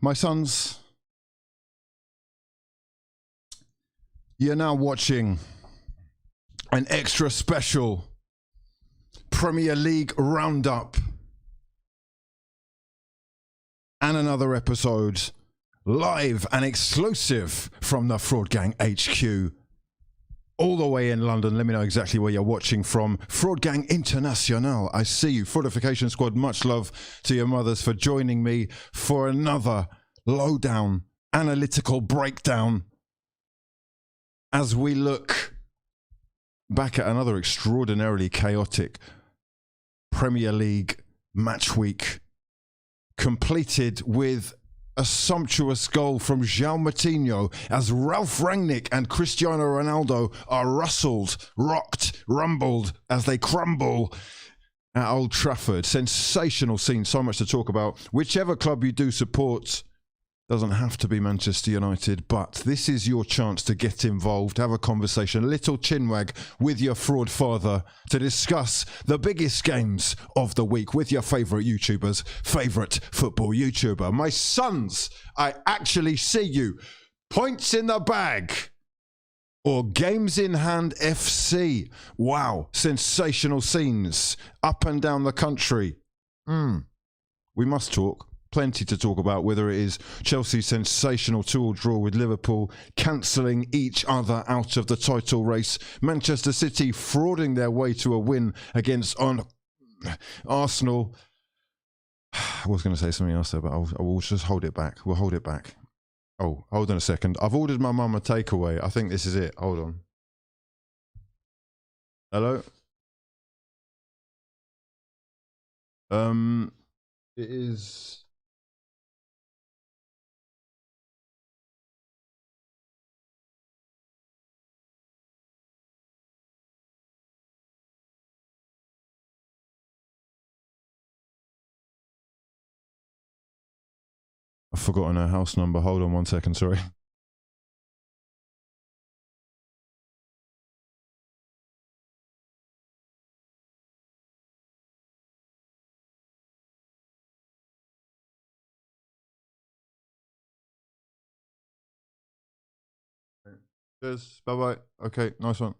My sons, you're now watching an extra special Premier League roundup and another episode live and exclusive from the Fraud Gang HQ all the way in London. Let me know exactly where you're watching from. Fraud Gang International, I see you. Fraudification Squad, much love to your mothers for joining me for another lowdown analytical breakdown as we look back at another extraordinarily chaotic Premier League match week, completed with a sumptuous goal from Joao Moutinho as Ralf Rangnick and Cristiano Ronaldo are rustled, rocked, rumbled as they crumble at Old Trafford. Sensational scene, so much to talk about. Whichever club you do support, doesn't have to be Manchester United, but this is your chance to get involved, have a conversation, a little chinwag with your fraud father to discuss the biggest games of the week with your favourite YouTuber's favourite football YouTuber. My sons, I actually see you. Points in the bag or games in hand FC. Wow, sensational scenes up and down the country. We must talk. Plenty to talk about, whether it is Chelsea's sensational 2-2 draw with Liverpool, cancelling each other out of the title race, Manchester City frauding their way to a win against Arsenal. I was going to say something else there, but I will just hold it back. We'll hold it back. Oh, hold on a second. I've ordered my mum a takeaway. I think this is it. Hold on. Hello? It is... I've forgotten her house number. Hold on 1 second, sorry. Cheers. Bye-bye. Okay, nice one.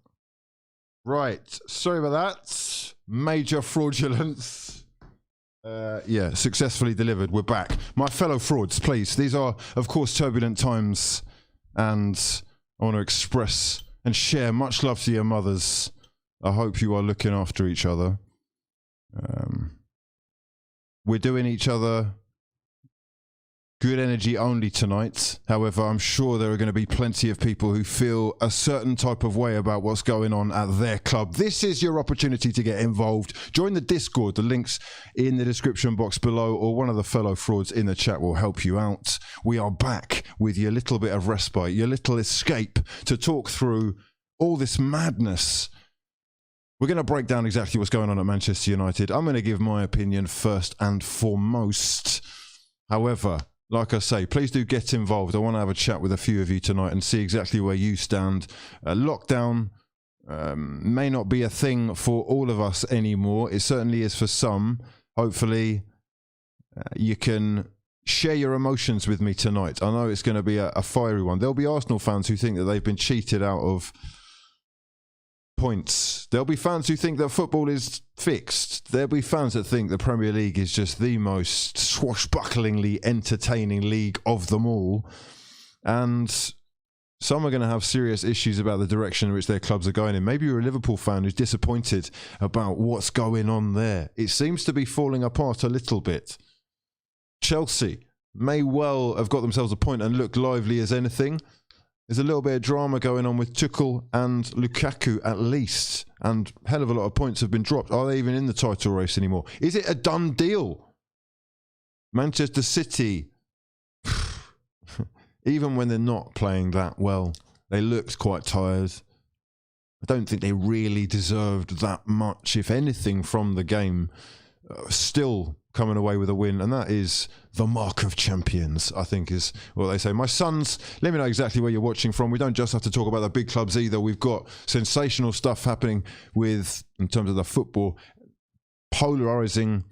Right, sorry about that. Major fraudulence. Yeah, successfully delivered. We're back. My fellow frauds, please. These are, of course, turbulent times, and I want to express and share much love to your mothers. I hope you are looking after each other. We're doing each other good energy only tonight. However, I'm sure there are going to be plenty of people who feel a certain type of way about what's going on at their club. This is your opportunity to get involved. Join the Discord. The links in the description box below, or one of the fellow frauds in the chat will help you out. We are back with your little bit of respite, your little escape to talk through all this madness. We're going to break down exactly what's going on at Manchester United. I'm going to give my opinion first and foremost. However, like I say, please do get involved. I want to have a chat with a few of you tonight and see exactly where you stand. Lockdown may not be a thing for all of us anymore. It certainly is for some. Hopefully, you can share your emotions with me tonight. I know it's going to be a fiery one. There'll be Arsenal fans who think that they've been cheated out of points. There'll be fans who think that football is fixed. There'll be fans that think the Premier League is just the most swashbucklingly entertaining league of them all. And some are going to have serious issues about the direction in which their clubs are going in. Maybe you're a Liverpool fan who's disappointed about what's going on there. It seems to be falling apart a little bit. Chelsea may well have got themselves a point and look lively as anything. There's a little bit of drama going on with Tuchel and Lukaku at least, and a hell of a lot of points have been dropped. Are they even in the title race anymore? Is it a done deal? Manchester City, even when they're not playing that well, they looked quite tired. I don't think they really deserved that much, if anything, from the game. Still coming away with a win, and that is the mark of champions, I think is what they say. My sons, let me know exactly where you're watching from. We don't just have to talk about the big clubs either. We've got sensational stuff happening with, in terms of the football, polarizing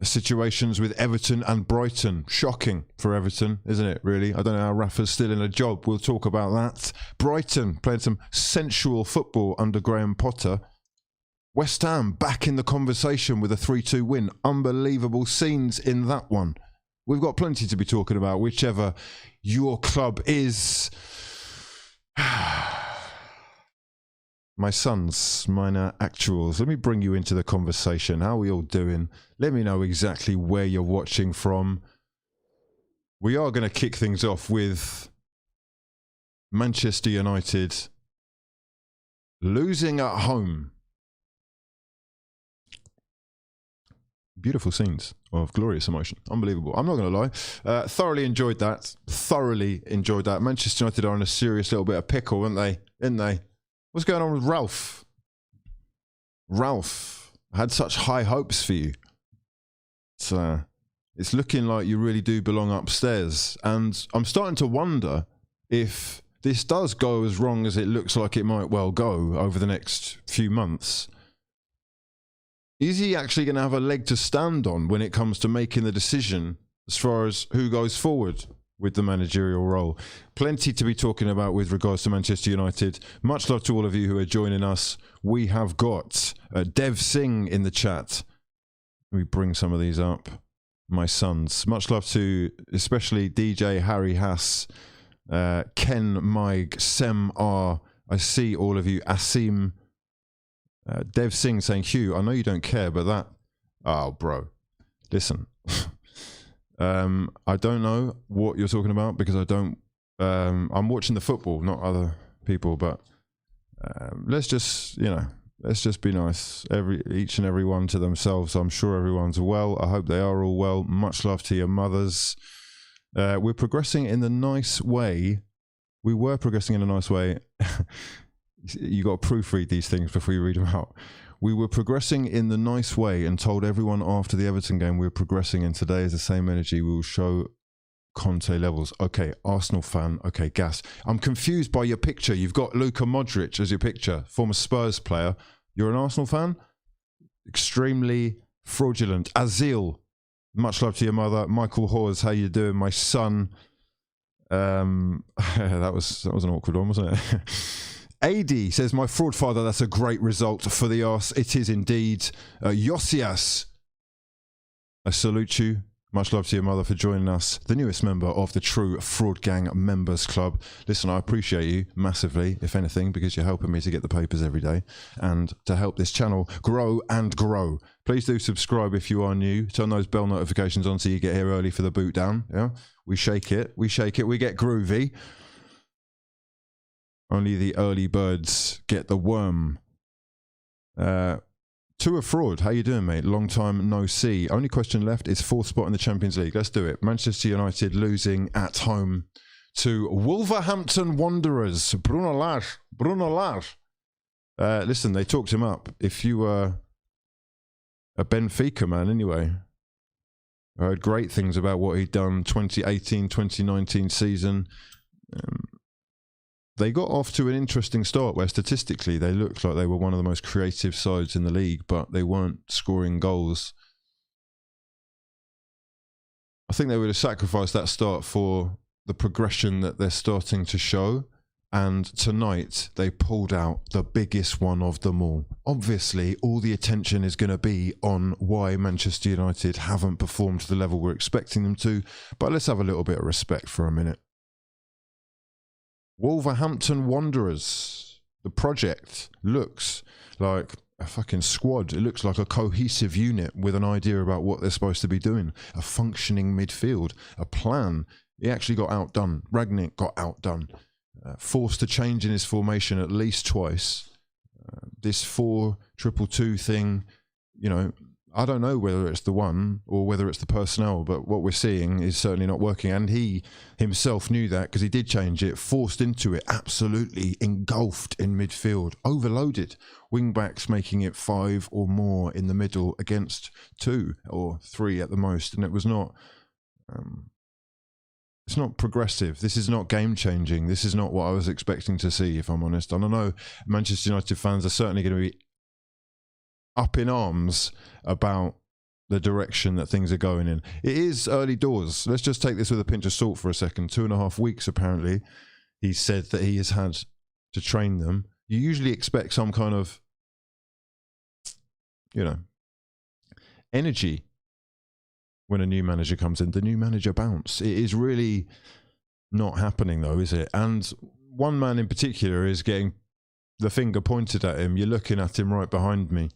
situations with Everton and Brighton. Shocking for Everton, isn't it, really? I don't know how Rafa's still in a job. We'll talk about that. Brighton playing some sensual football under Graham Potter. West Ham back in the conversation with a 3-2 win. Unbelievable scenes in that one. We've got plenty to be talking about, whichever your club is. My sons, mine are actuals. Let me bring you into the conversation. How are we all doing? Let me know exactly where you're watching from. We are going to kick things off with Manchester United losing at home. Beautiful scenes of glorious emotion. Unbelievable. I'm not going to lie. Thoroughly enjoyed that. Manchester United are in a serious little bit of pickle, aren't they? Didn't they? What's going on with Ralf? Ralf, I had such high hopes for you. It's looking like you really do belong upstairs. And I'm starting to wonder if this does go as wrong as it looks like it might well go over the next few months. Is he actually going to have a leg to stand on when it comes to making the decision as far as who goes forward with the managerial role? Plenty to be talking about with regards to Manchester United. Much love to all of you who are joining us. We have got Dev Singh in the chat. Let me bring some of these up. My sons. Much love to especially DJ Harry Hass, Ken Maig, Sem R. I see all of you. Asim. Dev Singh saying, Hugh, I know you don't care, but that... Oh, bro. Listen. I don't know what you're talking about because I don't... I'm watching the football, not other people, but let's just, let's just be nice. Each and every one to themselves. I'm sure everyone's well. I hope they are all well. Much love to your mothers. We're progressing in the nice way. We were progressing in a nice way. You got to proofread these things before you read them out. We were progressing in the nice way and told everyone after the Everton game we were progressing, and today is the same energy. We will show Conte levels. Okay, Arsenal fan. Okay, gas. I'm confused by your picture. You've got Luka Modric as your picture, former Spurs player. You're an Arsenal fan? Extremely fraudulent. Azil, much love to your mother. Michael Hawes, how you doing? My son. That was an awkward one, wasn't it? AD says, my fraud father, that's a great result for the arse. It is indeed. Josias, I salute you. Much love to your mother for joining us, the newest member of the True Fraud Gang Members Club. Listen, I appreciate you massively, if anything, because you're helping me to get the papers every day and to help this channel grow and grow. Please do subscribe if you are new. Turn those bell notifications on so you get here early for the boot down. Yeah, we shake it, we get groovy. Only the early birds get the worm. To a fraud. How you doing, mate? Long time no see. Only question left is fourth spot in the Champions League. Let's do it. Manchester United losing at home to Wolverhampton Wanderers. Bruno Lage. Listen, they talked him up. If you were a Benfica man anyway, I heard great things about what he'd done 2018-2019 season. They got off to an interesting start where statistically they looked like they were one of the most creative sides in the league, but they weren't scoring goals. I think they would have sacrificed that start for the progression that they're starting to show. And tonight they pulled out the biggest one of them all. Obviously, all the attention is going to be on why Manchester United haven't performed to the level we're expecting them to. But let's have a little bit of respect for a minute. Wolverhampton Wanderers. The project looks like a fucking squad. It looks like a cohesive unit with an idea about what they're supposed to be doing. A functioning midfield. A plan. He actually got outdone. Rangnick got outdone. Forced to change in his formation at least twice. This 4-2-2 thing, I don't know whether it's the one or whether it's the personnel, but what we're seeing is certainly not working. And he himself knew that because he did change it, forced into it, absolutely engulfed in midfield, overloaded. Wing backs making it 5 or more in the middle against 2 or 3 at the most. And it was not, it's not progressive. This is not game changing. This is not what I was expecting to see, if I'm honest. And I know Manchester United fans are certainly going to be up in arms about the direction that things are going in. It is early doors. Let's just take this with a pinch of salt for a second. 2.5 weeks, apparently, he said that he has had to train them. You usually expect some kind of, you know, energy when a new manager comes in. The new manager bounce. It is really not happening, though, is it? And one man in particular is getting the finger pointed at him. You're looking at him right behind me.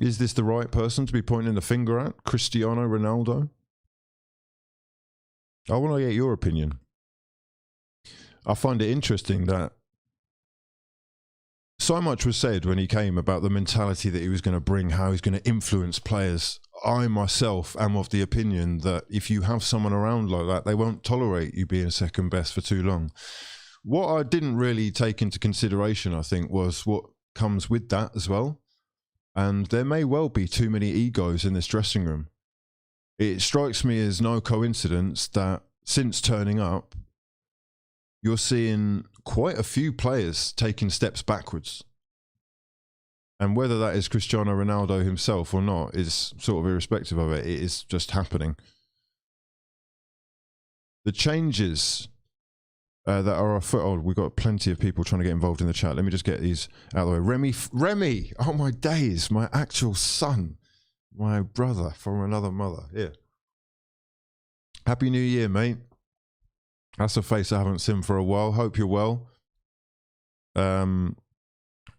Is this the right person to be pointing the finger at? Cristiano Ronaldo? I want to get your opinion. I find it interesting that so much was said when he came about the mentality that he was going to bring, how he's going to influence players. I myself am of the opinion that if you have someone around like that, they won't tolerate you being second best for too long. What I didn't really take into consideration, I think, was what comes with that as well. And there may well be too many egos in this dressing room. It strikes me as no coincidence that since turning up, you're seeing quite a few players taking steps backwards. And whether that is Cristiano Ronaldo himself or not is sort of irrespective of it. It is just happening. The changes that are afoot. Oh, we've got plenty of people trying to get involved in the chat. Let me just get these out of the way. Remy, oh my days, my actual son, my brother from another mother. Yeah. Happy New Year, mate. That's a face I haven't seen for a while. Hope you're well. Are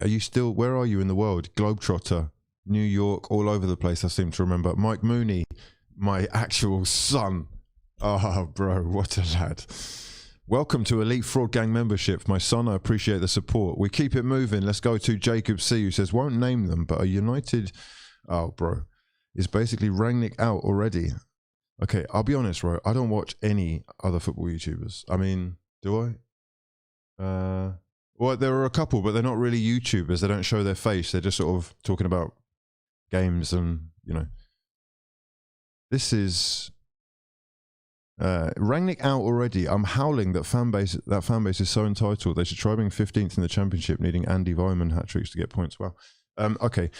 you still, where are you in the world? Globetrotter, New York, all over the place, I seem to remember. Mike Mooney, my actual son. Oh, bro, what a lad. Welcome to Elite Fraud Gang membership, my son. I appreciate the support. We keep it moving. Let's go to Jacob C, who says, won't name them, but a United... Oh, bro. Is basically Rangnick out already? Okay, I'll be honest, right? I don't watch any other football YouTubers. I mean, do I? Well, there are a couple, but they're not really YouTubers. They don't show their face. They're just sort of talking about games and, you know. This is... Rangnick out already. I'm howling that fan base is so entitled. They should try being 15th in the championship, needing Andy Weimann hat-tricks to get points. Well, okay.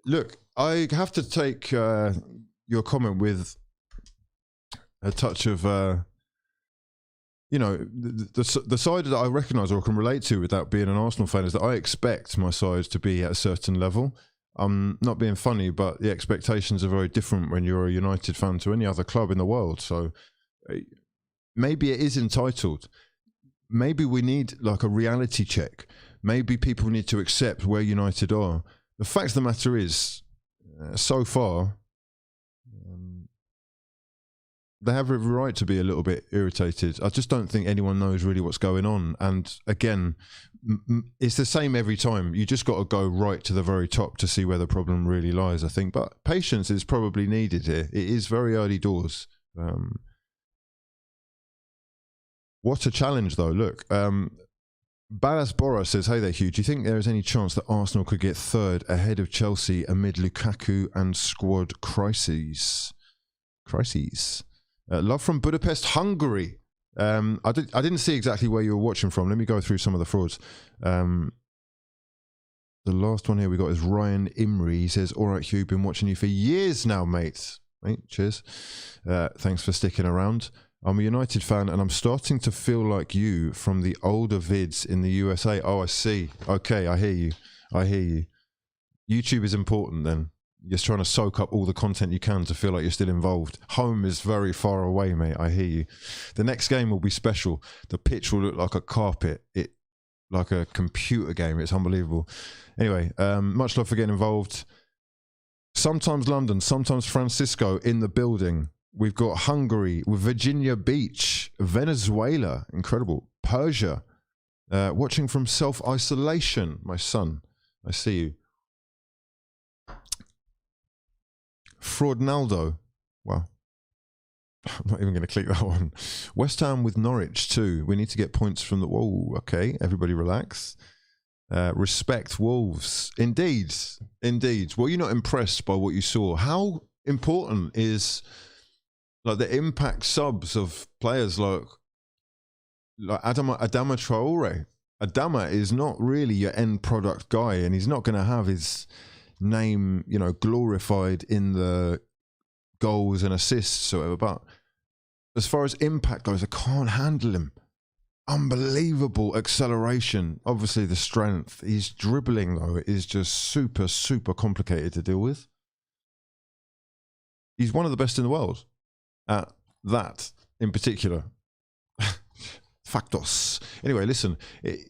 Look, I have to take your comment with a touch of, you know, the side that I recognise or can relate to without being an Arsenal fan is that I expect my side to be at a certain level. I'm not being funny, but the expectations are very different when you're a United fan to any other club in the world. So maybe it is entitled. Maybe we need like a reality check. Maybe people need to accept where United are. The fact of the matter is, so far, they have every right to be a little bit irritated. I just don't think anyone knows really what's going on. And again, it's the same every time. You just got to go right to the very top to see where the problem really lies, I think. But patience is probably needed here. It is very early doors. What a challenge, though. Look, Ballas Bora says, hey there, Hugh. Do you think there is any chance that Arsenal could get third ahead of Chelsea amid Lukaku and squad crises? Love from Budapest, Hungary. I didn't see exactly where you were watching from. Let me go through some of the frauds. The last one here we got is Ryan Imrie. He says, all right, Hugh, been watching you for years now, mate. Cheers. Thanks for sticking around. I'm a United fan and I'm starting to feel like you from the older vids in the USA. Oh, I see. Okay, I hear you. I hear you. YouTube is important then. You're just trying to soak up all the content you can to feel like you're still involved. Home is very far away, mate. I hear you. The next game will be special. The pitch will look like a carpet. Like a computer game. It's unbelievable. Anyway, much love for getting involved. Sometimes London, sometimes Francisco in the building. We've got Hungary, with Virginia Beach, Venezuela, incredible. Persia, watching from self-isolation. My son, I see you. Fraudnaldo, wow. I'm not even going to click that one. West Ham with Norwich too. We need to get points from the... Whoa, okay, everybody relax. Respect Wolves. Indeed, indeed. Were you not impressed by what you saw? How important is... like the impact subs of players like Adama Traore. Adama is not really your end product guy, and he's not going to have his name, you know, glorified in the goals and assists or whatever. But as far as impact goes, I can't handle him. Unbelievable acceleration. Obviously the strength. His dribbling though is just super, super complicated to deal with. He's one of the best in the world at that in particular. Factos. Anyway, listen,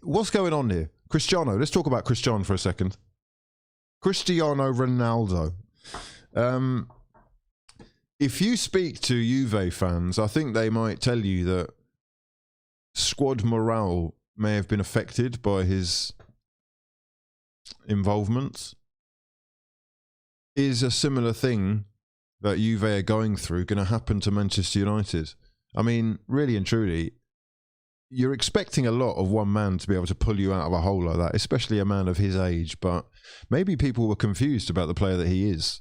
what's going on here? Cristiano, let's talk about Cristiano for a second. Cristiano Ronaldo. If you speak to Juve fans, I think they might tell you that squad morale may have been affected by his involvement. Is a similar thing that Juve are going through going to happen to Manchester United? I mean, really and truly, you're expecting a lot of one man to be able to pull you out of a hole like that, especially a man of his age, but maybe people were confused about the player that he is,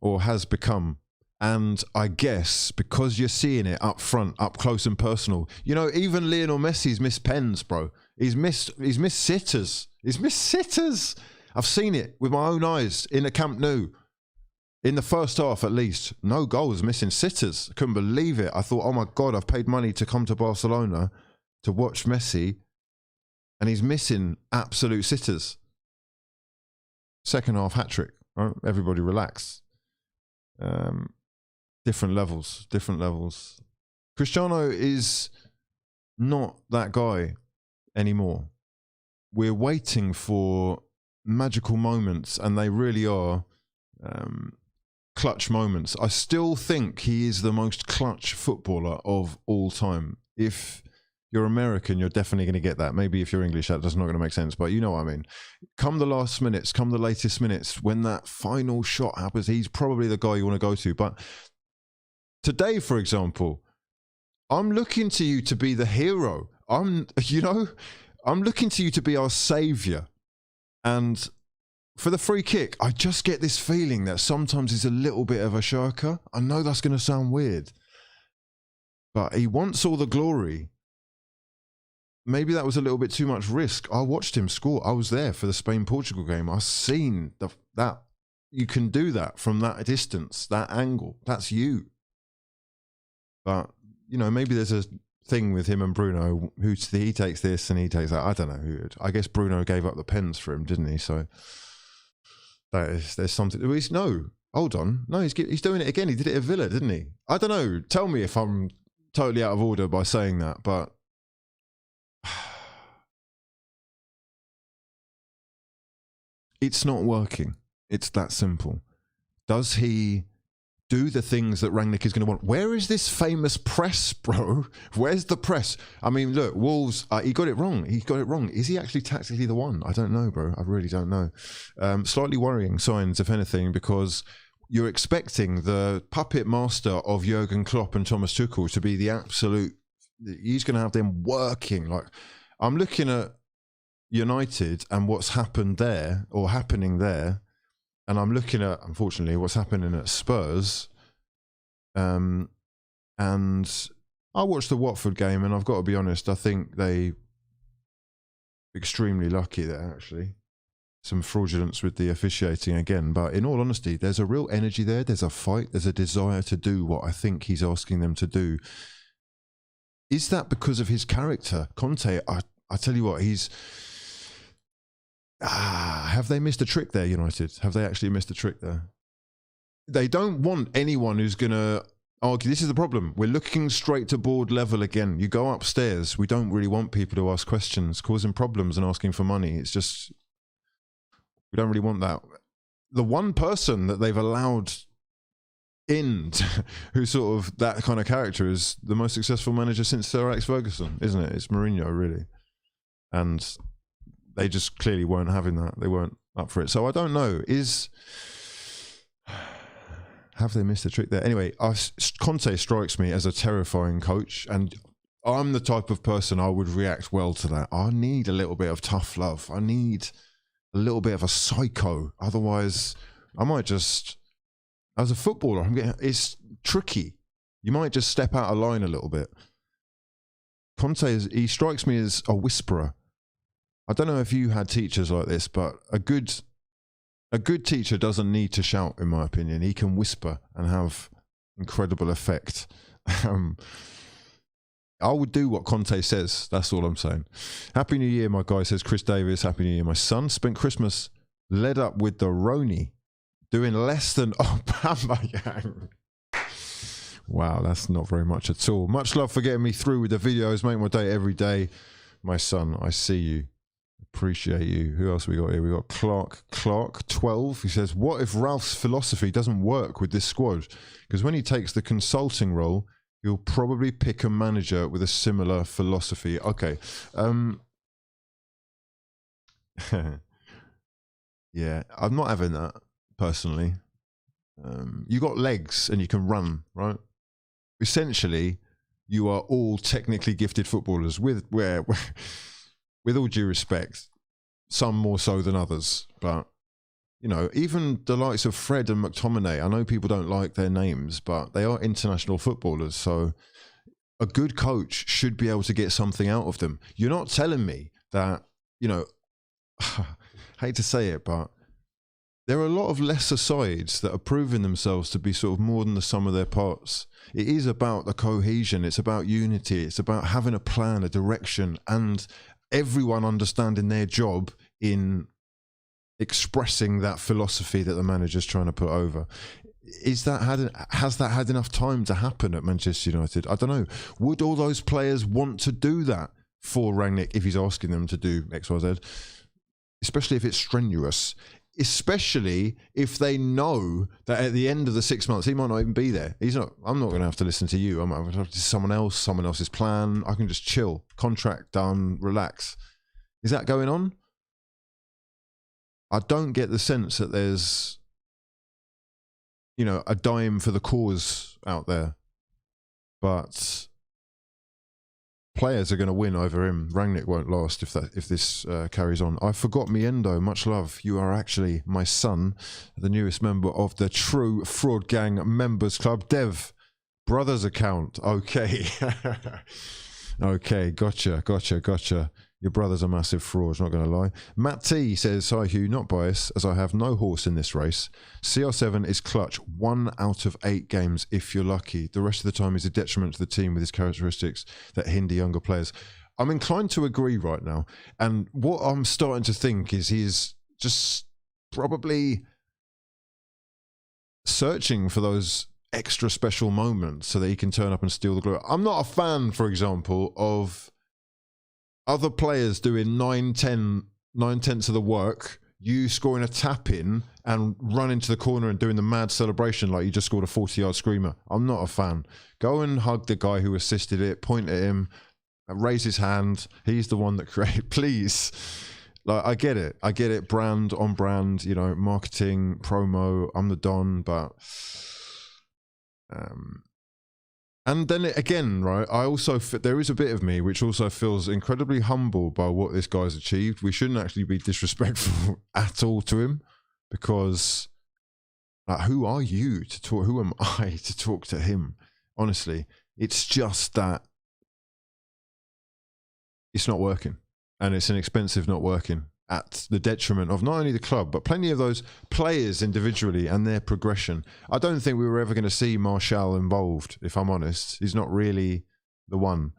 or has become. And I guess because you're seeing it up front, up close and personal, you know, even Lionel Messi's missed pens, bro. He's missed sitters. He's missed sitters. I've seen it with my own eyes in the Camp Nou. In the first half, at least, no goals, missing sitters. I couldn't believe it. I thought, oh my God, I've paid money to come to Barcelona to watch Messi, and he's missing absolute sitters. Second half hat-trick, right? Everybody relax. Different levels, different levels. Cristiano is not that guy anymore. We're waiting for magical moments, and they really are clutch moments. I still think he is the most clutch footballer of all time. If you're American, you're definitely going to get that. Maybe if you're English, that's not going to make sense, but you know what I mean. Come the last minutes, come the latest minutes, when that final shot happens, he's probably the guy you want to go to. But today, for example, I'm looking to you to be the hero. I'm looking to you to be our savior. And for the free kick, I just get this feeling that sometimes he's a little bit of a shirker. I know that's going to sound weird, but he wants all the glory. Maybe that was a little bit too much risk. I watched him score. I was there for the Spain-Portugal game. I've seen that you can do that from that distance, that angle. That's you. But, you know, maybe there's a thing with him and Bruno, he takes this and he takes that. I don't know. I guess Bruno gave up the pens for him, didn't he? So there's something. No, hold on. No, he's doing it again. He did it at Villa, didn't he? I don't know. Tell me if I'm totally out of order by saying that, but it's not working. It's that simple. Does he do the things that Rangnick is going to want? Where is this famous press, bro? Where's the press? I mean, look, Wolves, he got it wrong. He got it wrong. Is he actually tactically the one? I don't know, bro. I really don't know. Slightly worrying signs, if anything, because you're expecting the puppet master of Jurgen Klopp and Thomas Tuchel to be the absolute, he's going to have them working. Like, I'm looking at United and what's happened there, or happening there, and I'm looking at, unfortunately, what's happening at Spurs. And I watched the Watford game, and I've got to be honest, I think they extremely lucky there, actually. Some fraudulence with the officiating again. But in all honesty, there's a real energy there. There's a fight. There's a desire to do what I think he's asking them to do. Is that because of his character? Conte, I tell you what, he's... have they missed a trick there, United? Have they actually missed a trick there? They don't want anyone who's going to argue. This is the problem. We're looking straight to board level again. You go upstairs. We don't really want people to ask questions, causing problems and asking for money. It's just, we don't really want that. The one person that they've allowed in who's sort of that kind of character is the most successful manager since Sir Alex Ferguson, isn't it? It's Mourinho, really. And they just clearly weren't having that. They weren't up for it. So I don't know. Have they missed a trick there? Anyway, Conte strikes me as a terrifying coach, and I'm the type of person I would react well to that. I need a little bit of tough love. I need a little bit of a psycho. Otherwise, I might just, as a footballer, it's tricky. You might just step out of line a little bit. Conte, he strikes me as a whisperer. I don't know if you had teachers like this, but a good A good teacher doesn't need to shout, in my opinion. He can whisper and have incredible effect. I would do what Conte says. That's all I'm saying. Happy New Year, my guy, says Chris Davis. Happy New Year, my son. Spent Christmas led up with the Roni, doing less than Aubameyang. Wow, that's not very much at all. Much love for getting me through with the videos. Make my day every day. My son, I see you. Appreciate you. Who else we got here? We got Clark 12. He says, what if Ralph's philosophy doesn't work with this squad? Because when he takes the consulting role, he'll probably pick a manager with a similar philosophy. Okay. Yeah, I'm not having that personally. You got legs and you can run, right? Essentially, you are all technically gifted footballers with all due respect, some more so than others. But, you know, even the likes of Fred and McTominay, I know people don't like their names, but they are international footballers. So a good coach should be able to get something out of them. You're not telling me that, you know, I hate to say it, but there are a lot of lesser sides that are proving themselves to be sort of more than the sum of their parts. It is about the cohesion. It's about unity. It's about having a plan, a direction, and everyone understanding their job in expressing that philosophy that the manager's trying to put over. Has that had enough time to happen at Manchester United? I don't know. Would all those players want to do that for Rangnick if he's asking them to do X, Y, Z? Especially if it's strenuous. Especially if they know that at the end of the 6 months, he might not even be there. I'm not going to have to listen to you. I'm going to have to someone else's plan. I can just chill, contract done, relax. Is that going on? I don't get the sense that there's, you know, a dime for the cause out there. But players are going to win over him. Rangnick won't last if this carries on. I forgot Miendo. Much love. You are actually my son, the newest member of the True Fraud Gang Members Club. Dev, brother's account. Okay. Okay, gotcha. Your brother's a massive fraud, not going to lie. Matt T says, hi Hugh, not biased, as I have no horse in this race. CR7 is clutch 1 out of 8 games if you're lucky. The rest of the time is a detriment to the team with his characteristics that hinder younger players. I'm inclined to agree right now. And what I'm starting to think is he's just probably searching for those extra special moments so that he can turn up and steal the glory. I'm not a fan, for example, of other players doing 9/10 of the work, you scoring a tap in and run into the corner and doing the mad celebration like you just scored a 40-yard screamer. I'm not a fan. Go and hug the guy who assisted it, point at him, raise his hand. He's the one that created. Please. Like, I get it. Brand on brand, you know, marketing, promo. I'm the Don, but and then again, right, I also, there is a bit of me which also feels incredibly humbled by what this guy's achieved. We shouldn't actually be disrespectful at all to him, because who are you to talk? Who am I to talk to him? Honestly, it's just that it's not working, and it's an expensive not working at the detriment of not only the club, but plenty of those players individually and their progression. I don't think we were ever going to see Martial involved, if I'm honest. He's not really the one.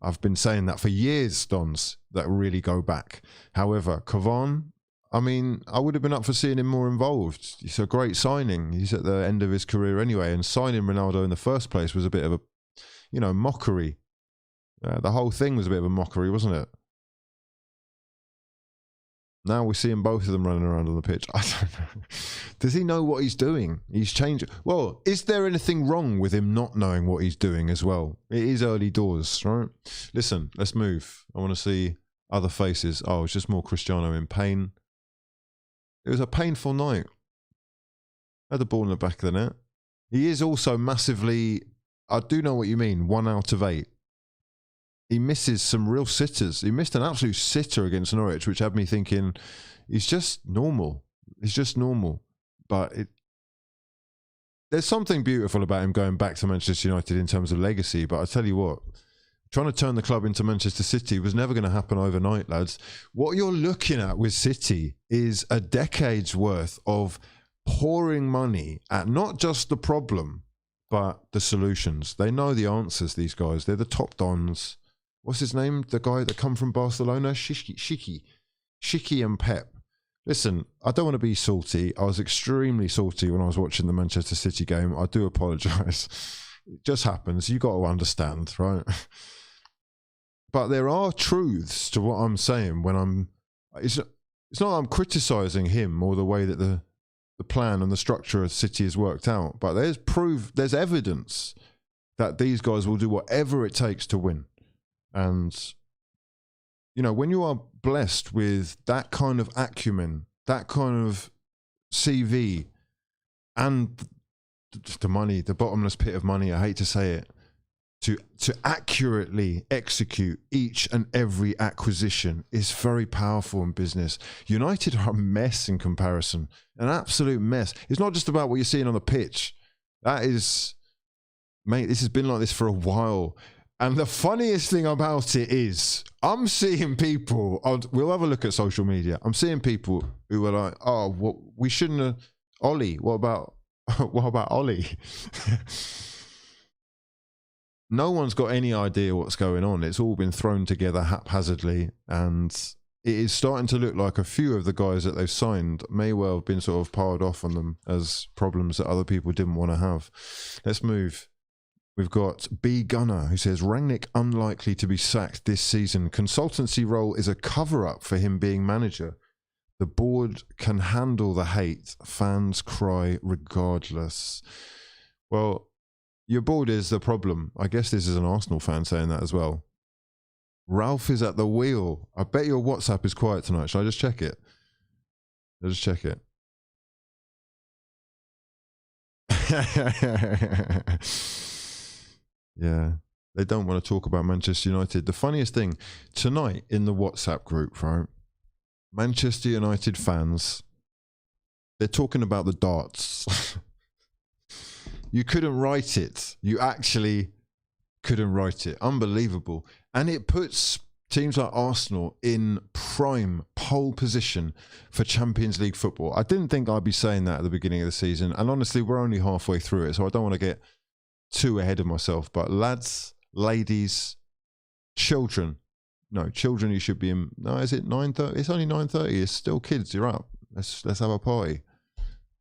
I've been saying that for years, Dons, that really go back. However, Cavani, I mean, I would have been up for seeing him more involved. It's a great signing. He's at the end of his career anyway, and signing Ronaldo in the first place was a bit of a, you know, mockery. The whole thing was a bit of a mockery, wasn't it? Now we're seeing both of them running around on the pitch. I don't know. Does he know what he's doing? He's changed. Well, is there anything wrong with him not knowing what he's doing as well? It is early doors, right? Listen, let's move. I want to see other faces. Oh, it's just more Cristiano in pain. It was a painful night. Had the ball in the back of the net. He is also massively, I do know what you mean, 1 out of 8. He misses some real sitters. He missed an absolute sitter against Norwich, which had me thinking, he's just normal. He's just normal. But there's something beautiful about him going back to Manchester United in terms of legacy. But I tell you what, trying to turn the club into Manchester City was never going to happen overnight, lads. What you're looking at with City is a decade's worth of pouring money at not just the problem, but the solutions. They know the answers, these guys. They're the top dons. What's his name? The guy that come from Barcelona? Shiki and Pep. Listen, I don't want to be salty. I was extremely salty when I was watching the Manchester City game. I do apologise. It just happens. You got to understand, right? But there are truths to what I'm saying when I'm... It's not that I'm criticising him or the way that the plan and the structure of City has worked out, but there's evidence that these guys will do whatever it takes to win. And, you know, when you are blessed with that kind of acumen, that kind of CV, and the money, the bottomless pit of money, I hate to say it, to accurately execute each and every acquisition is very powerful in business. United are a mess in comparison, an absolute mess. It's not just about what you're seeing on the pitch. That is, mate, this has been like this for a while. And the funniest thing about it is, I'm seeing people, we'll have a look at social media. I'm seeing people who are like, oh, well, we shouldn't have, Ollie, what about Ollie? No one's got any idea what's going on. It's all been thrown together haphazardly, and it is starting to look like a few of the guys that they've signed may well have been sort of piled off on them as problems that other people didn't want to have. Let's move. We've got B Gunner, who says, Rangnick unlikely to be sacked this season. Consultancy role is a cover-up for him being manager. The board can handle the hate. Fans cry regardless. Well, your board is the problem. I guess this is an Arsenal fan saying that as well. Ralf is at the wheel. I bet your WhatsApp is quiet tonight. Shall I just check it? I'll just check it. Yeah, they don't want to talk about Manchester United. The funniest thing, tonight in the WhatsApp group, right? Manchester United fans, they're talking about the darts. You couldn't write it. You actually couldn't write it. Unbelievable. And it puts teams like Arsenal in prime pole position for Champions League football. I didn't think I'd be saying that at the beginning of the season. And honestly, we're only halfway through it, so I don't want to get too ahead of myself. But lads, ladies, children. No, children, you should be in... No, is it 9:30? It's only 9:30. It's still kids. You're up. Let's have a party.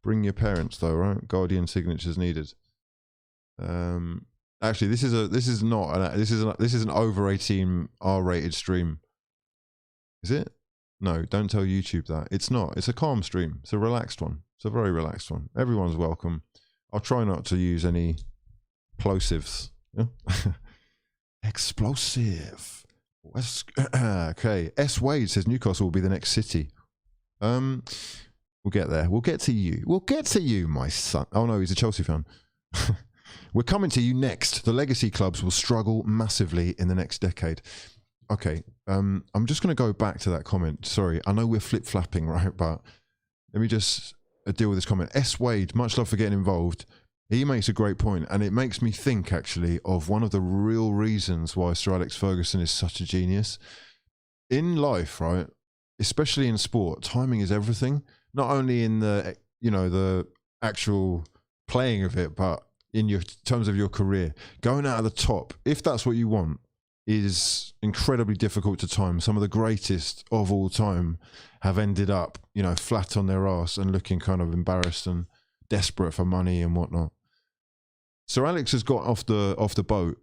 Bring your parents though, right? Guardian signatures needed. Actually, this is an over 18 R-rated stream. Is it? No, don't tell YouTube that. It's not. It's a calm stream. It's a relaxed one. It's a very relaxed one. Everyone's welcome. I'll try not to use any plosives. Yeah? Explosive. Okay. S. Wade says Newcastle will be the next City. We'll get there. We'll get to you. We'll get to you, my son. Oh no, he's a Chelsea fan. We're coming to you next. The legacy clubs will struggle massively in the next decade. Okay, I'm just going to go back to that comment. Sorry, I know we're flip-flapping, right? But let me just deal with this comment. S. Wade, much love for getting involved. He makes a great point, and it makes me think, actually, of one of the real reasons why Sir Alex Ferguson is such a genius. In life, right, especially in sport, timing is everything. Not only in the, you know, the actual playing of it, but in your terms of your career. Going out of the top, if that's what you want, is incredibly difficult to time. Some of the greatest of all time have ended up, you know, flat on their arse and looking kind of embarrassed and desperate for money and whatnot. Sir Alex has got off the boat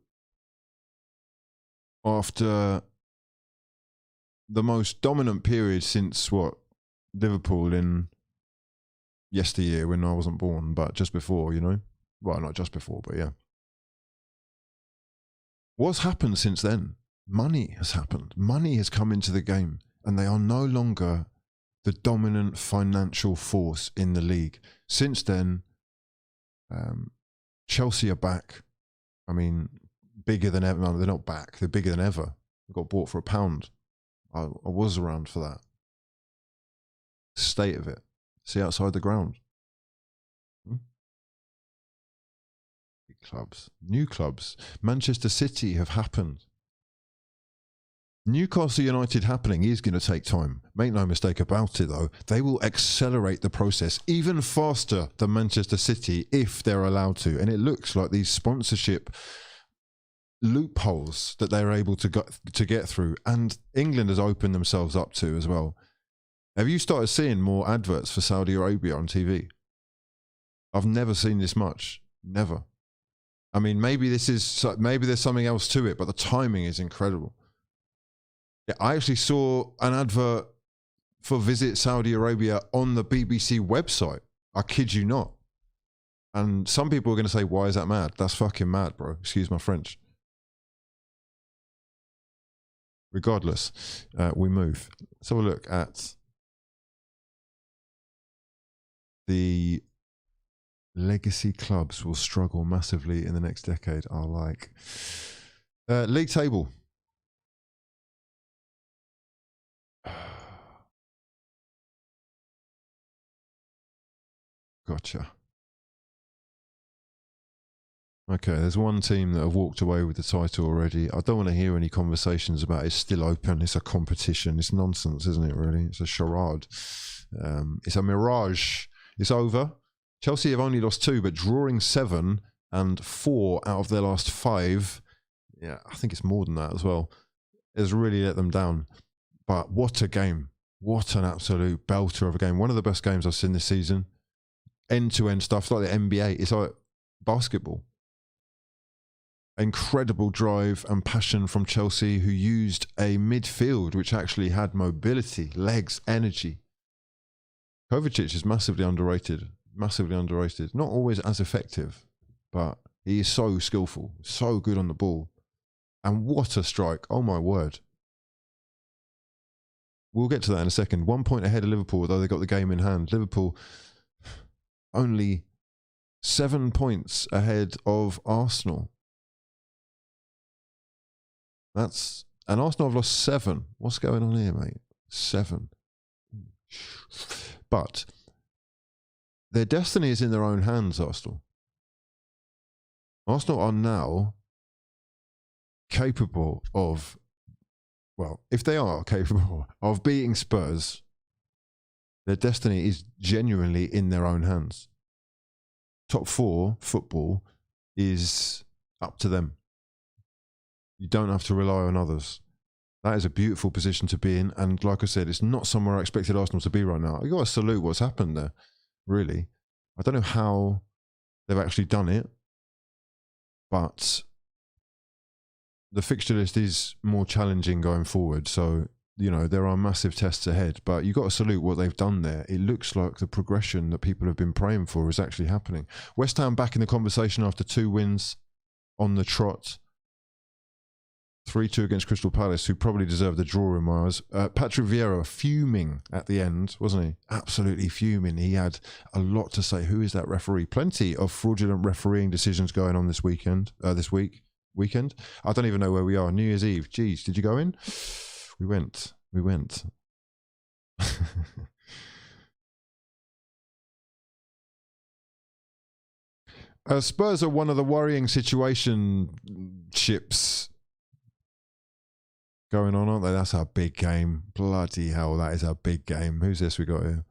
after the most dominant period since what, Liverpool in yesteryear when I wasn't born, but just before, you know. Well, not just before, but yeah. What's happened since then? Money has happened. Money has come into the game, and they are no longer the dominant financial force in the league. Since then, Chelsea are back. I mean, bigger than ever. No, they're not back. They're bigger than ever. They got bought for £1. I was around for that. State of it. See outside the ground. Clubs, new clubs. Manchester City have happened. Newcastle United happening is going to take time. Make no mistake about it, though. They will accelerate the process even faster than Manchester City if they're allowed to. And it looks like these sponsorship loopholes that they're able to get through, and England has opened themselves up to as well. Have you started seeing more adverts for Saudi Arabia on TV? I've never seen this much. Never. I mean, maybe there's something else to it, but the timing is incredible. Yeah, I actually saw an advert for Visit Saudi Arabia on the BBC website. I kid you not. And some people are going to say, why is that mad? That's fucking mad, bro. Excuse my French. Regardless, we move. Let's have a look at the legacy clubs will struggle massively in the next decade. I like league table. Gotcha. Okay, there's one team that have walked away with the title already. I don't want to hear any conversations about it's still open, it's a competition. It's nonsense, isn't it, really? It's a charade. It's a mirage. It's over. Chelsea have only lost 2, but drawing 7 and 4 out of their last 5. Yeah, I think it's more than that as well. Has really let them down. But what a game. What an absolute belter of a game. One of the best games I've seen this season. End-to-end stuff. It's like the NBA. It's like basketball. Incredible drive and passion from Chelsea, who used a midfield which actually had mobility, legs, energy. Kovacic is massively underrated. Massively underrated. Not always as effective, but he is so skillful, so good on the ball. And what a strike. Oh my word. We'll get to that in a second. 1 point ahead of Liverpool, though they got the game in hand. Liverpool only 7 points ahead of Arsenal. And Arsenal have lost 7. What's going on here, mate? 7. But their destiny is in their own hands, Arsenal. Arsenal are now capable of, well, if they are capable of beating Spurs, their destiny is genuinely in their own hands. Top 4 football is up to them. You don't have to rely on others. That is a beautiful position to be in. And like I said, it's not somewhere I expected Arsenal to be right now. You got to salute what's happened there, really. I don't know how they've actually done it, but the fixture list is more challenging going forward. So, you know, there are massive tests ahead, but you got to salute what they've done there. It looks like the progression that people have been praying for is actually happening. West Ham back in the conversation after 2 wins on the trot. 3-2 against Crystal Palace, who probably deserved the draw in my eyes. Patrick Vieira fuming at the end, wasn't he? Absolutely fuming. He had a lot to say. Who is that referee? Plenty of fraudulent refereeing decisions going on this weekend. Weekend. I don't even know where we are. New Year's Eve. Jeez, did you go in? We went. Spurs are one of the worrying situationships going on, aren't they? That's a big game. Bloody hell, that is a big game. Who's this we got here?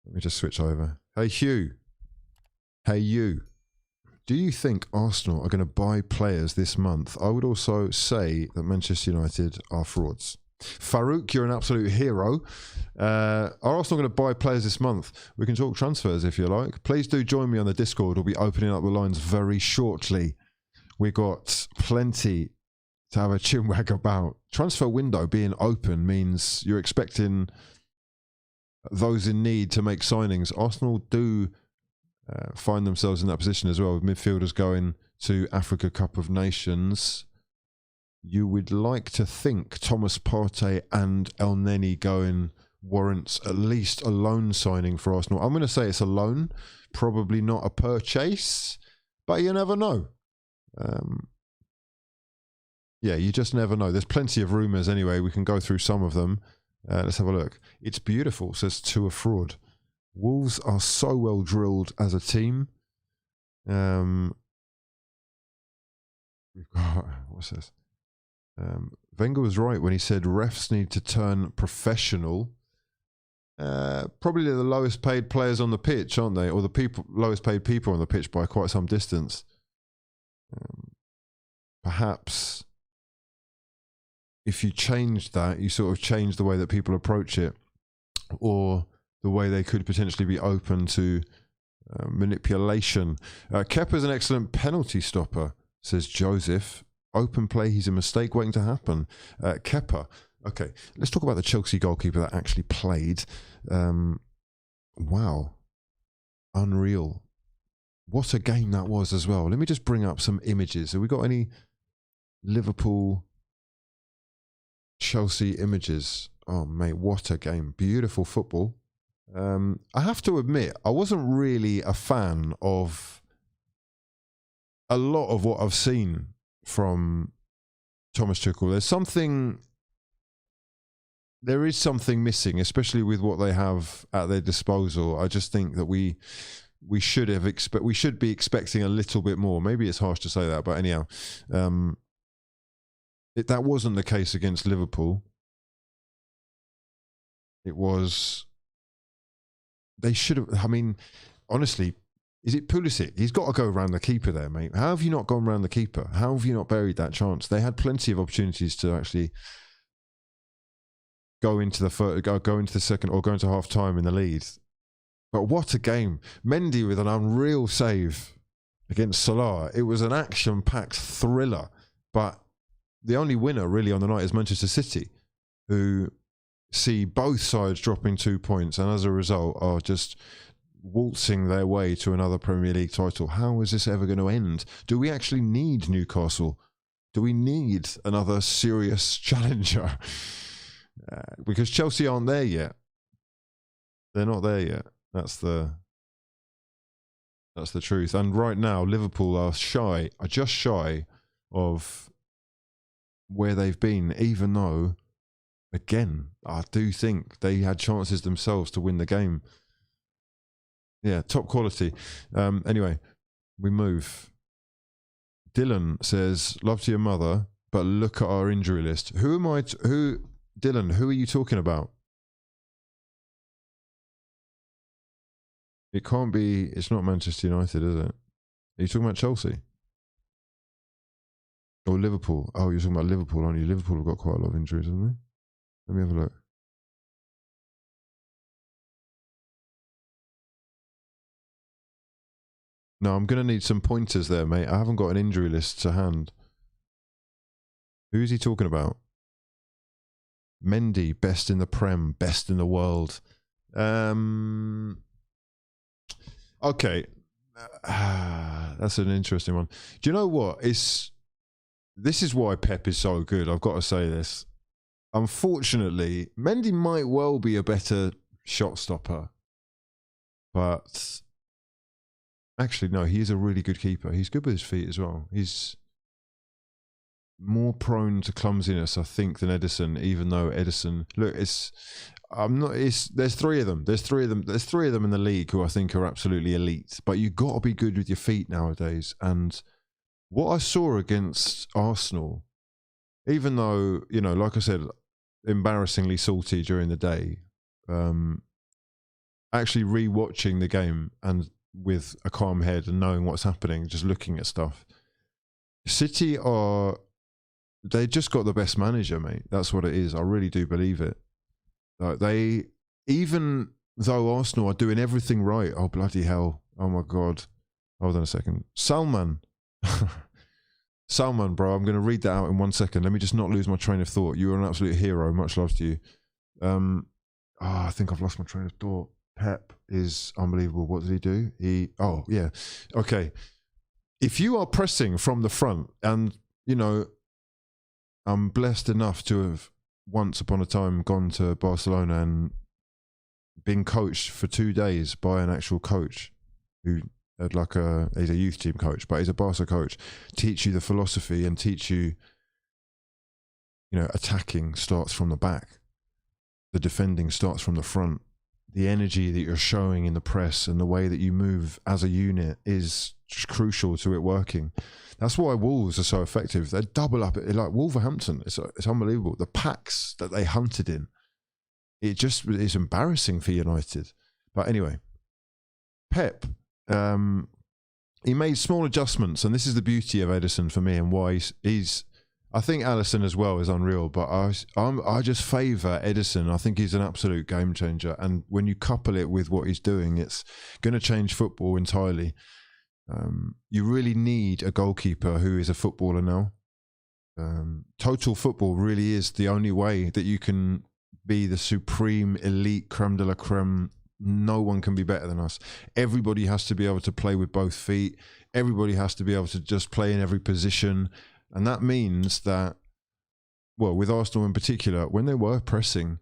Let me just switch over. Hey, Hugh. Hey, you. Do you think Arsenal are going to buy players this month? I would also say that Manchester United are frauds. Farouk, you're an absolute hero. Are Arsenal going to buy players this month? We can talk transfers if you like. Please do join me on the Discord. We'll be opening up the lines very shortly. We got plenty to have a chinwag about. Transfer window being open means you're expecting those in need to make signings. Arsenal do find themselves in that position as well, with midfielders going to Africa Cup of Nations. You would like to think Thomas Partey and El Neni going warrants at least a loan signing for Arsenal. I'm going to say it's a loan, probably not a purchase, but you never know. Yeah, you just never know. There's plenty of rumours anyway. We can go through some of them. Let's have a look. It's beautiful, says To a Fraud. Wolves are so well drilled as a team. We've got, what's this? Wenger was right when he said refs need to turn professional. Probably the lowest paid players on the pitch, aren't they? Or the lowest paid people on the pitch by quite some distance. Perhaps if you change that, you sort of change the way that people approach it, or the way they could potentially be open to manipulation. Kepa's an excellent penalty stopper, says Joseph. Open play, he's a mistake waiting to happen. Kepa. Okay, let's talk about the Chelsea goalkeeper that actually played. Wow. Unreal. What a game that was as well. Let me just bring up some images. Have we got any Liverpool Chelsea images? Oh, mate, what a game. Beautiful football. I have to admit, I wasn't really a fan of a lot of what I've seen from Thomas Tuchel. There is something missing, especially with what they have at their disposal. I just think that we should be expecting a little bit more. Maybe it's harsh to say that, but anyhow, that wasn't the case against Liverpool. It was. They should have. I mean, honestly, is it Pulisic? He's got to go around the keeper there, mate. How have you not gone around the keeper? How have you not buried that chance? They had plenty of opportunities to actually go into the second, or go into half time in the lead. But what a game. Mendy with an unreal save against Salah. It was an action-packed thriller. But the only winner really on the night is Manchester City, who see both sides dropping 2 points, and as a result are just waltzing their way to another Premier League title. How is this ever going to end? Do we actually need Newcastle? Do we need another serious challenger? Because Chelsea aren't there yet. They're not there yet. That's the truth. And right now, Liverpool are just shy of where they've been, even though, again, I do think they had chances themselves to win the game. Yeah, top quality. Anyway, we move. Dylan says, love to your mother, but look at our injury list. Dylan, who are you talking about? It can't be, it's not Manchester United, is it? Are you talking about Chelsea? Or Liverpool? Oh, you're talking about Liverpool, aren't you? Liverpool have got quite a lot of injuries, haven't they? Let me have a look. No, I'm going to need some pointers there, mate. I haven't got an injury list to hand. Who's he talking about? Mendy, best in the Prem, best in the world. Okay. That's an interesting one. Do you know what? This is why Pep is so good. I've got to say this. Unfortunately, Mendy might well be a better shot stopper. But actually, no, he is a really good keeper. He's good with his feet as well. He's more prone to clumsiness, I think, than Edison, even though Edison, look, there's three of them. There's three of them in the league who I think are absolutely elite. But you've got to be good with your feet nowadays. And what I saw against Arsenal, even though, you know, like I said, embarrassingly salty during the day, actually re-watching the game and with a calm head and knowing what's happening, just looking at stuff. City they just got the best manager, mate. That's what it is. I really do believe it. Even though Arsenal are doing everything right, oh bloody hell, oh my God. Hold on a second. Salman, bro, I'm going to read that out in 1 second. Let me just not lose my train of thought. You are an absolute hero. Much love to you. I think I've lost my train of thought. Pep is unbelievable. What did he do? Oh, yeah. Okay. If you are pressing from the front, and, you know, I'm blessed enough to have once upon a time gone to Barcelona and been coached for 2 days by an actual coach who had he's a youth team coach, but he's a Barca coach, teach you the philosophy and teach you, you know, attacking starts from the back. The defending starts from the front. The energy that you're showing in the press and the way that you move as a unit is crucial to it working. That's why Wolves are so effective. They double up. Like Wolverhampton, it's unbelievable. The packs that they hunted in, it just is embarrassing for United. But anyway, Pep, he made small adjustments, and this is the beauty of Edison for me, and why he's I think Alisson as well is unreal, but I just favour Edison. I think he's an absolute game changer, and when you couple it with what he's doing, it's going to change football entirely. You really need a goalkeeper who is a footballer now. Total football really is the only way that you can be the supreme elite creme de la creme. No one can be better than us. Everybody has to be able to play with both feet. Everybody has to be able to just play in every position. And that means that, well, with Arsenal in particular, when they were pressing,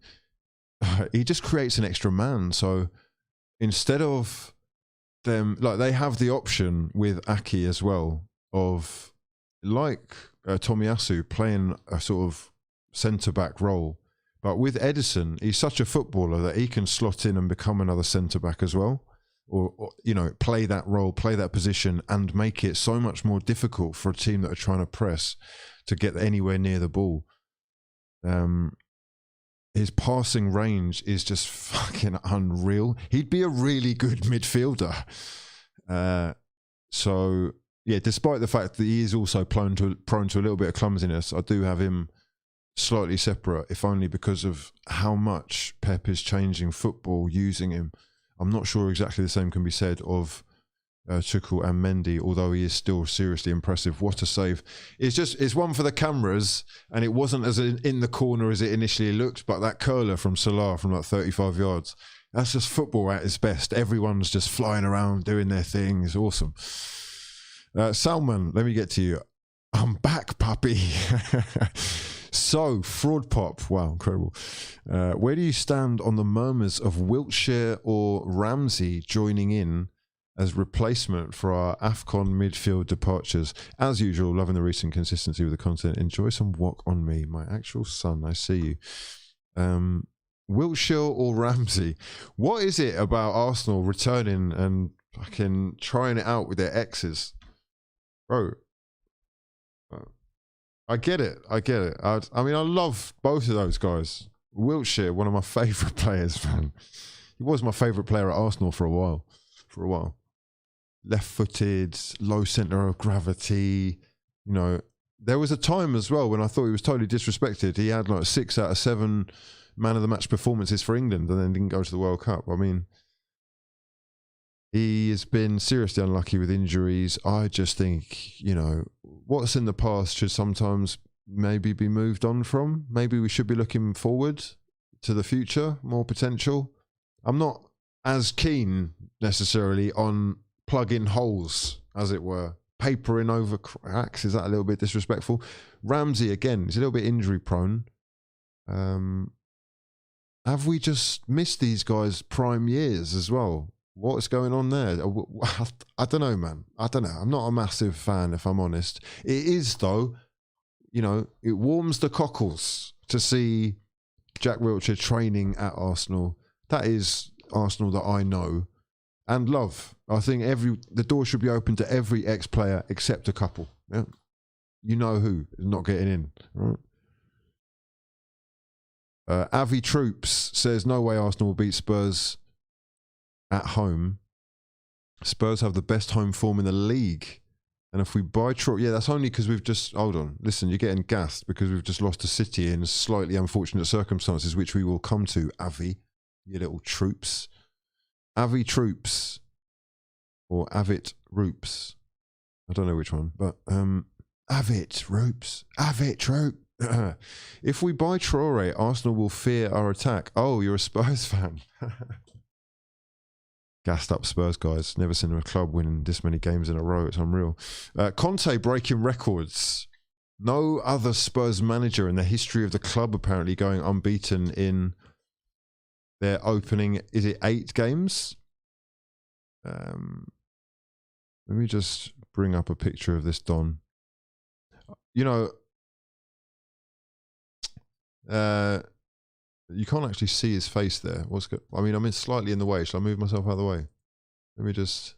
he just creates an extra man. So instead of them, like they have the option with Aki as well of like Tomiyasu playing a sort of centre-back role. But with Edison, he's such a footballer that he can slot in and become another centre-back as well. Or, you know, play that role, play that position, and make it so much more difficult for a team that are trying to press to get anywhere near the ball. His passing range is just fucking unreal. He'd be a really good midfielder. So, yeah, despite the fact that he is also prone to a little bit of clumsiness, I do have him slightly separate, if only because of how much Pep is changing football using him. I'm not sure exactly the same can be said of Tuchel and Mendy, although he is still seriously impressive. What a save. It's one for the cameras, and it wasn't as in the corner as it initially looked, but that curler from Salah from like 35 yards, that's just football at its best. Everyone's just flying around, doing their thing. It's awesome. Salman, let me get to you. I'm back, puppy. So, Fraud Pop, wow, incredible. Where do you stand on the murmurs of Wiltshire or Ramsey joining in as replacement for our AFCON midfield departures? As usual, loving the recent consistency with the content. Enjoy some walk on me, my actual son. I see you. Wiltshire or Ramsey? What is it about Arsenal returning and fucking trying it out with their exes? Bro. I get it. I mean, I love both of those guys. Wiltshire, one of my favourite players, man. He was my favourite player at Arsenal for a while. Left-footed, low centre of gravity. You know, there was a time as well when I thought he was totally disrespected. He had like 6 out of 7 man of the match performances for England and then didn't go to the World Cup. I mean, he has been seriously unlucky with injuries. I just think, you know, what's in the past should sometimes maybe be moved on from. Maybe we should be looking forward to the future, more potential. I'm not as keen necessarily on plugging holes, as it were. Papering over cracks, is that a little bit disrespectful? Ramsey, again, is a little bit injury prone. Have we just missed these guys' prime years as well? What's going on there? I don't know, man. I don't know. I'm not a massive fan, if I'm honest. It is, though, you know, it warms the cockles to see Jack Wilshere training at Arsenal. That is Arsenal that I know and love. I think the door should be open to every ex-player except a couple. Yeah? You know who is not getting in, right? Avi Troops says, no way Arsenal will beat Spurs at home. Spurs have the best home form in the league. And if we buy Troy, yeah, that's only because we've just, hold on, listen, you're getting gassed because we've just lost to City in slightly unfortunate circumstances, which we will come to, Avi, you little troops. Avi Troops, or Avit Roops. I don't know which one, but Avit Roops, Avit Troop. If we buy Torreira, Arsenal will fear our attack. Oh, you're a Spurs fan. Gassed up Spurs guys. Never seen a club winning this many games in a row. It's unreal. Conte breaking records. No other Spurs manager in the history of the club apparently going unbeaten in their opening, is it 8 games? Let me just bring up a picture of this Don. You know, you can't actually see his face there. I mean, I'm slightly in the way. Shall I move myself out of the way? Let me just...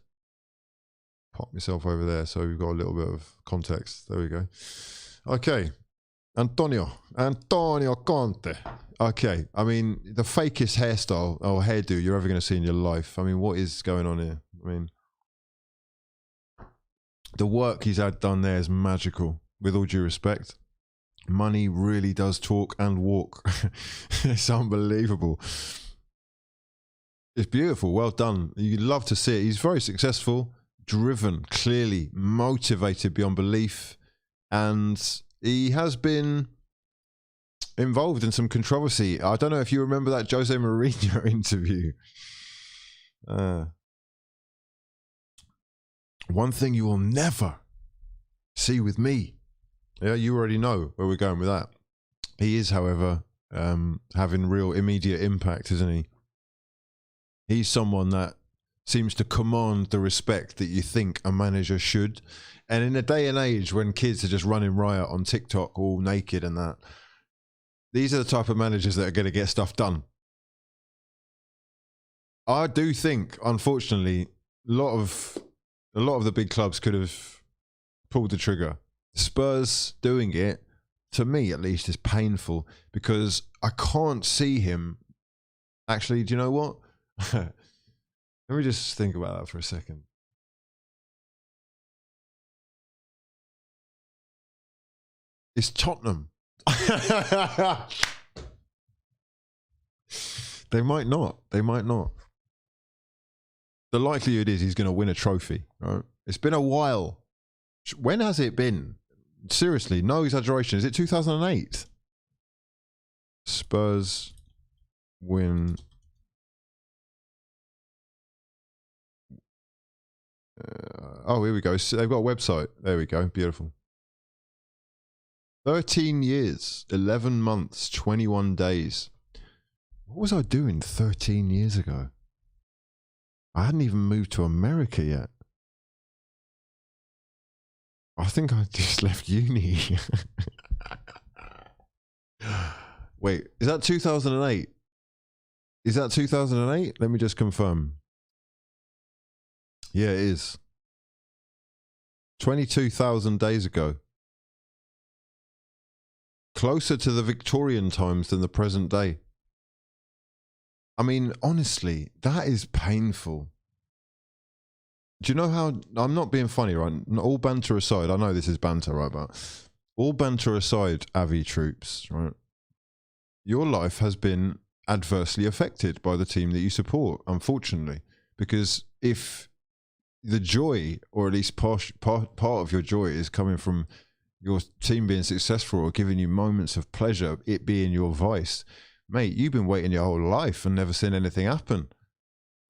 pop myself over there so we've got a little bit of context. There we go. Okay. Antonio Conte. Okay. I mean, the fakest hairstyle or hairdo you're ever going to see in your life. I mean, what is going on here? I mean, the work he's had done there is magical, with all due respect. Money really does talk and walk. It's unbelievable. It's beautiful. Well done. You'd love to see it. He's very successful, driven, clearly motivated beyond belief, and he has been involved in some controversy. I don't know if you remember that Jose Mourinho interview. One thing you will never see with me. Yeah, you already know where we're going with that. He is, however, having real immediate impact, isn't he? He's someone that seems to command the respect that you think a manager should. And in a day and age when kids are just running riot on TikTok all naked and that, these are the type of managers that are going to get stuff done. I do think, unfortunately, a lot of the big clubs could have pulled the trigger. Spurs doing it, to me at least, is painful because I can't see him. Actually, do you know what? Let me just think about that for a second. It's Tottenham. They might not. They might not. The likelihood is he's going to win a trophy. Right? It's been a while. When has it been? Seriously, no exaggeration. Is it 2008? Spurs win. Oh, here we go. So they've got a website. There we go. Beautiful. 13 years, 11 months, 21 days. What was I doing 13 years ago? I hadn't even moved to America yet. I think I just left uni. Wait, is that 2008? Is that 2008? Let me just confirm. Yeah, it is. 22,000 days ago. Closer to the Victorian times than the present day. I mean, honestly, that is painful. Do you know how, I'm not being funny, right? All banter aside, I know this is banter, right? But all banter aside, Avi troops, right? Your life has been adversely affected by the team that you support, unfortunately. Because if the joy, or at least part of your joy, is coming from your team being successful or giving you moments of pleasure, it being your vice, mate, you've been waiting your whole life and never seen anything happen.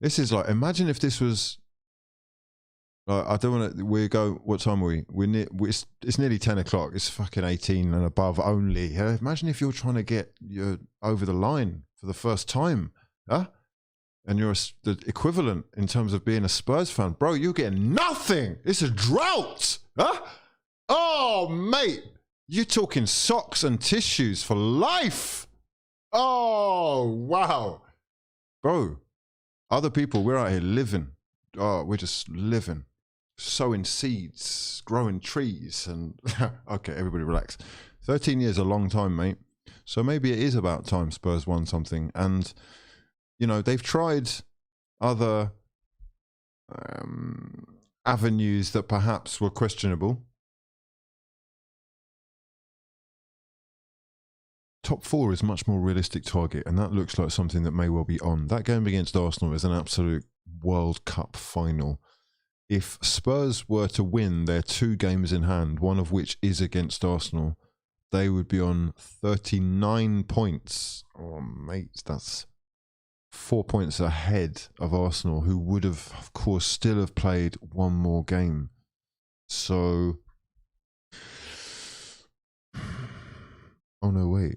This is like, imagine if this was, I don't want to, we go, what time are we? It's nearly 10 o'clock. It's fucking 18 and above only. Yeah? Imagine if you're trying to get you over the line for the first time. Huh? And you're the equivalent in terms of being a Spurs fan. Bro, you're getting nothing. It's a drought. Huh? Oh, mate. You're talking socks and tissues for life. Oh, wow. Bro, other people, we're out here living. Oh, we're just living. Sowing seeds, growing trees, and okay, everybody relax. 13 years a long time, mate. So maybe it is about time Spurs won something. And, you know, they've tried other avenues that perhaps were questionable. Top four is a much more realistic target, and that looks like something that may well be on. That game against Arsenal is an absolute World Cup final. If Spurs were to win their 2 games in hand, one of which is against Arsenal, they would be on 39 points. Oh, mate, that's 4 points ahead of Arsenal, who would have, of course, still have played one more game. So, oh no, wait.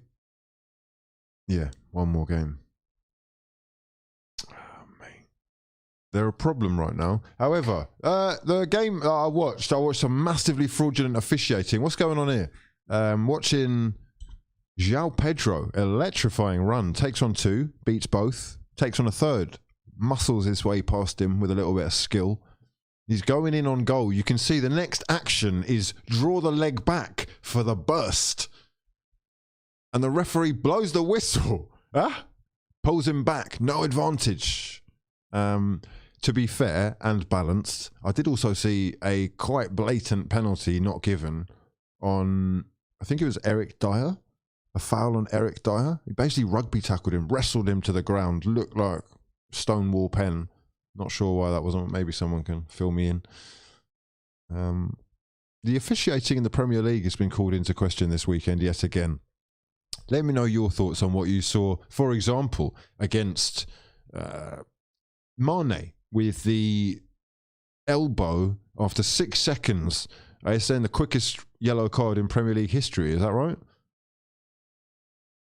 Yeah, one more game. They're a problem right now. However, the game I watched some massively fraudulent officiating. What's going on here? Watching Joao Pedro, electrifying run, takes on 2, beats both, takes on a 3rd, muscles his way past him with a little bit of skill. He's going in on goal. You can see the next action is draw the leg back for the burst. And the referee blows the whistle. Pulls him back. No advantage. To be fair and balanced, I did also see a quite blatant penalty not given on, I think it was Eric Dyer. A foul on Eric Dyer. He basically rugby tackled him, wrestled him to the ground. Looked like Stonewall Pen. Not sure why that wasn't. Maybe someone can fill me in. The officiating in the Premier League has been called into question this weekend yet again. Let me know your thoughts on what you saw, for example, against Mane with the elbow after 6 seconds. I saying the quickest yellow card in Premier League history. Is that right?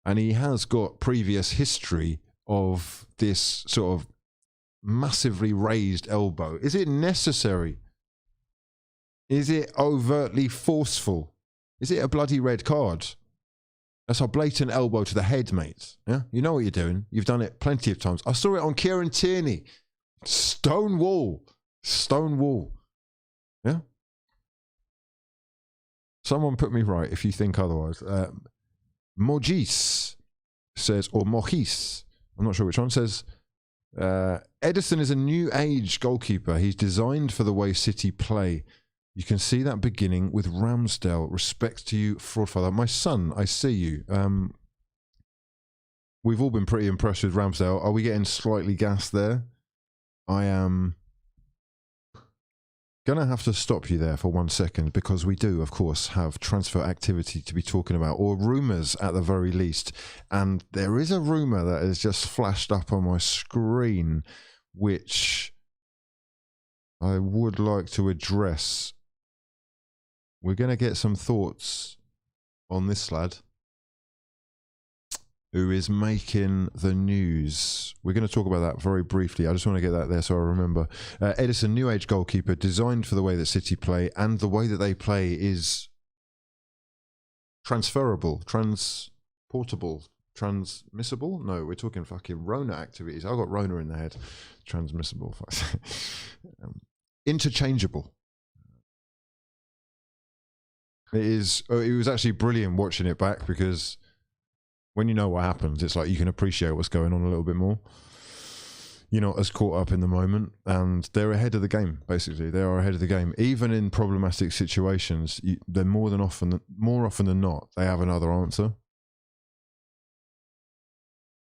And he has got previous history of this sort of massively raised elbow. Is it necessary? Is it overtly forceful? Is it a bloody red card? That's a blatant elbow to the head, mate. Yeah, you know what you're doing. You've done it plenty of times. I saw it on Kieran Tierney. Stonewall. Yeah. Someone put me right if you think otherwise. Mojis says, or Mojis, I'm not sure which one, says, Ederson is a new age goalkeeper. He's designed for the way City play. You can see that beginning with Ramsdale. Respect to you, fraudfather. My son, I see you. We've all been pretty impressed with Ramsdale. Are we getting slightly gassed there? I am going to have to stop you there for 1 second because we do, of course, have transfer activity to be talking about, or rumours at the very least. And there is a rumour that has just flashed up on my screen, which I would like to address. We're going to get some thoughts on this lad who is making the news. We're going to talk about that very briefly. I just want to get that there so I remember. Ederson, new age goalkeeper, designed for the way that City play, and the way that they play is transferable, transportable, transmissible. No, we're talking fucking Rona activities. I got Rona in the head. Transmissible. Interchangeable. It was actually brilliant watching it back because when you know what happens, it's like you can appreciate what's going on a little bit more. You're not as caught up in the moment, and they're ahead of the game, basically. They are ahead of the game. Even in problematic situations, they're more often than not, they have another answer.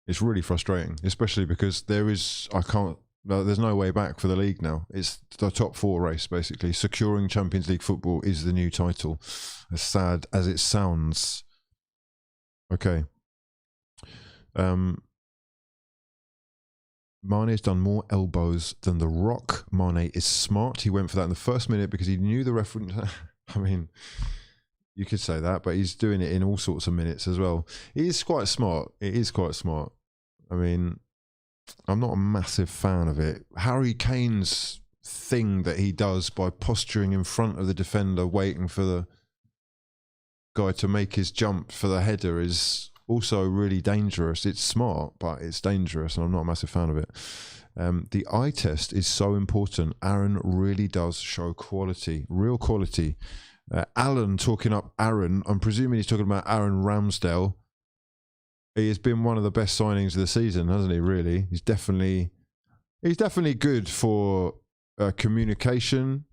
It's really frustrating, especially because there's no way back for the league now. It's the top 4 race, basically. Securing Champions League football is the new title, as sad as it sounds. Okay. Mane's done more elbows than The Rock. Mane is smart. He went for that in the first minute because he knew the reference. I mean, you could say that, but he's doing it in all sorts of minutes as well. He is quite smart. It is quite smart. I mean, I'm not a massive fan of it. Harry Kane's thing that he does by posturing in front of the defender, waiting for the guy to make his jump for the header is also really dangerous. It's smart, but it's dangerous, and I'm not a massive fan of it. The eye test is so important. Aaron really does show quality, real quality. Alan talking up Aaron. I'm presuming he's talking about Aaron Ramsdale. He has been one of the best signings of the season, hasn't he? Really, he's definitely good for communication.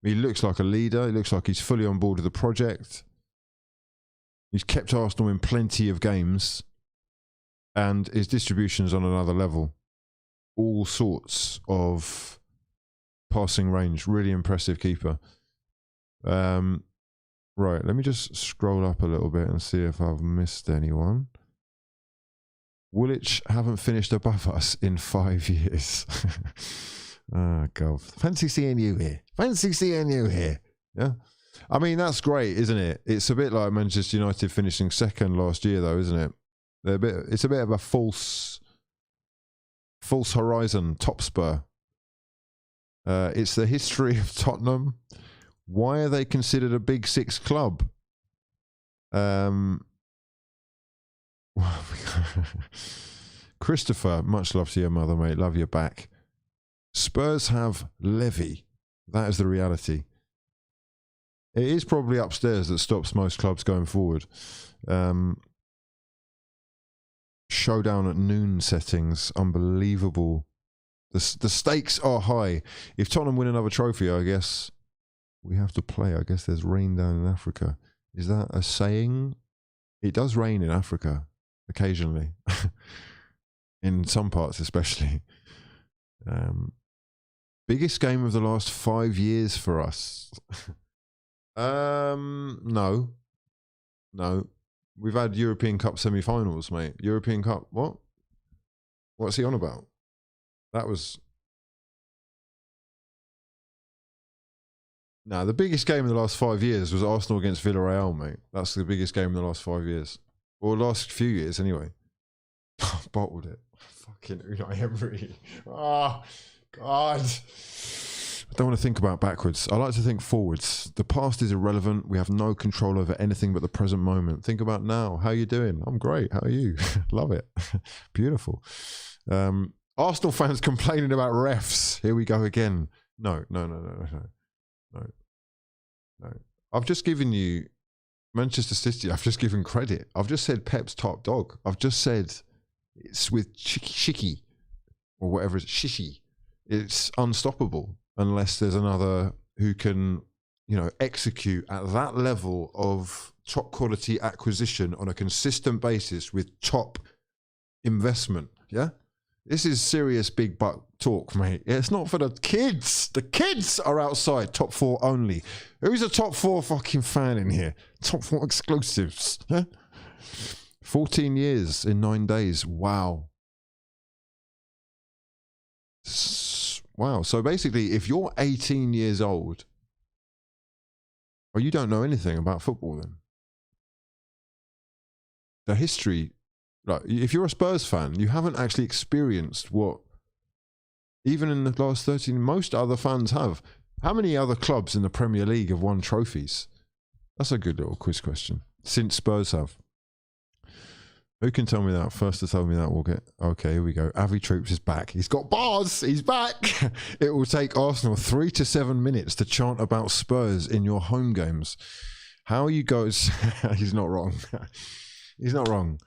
He looks like a leader. He looks like he's fully on board with the project. He's kept Arsenal in plenty of games, and his distribution's on another level. All sorts of passing range. Really impressive keeper. Right, let me just scroll up a little bit and see if I've missed anyone. Woolwich haven't finished above us in 5 years. Oh, God. Fancy seeing you here. Fancy seeing you here. Yeah. I mean, that's great, isn't it? It's a bit like Manchester United finishing second last year, though, isn't it? It's a bit of a false horizon top spur. It's the history of Tottenham. Why are they considered a Big Six club? Christopher, much love to your mother, mate. Love you back. Spurs have Levy. That is the reality. It is probably upstairs that stops most clubs going forward. Showdown at noon settings, unbelievable. The stakes are high. If Tottenham win another trophy, I guess we have to play. I guess there's rain down in Africa. Is that a saying? It does rain in Africa occasionally, in some parts especially. Biggest game of the last 5 years for us. No. We've had European Cup semi-finals, mate. European Cup, what? What's he on about? That was... Nah, the biggest game in the last 5 years was Arsenal against Villarreal, mate. That's the biggest game in the last 5 years. Or last few years, anyway. Bottled it. Fucking Unai Emery. Ah, God. I don't want to think about backwards. I like to think forwards. The past is irrelevant. We have no control over anything but the present moment. Think about now. How are you doing? I'm great. How are you? Love it. Beautiful. Arsenal fans complaining about refs. Here we go again. No. I've just given you Manchester City. I've just given credit. I've just said Pep's top dog. I've just said it's with Shiki or whatever it's Shishi. It's unstoppable unless there's another who can, execute at that level of top quality acquisition on a consistent basis with top investment. Yeah. This is serious big buck talk, mate. It's not for the kids. The kids are outside. Top 4 only. Who's a top 4 fucking fan in here? Top 4 exclusives. Huh? 14 years in 9 days. Wow. Wow. So basically, if you're 18 years old, well, you don't know anything about football then. The history... Like, if you're a Spurs fan, you haven't actually experienced what, even in the last 13, most other fans have. How many other clubs in the Premier League have won trophies? That's a good little quiz question. Since Spurs have. Who can tell me that? First to tell me that, we'll get... Okay, here we go. Avi Troops is back. He's got bars. He's back. It will take Arsenal 3 to 7 minutes to chant about Spurs in your home games. How are you guys... He's not wrong. He's not wrong.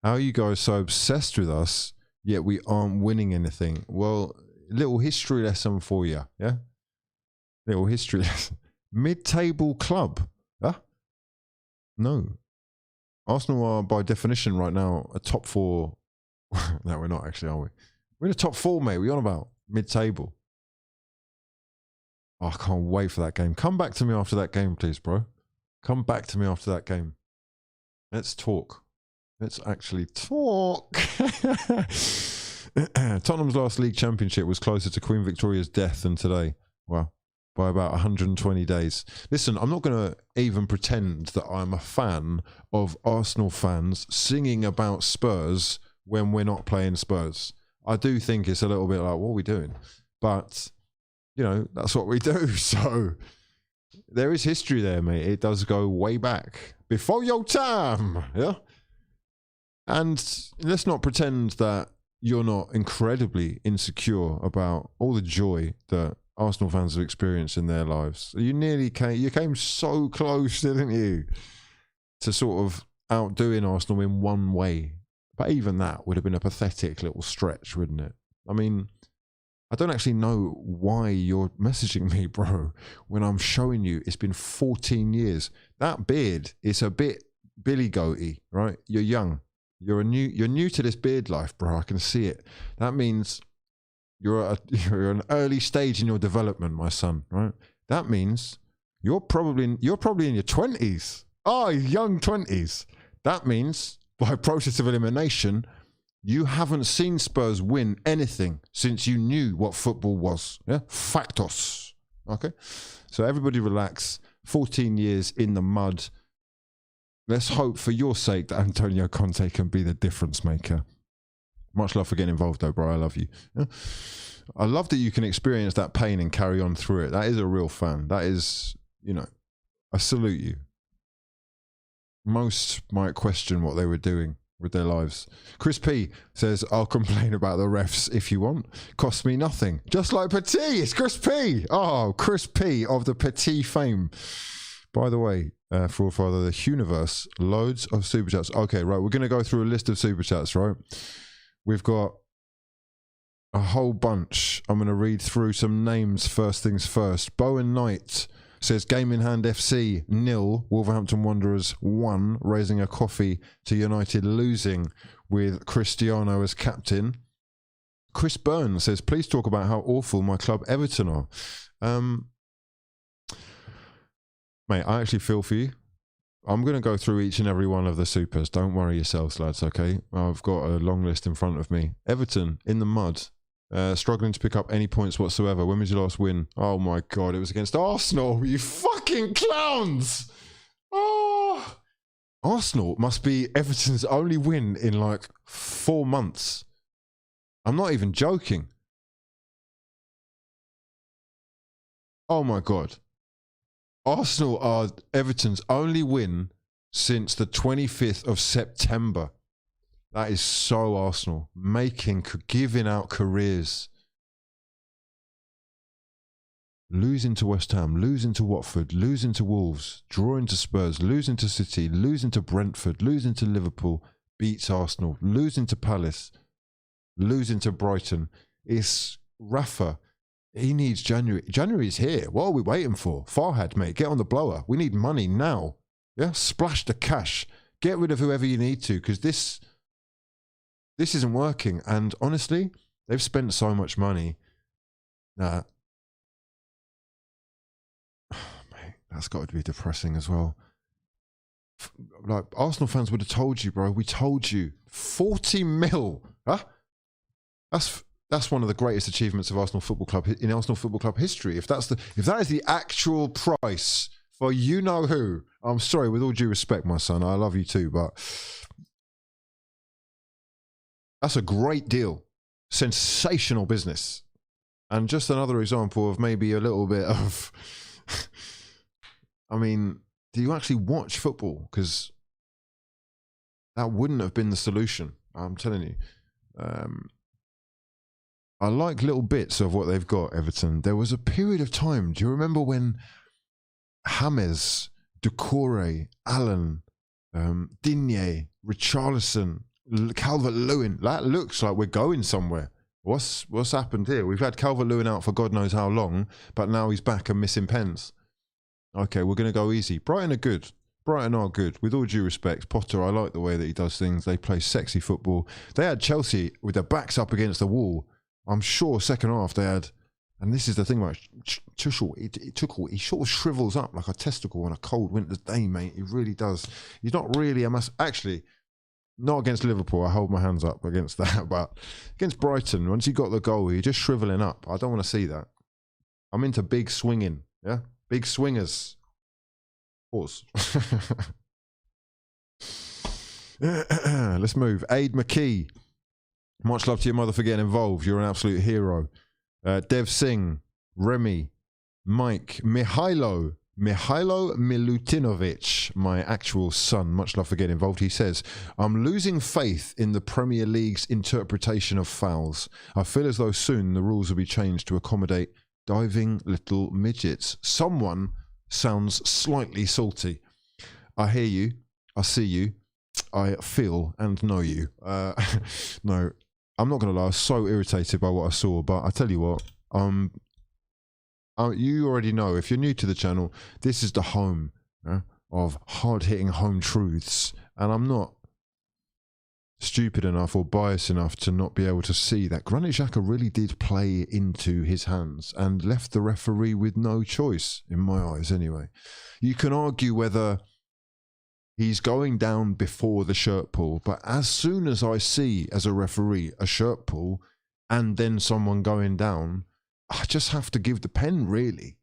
How are you guys so obsessed with us, yet we aren't winning anything? Well, little history lesson for you, yeah? Little history lesson. Mid-table club, huh? No. Arsenal are, by definition, right now, a top 4. No, we're not actually, are we? We're in the top 4, mate. We're on about mid-table. Oh, I can't wait for that game. Come back to me after that game, please, bro. Come back to me after that game. Let's talk. Let's actually talk. Tottenham's last league championship was closer to Queen Victoria's death than today. Wow. By about 120 days. Listen, I'm not going to even pretend that I'm a fan of Arsenal fans singing about Spurs when we're not playing Spurs. I do think it's a little bit like, what are we doing? But, that's what we do. So there is history there, mate. It does go way back. Before your time. Yeah. And let's not pretend that you're not incredibly insecure about all the joy that Arsenal fans have experienced in their lives. You came so close, didn't you, to sort of outdoing Arsenal in one way. But even that would have been a pathetic little stretch, wouldn't it? I mean, I don't actually know why you're messaging me, bro, when I'm showing you it's been 14 years. That beard is a bit Billy Goaty, right? You're young. You're new to this beard life, bro. I can see it. That means you're an early stage in your development, my son, right? That means you're probably in your 20s. Oh, young 20s. That means by process of elimination, you haven't seen Spurs win anything since you knew what football was. Yeah, factos. Okay, so everybody relax. 14 years in the mud. Let's hope for your sake that Antonio Conte can be the difference maker. Much love for getting involved though, bro. I love you. Yeah? I love that you can experience that pain and carry on through it. That is a real fan. That is, I salute you. Most might question what they were doing with their lives. Chris P says, I'll complain about the refs if you want. Costs me nothing. Just like Petit. It's Chris P. Oh, Chris P of the Petit fame. By the way, Fraud Father, the Universe, loads of super chats. Okay, right. We're going to go through a list of super chats, right? We've got a whole bunch. I'm going to read through some names first things first. Bowen Knight says, Game in Hand FC 0, Wolverhampton Wanderers 1, raising a coffee to United losing with Cristiano as captain. Chris Byrne says, please talk about how awful my club Everton are. Mate, I actually feel for you. I'm going to go through each and every one of the supers. Don't worry yourselves, lads, okay? I've got a long list in front of me. Everton, in the mud. Struggling to pick up any points whatsoever. When was your last win? Oh my God, it was against Arsenal. You fucking clowns! Oh, Arsenal must be Everton's only win in like 4 months. I'm not even joking. Oh my God. Arsenal are Everton's only win since the 25th of September. That is so Arsenal. Giving out careers. Losing to West Ham, losing to Watford, losing to Wolves, drawing to Spurs, losing to City, losing to Brentford, losing to Liverpool, beats Arsenal, losing to Palace, losing to Brighton. It's Rafa. He needs January. January's here. What are we waiting for? Farhad, mate, get on the blower. We need money now. Yeah, splash the cash. Get rid of whoever you need to, because this isn't working. And honestly, they've spent so much money that, mate, that's got to be depressing as well. Like, Arsenal fans would have told you, bro. We told you. 40 mil. Huh? That's one of the greatest achievements of Arsenal Football Club in Arsenal Football Club history. If that is the actual price for you know who, I'm sorry, with all due respect, my son, I love you too, but that's a great deal. Sensational business. And just another example of maybe a little bit of, I mean, do you actually watch football? Because that wouldn't have been the solution. I'm telling you. I like little bits of what they've got, Everton. There was a period of time, do you remember when James, Doucouré, Allen, Digne, Richarlison, Calvert-Lewin, that looks like we're going somewhere. What's happened here? We've had Calvert-Lewin out for God knows how long, but now he's back and missing pens. Okay, we're going to go easy. Brighton are good. Brighton are good. With all due respect, Potter, I like the way that he does things. They play sexy football. They had Chelsea with their backs up against the wall. I'm sure second half they had, and this is the thing about Tuchel, he sort of shrivels up like a testicle on a cold winter's day, mate. He really does. He's not really actually, not against Liverpool, I hold my hands up against that, but against Brighton, once he got the goal, he's just shriveling up. I don't want to see that. I'm into big swinging, yeah? Big swingers. Pause. Let's move. Aid McKee. Much love to your mother for getting involved. You're an absolute hero. Dev Singh, Remy, Mike, Mihailo Milutinovic, my actual son. Much love for getting involved. He says, I'm losing faith in the Premier League's interpretation of fouls. I feel as though soon the rules will be changed to accommodate diving little midgets. Someone sounds slightly salty. I hear you. I see you. I feel and know you. No. I'm not going to lie, I was so irritated by what I saw, but I tell you what, you already know, if you're new to the channel, this is the home of hard-hitting home truths, and I'm not stupid enough or biased enough to not be able to see that Granit Xhaka really did play into his hands and left the referee with no choice, in my eyes anyway. You can argue whether he's going down before the shirt pull, but as soon as I see, as a referee, a shirt pull and then someone going down, I just have to give the pen, really.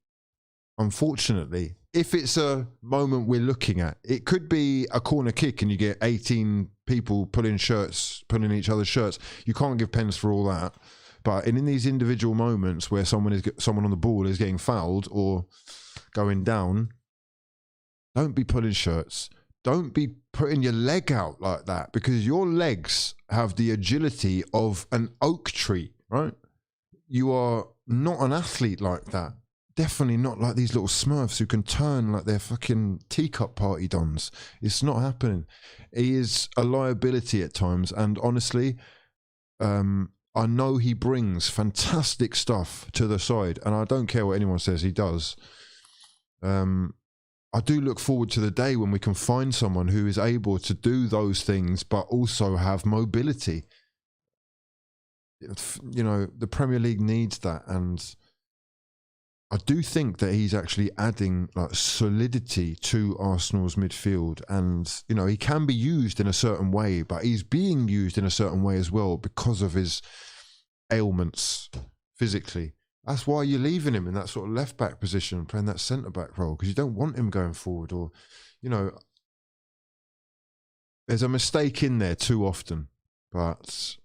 Unfortunately, if it's a moment we're looking at, it could be a corner kick and you get 18 people pulling each other's shirts. You can't give pens for all that. But in these individual moments where someone on the ball is getting fouled or going down, don't be pulling shirts. don't be putting your leg out like that, because your legs have the agility of an oak tree, right? You are not an athlete like that. Definitely not like these little smurfs who can turn like they're fucking teacup party dons. It's not happening. He is a liability at times, and honestly, I know he brings fantastic stuff to the side, and I don't care what anyone says, he does. I do look forward to the day when we can find someone who is able to do those things but also have mobility. You know, the Premier League needs that, and I do think that he's actually adding like solidity to Arsenal's midfield, and you know, he can be used in a certain way, but he's being used in a certain way as well because of his ailments physically. That's why you're leaving him in that sort of left back position, playing that centre back role, because you don't want him going forward. Or, you know, there's a mistake in there too often, but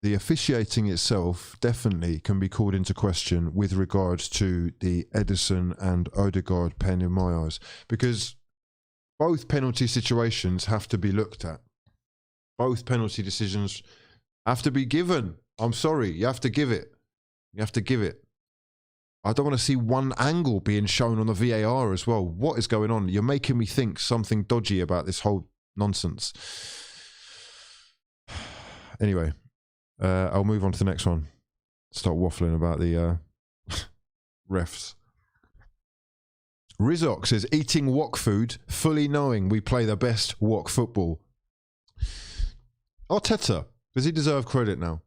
the officiating itself definitely can be called into question with regards to the Ederson and Odegaard pen in my eyes, because both penalty situations have to be looked at. Both penalty decisions have to be given. I'm sorry, you have to give it. You have to give it. I don't want to see one angle being shown on the VAR as well. What is going on? You're making me think something dodgy about this whole nonsense. Anyway, I'll move on to the next one. Start waffling about the refs. Rizok says, eating wok food, fully knowing we play the best wok football. Arteta, does he deserve credit now?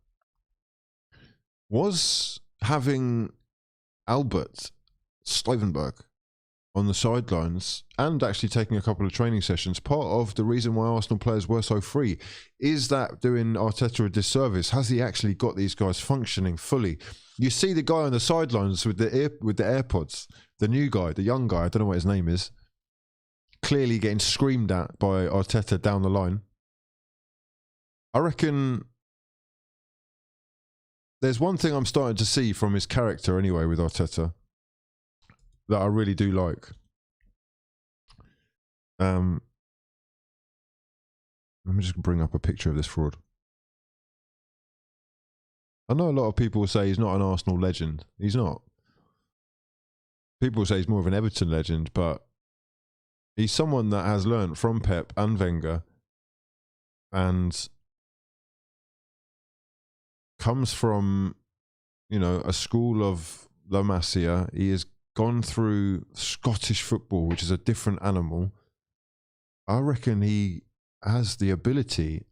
Was having Albert Stevenberg on the sidelines and actually taking a couple of training sessions part of the reason why Arsenal players were so free? Is that doing Arteta a disservice? Has he actually got these guys functioning fully? You see the guy on the sidelines with the AirPods, the new guy, the young guy, I don't know what his name is, clearly getting screamed at by Arteta down the line. I reckon there's one thing I'm starting to see from his character anyway with Arteta that I really do like. Let me just bring up a picture of this fraud. I know a lot of people say he's not an Arsenal legend. He's not. People say he's more of an Everton legend, but he's someone that has learnt from Pep and Wenger and comes from, you know, a school of La Masia. He has gone through Scottish football, which is a different animal. I reckon he has the ability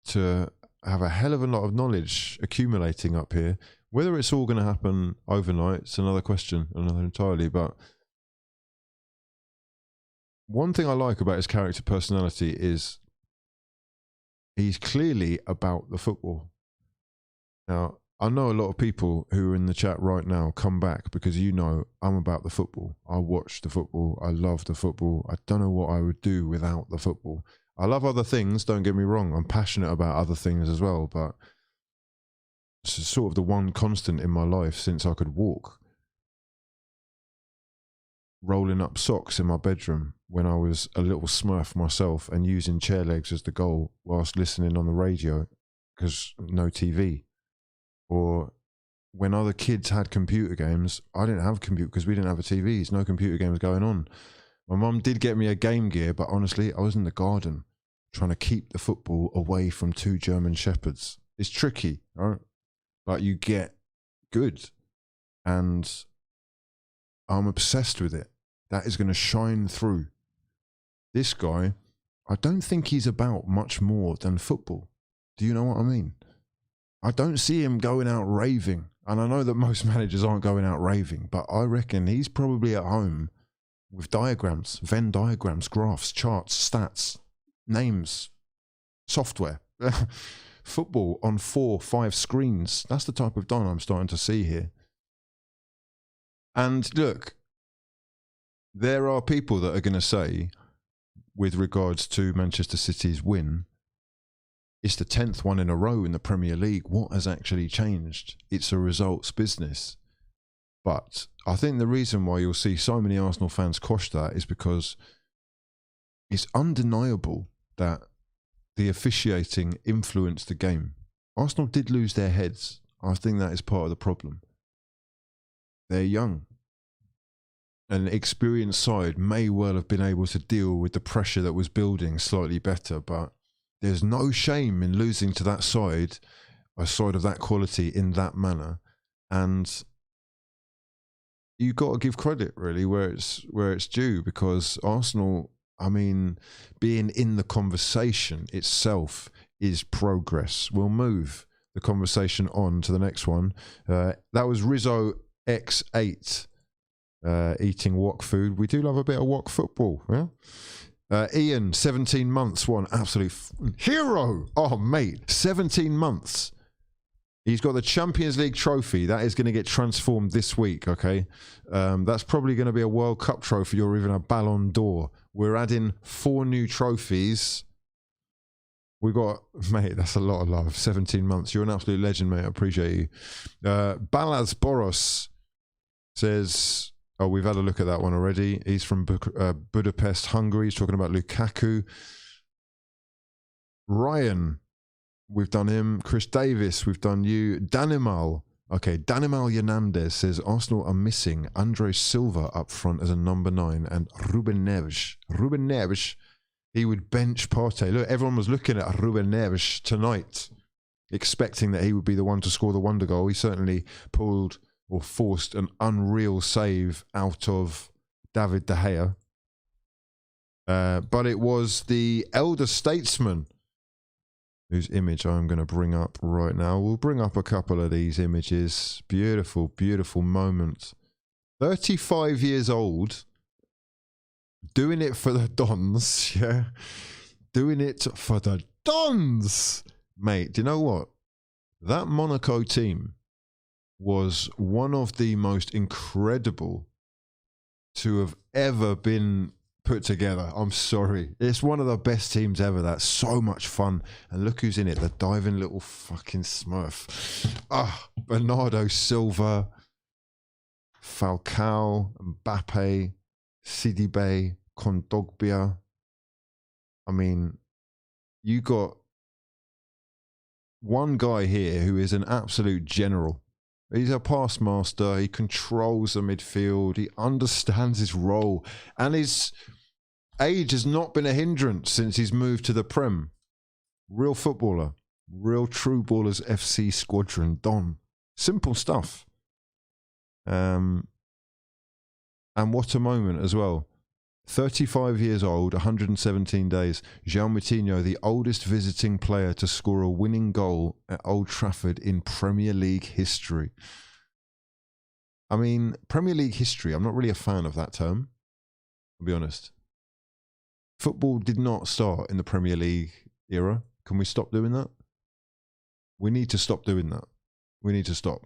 to have a hell of a lot of knowledge accumulating up here. Whether it's all going to happen overnight, it's another question, another entirely. But one thing I like about his character personality is he's clearly about the football. Now, I know a lot of people who are in the chat right now come back because, you know, I'm about the football. I watch the football. I love the football. I don't know what I would do without the football. I love other things, don't get me wrong. I'm passionate about other things as well, but it's sort of the one constant in my life since I could walk. Rolling up socks in my bedroom when I was a little smurf myself and using chair legs as the goal whilst listening on the radio because no TV. Or when other kids had computer games, I didn't have computer because we didn't have a TV. There's no computer games going on. My mum did get me a Game Gear, but honestly, I was in the garden trying to keep the football away from two German shepherds. It's tricky, right? But you get good. And I'm obsessed with it. That is going to shine through. This guy, I don't think he's about much more than football. Do you know what I mean? I don't see him going out raving. And I know that most managers aren't going out raving, but I reckon he's probably at home with diagrams, Venn diagrams, graphs, charts, stats, names, software, football on 4-5 screens. That's the type of Don I'm starting to see here. And look, there are people that are going to say, with regards to Manchester City's win, it's the 10th one in a row in the Premier League. What has actually changed? It's a results business. But I think the reason why you'll see so many Arsenal fans quash that is because, it's undeniable that the officiating influenced the game. Arsenal did lose their heads. I think that is part of the problem. They're young. An experienced side may well have been able to deal with the pressure that was building slightly better, but there's no shame in losing to that side, a side of that quality in that manner. And you've got to give credit really where it's due, because Arsenal, I mean, being in the conversation itself is progress. We'll move the conversation on to the next one. That was Rizzo X8 eating wok food. We do love a bit of wok football, yeah? Ian, 17 months, one absolute hero. Oh, mate, 17 months. He's got the Champions League trophy. That is going to get transformed this week, okay? That's probably going to be a World Cup trophy or even a Ballon d'Or. We're adding 4 new trophies. We got, mate, that's a lot of love. 17 months. You're an absolute legend, mate. I appreciate you. Balaz Boros says, oh, we've had a look at that one already. He's from Budapest, Hungary. He's talking about Lukaku. Ryan, we've done him. Chris Davis, we've done you. Danimal. Okay, Danimal Yanandez says Arsenal are missing Andre Silva up front as a number 9 and Ruben Neves. Ruben Neves, he would bench Partey. Look, everyone was looking at Ruben Neves tonight, expecting that he would be the one to score the wonder goal. He certainly pulled or forced an unreal save out of David De Gea. But it was the elder statesman whose image I'm going to bring up right now. We'll bring up a couple of these images. Beautiful, beautiful moment. 35 years old, doing it for the Dons, yeah? Doing it for the Dons! Mate, do you know what? That Monaco team was one of the most incredible to have ever been put together. I'm sorry. It's one of the best teams ever. That's so much fun. And look who's in it. The diving little fucking smurf. Bernardo Silva, Falcao, Mbappe, Sidibe, Kondogbia. I mean, you got one guy here who is an absolute general. He's a pass master. He controls the midfield. He understands his role. And his age has not been a hindrance since he's moved to the Prem. Real footballer. Real True Ballers FC Squadron. Don. Simple stuff. And what a moment as well. 35 years old, 117 days. Joao Moutinho, the oldest visiting player to score a winning goal at Old Trafford in Premier League history. I mean, Premier League history, I'm not really a fan of that term, I'll be honest. Football did not start in the Premier League era. Can we stop doing that? We need to stop doing that. We need to stop.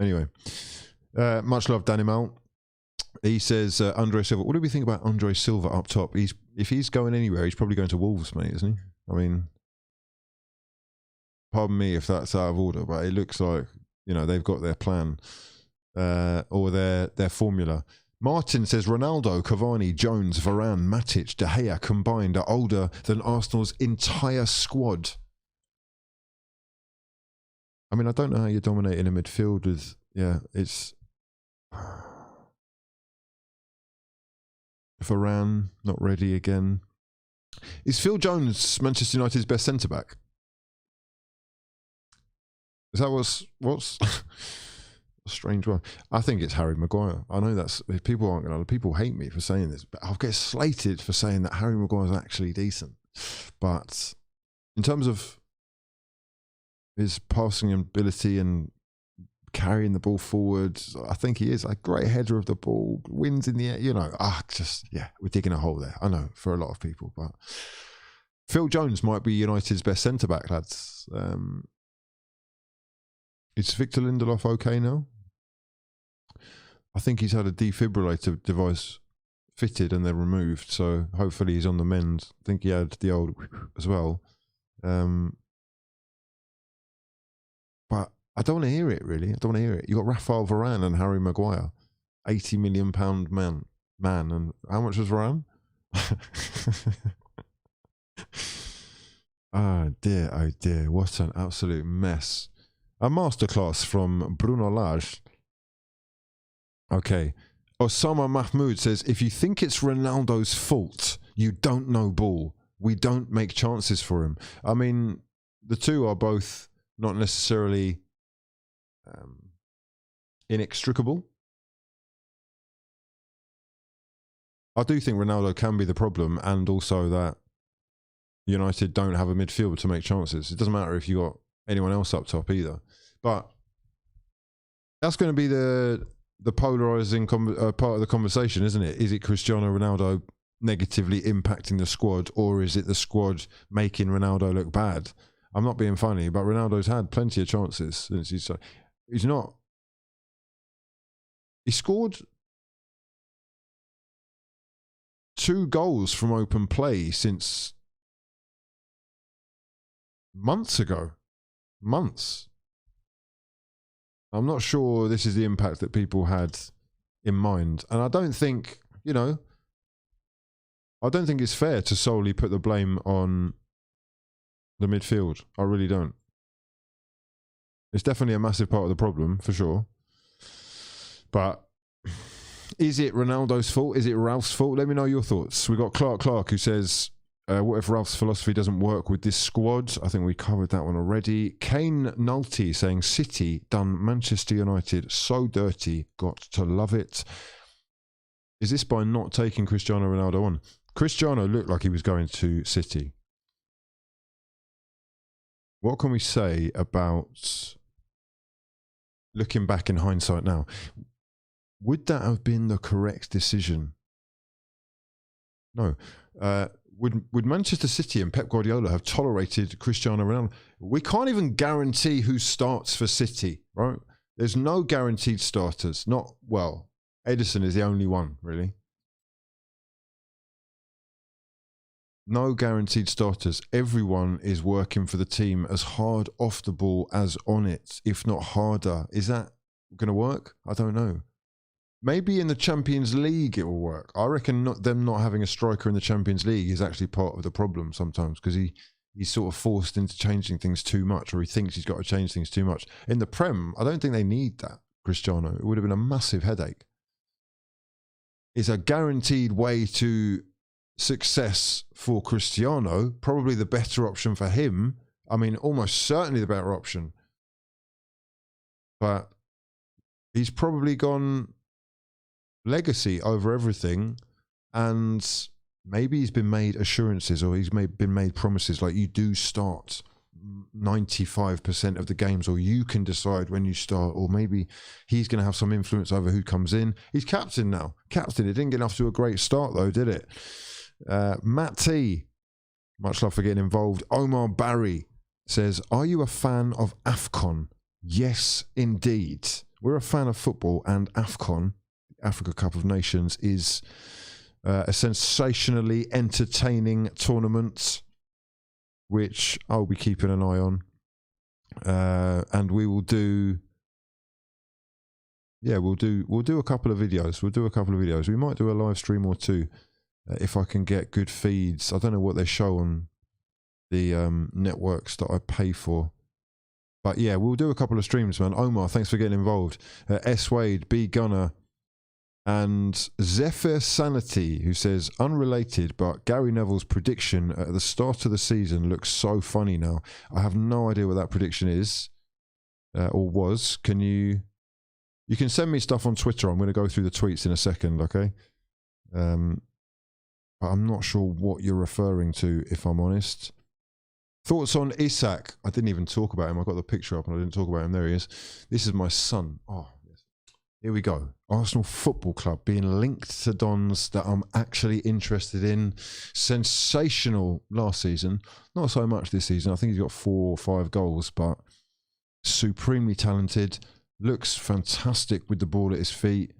Anyway. Much love, Danny Mal. He says, Andre Silva. What do we think about Andre Silva up top? If he's going anywhere, he's probably going to Wolves, mate, isn't he? I mean, pardon me if that's out of order, but it looks like, you know, they've got their plan or their formula. Martin says, Ronaldo, Cavani, Jones, Varane, Matic, De Gea combined are older than Arsenal's entire squad. I mean, I don't know how you're dominating a midfield with, yeah, it's Varane, not ready again. Is Phil Jones Manchester United's best centre-back? Is that what's a strange one? I think it's Harry Maguire. I know that's, people aren't going to, people hate me for saying this, but I'll get slated for saying that Harry Maguire is actually decent. But in terms of his passing ability and carrying the ball forward, I think he is a great header of the ball, wins in the air, you know, we're digging a hole there. I know, for a lot of people, but Phil Jones might be United's best centre-back, lads. Is Victor Lindelof okay now? I think he's had a defibrillator device fitted and then removed, so hopefully he's on the mend. I think he had the old as well. But I don't want to hear it, really. I don't want to hear it. You've got Rafael Varane and Harry Maguire. £80 million man. And how much was Varane? Oh dear, what an absolute mess. A masterclass from Bruno Lage. Okay. Osama Mahmoud says, if you think it's Ronaldo's fault, you don't know ball. We don't make chances for him. I mean, the two are both not necessarily inextricable. I do think Ronaldo can be the problem, and also that United don't have a midfield to make chances. It doesn't matter if you got anyone else up top either. But that's going to be the polarizing part of the conversation, isn't it? Is it Cristiano Ronaldo negatively impacting the squad, or is it the squad making Ronaldo look bad? I'm not being funny, but Ronaldo's had plenty of chances since he scored 2 goals from open play since months ago. Months. I'm not sure this is the impact that people had in mind. And I don't think, I don't think it's fair to solely put the blame on the midfield. I really don't. It's definitely a massive part of the problem, for sure. But is it Ronaldo's fault? Is it Ralph's fault? Let me know your thoughts. We got Clark who says, what if Ralph's philosophy doesn't work with this squad? I think we covered that one already. Kane Nulty saying, City done Manchester United so dirty, got to love it. Is this by not taking Cristiano Ronaldo on? Cristiano looked like he was going to City. What can we say about looking back in hindsight now? Would that have been the correct decision? No. Would Manchester City and Pep Guardiola have tolerated Cristiano Ronaldo? We can't even guarantee who starts for City, right? There's no guaranteed starters. Edison is the only one, really. No guaranteed starters. Everyone is working for the team as hard off the ball as on it, if not harder. Is that going to work? I don't know. Maybe in the Champions League it will work. I reckon them not having a striker in the Champions League is actually part of the problem sometimes, because he's sort of forced into changing things too much, or he thinks he's got to change things too much. In the Prem, I don't think they need that, Cristiano. It would have been a massive headache. It's a guaranteed way to success for Cristiano, probably the better option for him. I mean, almost certainly the better option. But he's probably gone legacy over everything, and maybe he's been made assurances, or he's been made promises like, you do start 95% of the games, or you can decide when you start, or maybe he's going to have some influence over who comes in. He's captain now. Captain. It didn't get off to a great start though, did it? Matt T, much love for getting involved. Omar Barry says, are you a fan of AFCON? Yes, indeed. We're a fan of football, and AFCON, Africa Cup of Nations, is a sensationally entertaining tournament which I'll be keeping an eye on, and we will do we'll do a couple of videos. We might do a live stream or two if I can get good feeds. I don't know what they show on the networks that I pay for, but yeah, we'll do a couple of streams, man. Omar, thanks for getting involved. S Wade, B Gunner, and Zephyr Sanity, who says, unrelated, but Gary Neville's prediction at the start of the season looks so funny now. I have no idea what that prediction is, or was. You can send me stuff on Twitter. I'm going to go through the tweets in a second, okay? But I'm not sure what you're referring to, if I'm honest. Thoughts on Isak? I didn't even talk about him. I got the picture up and I didn't talk about him. There he is. This is my son. Oh, yes. Here we go. Arsenal Football Club being linked to Dons that I'm actually interested in. Sensational last season. Not so much this season. I think he's got 4 or 5 goals, but supremely talented. Looks fantastic with the ball at his feet.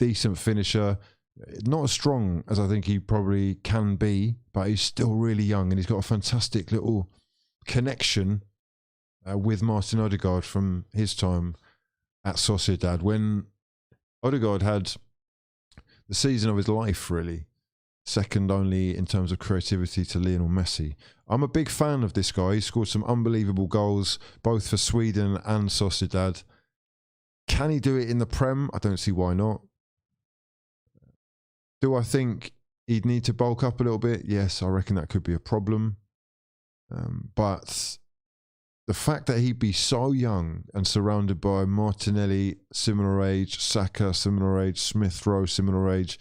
Decent finisher. Not as strong as I think he probably can be, but he's still really young, and he's got a fantastic little connection with Martin Odegaard from his time at Sociedad. When Odegaard had the season of his life, really. Second only in terms of creativity to Lionel Messi. I'm a big fan of this guy. He scored some unbelievable goals, both for Sweden and Sociedad. Can he do it in the Prem? I don't see why not. Do I think he'd need to bulk up a little bit? Yes, I reckon that could be a problem. But the fact that he'd be so young and surrounded by Martinelli, similar age, Saka, similar age, Smith Rowe, similar age,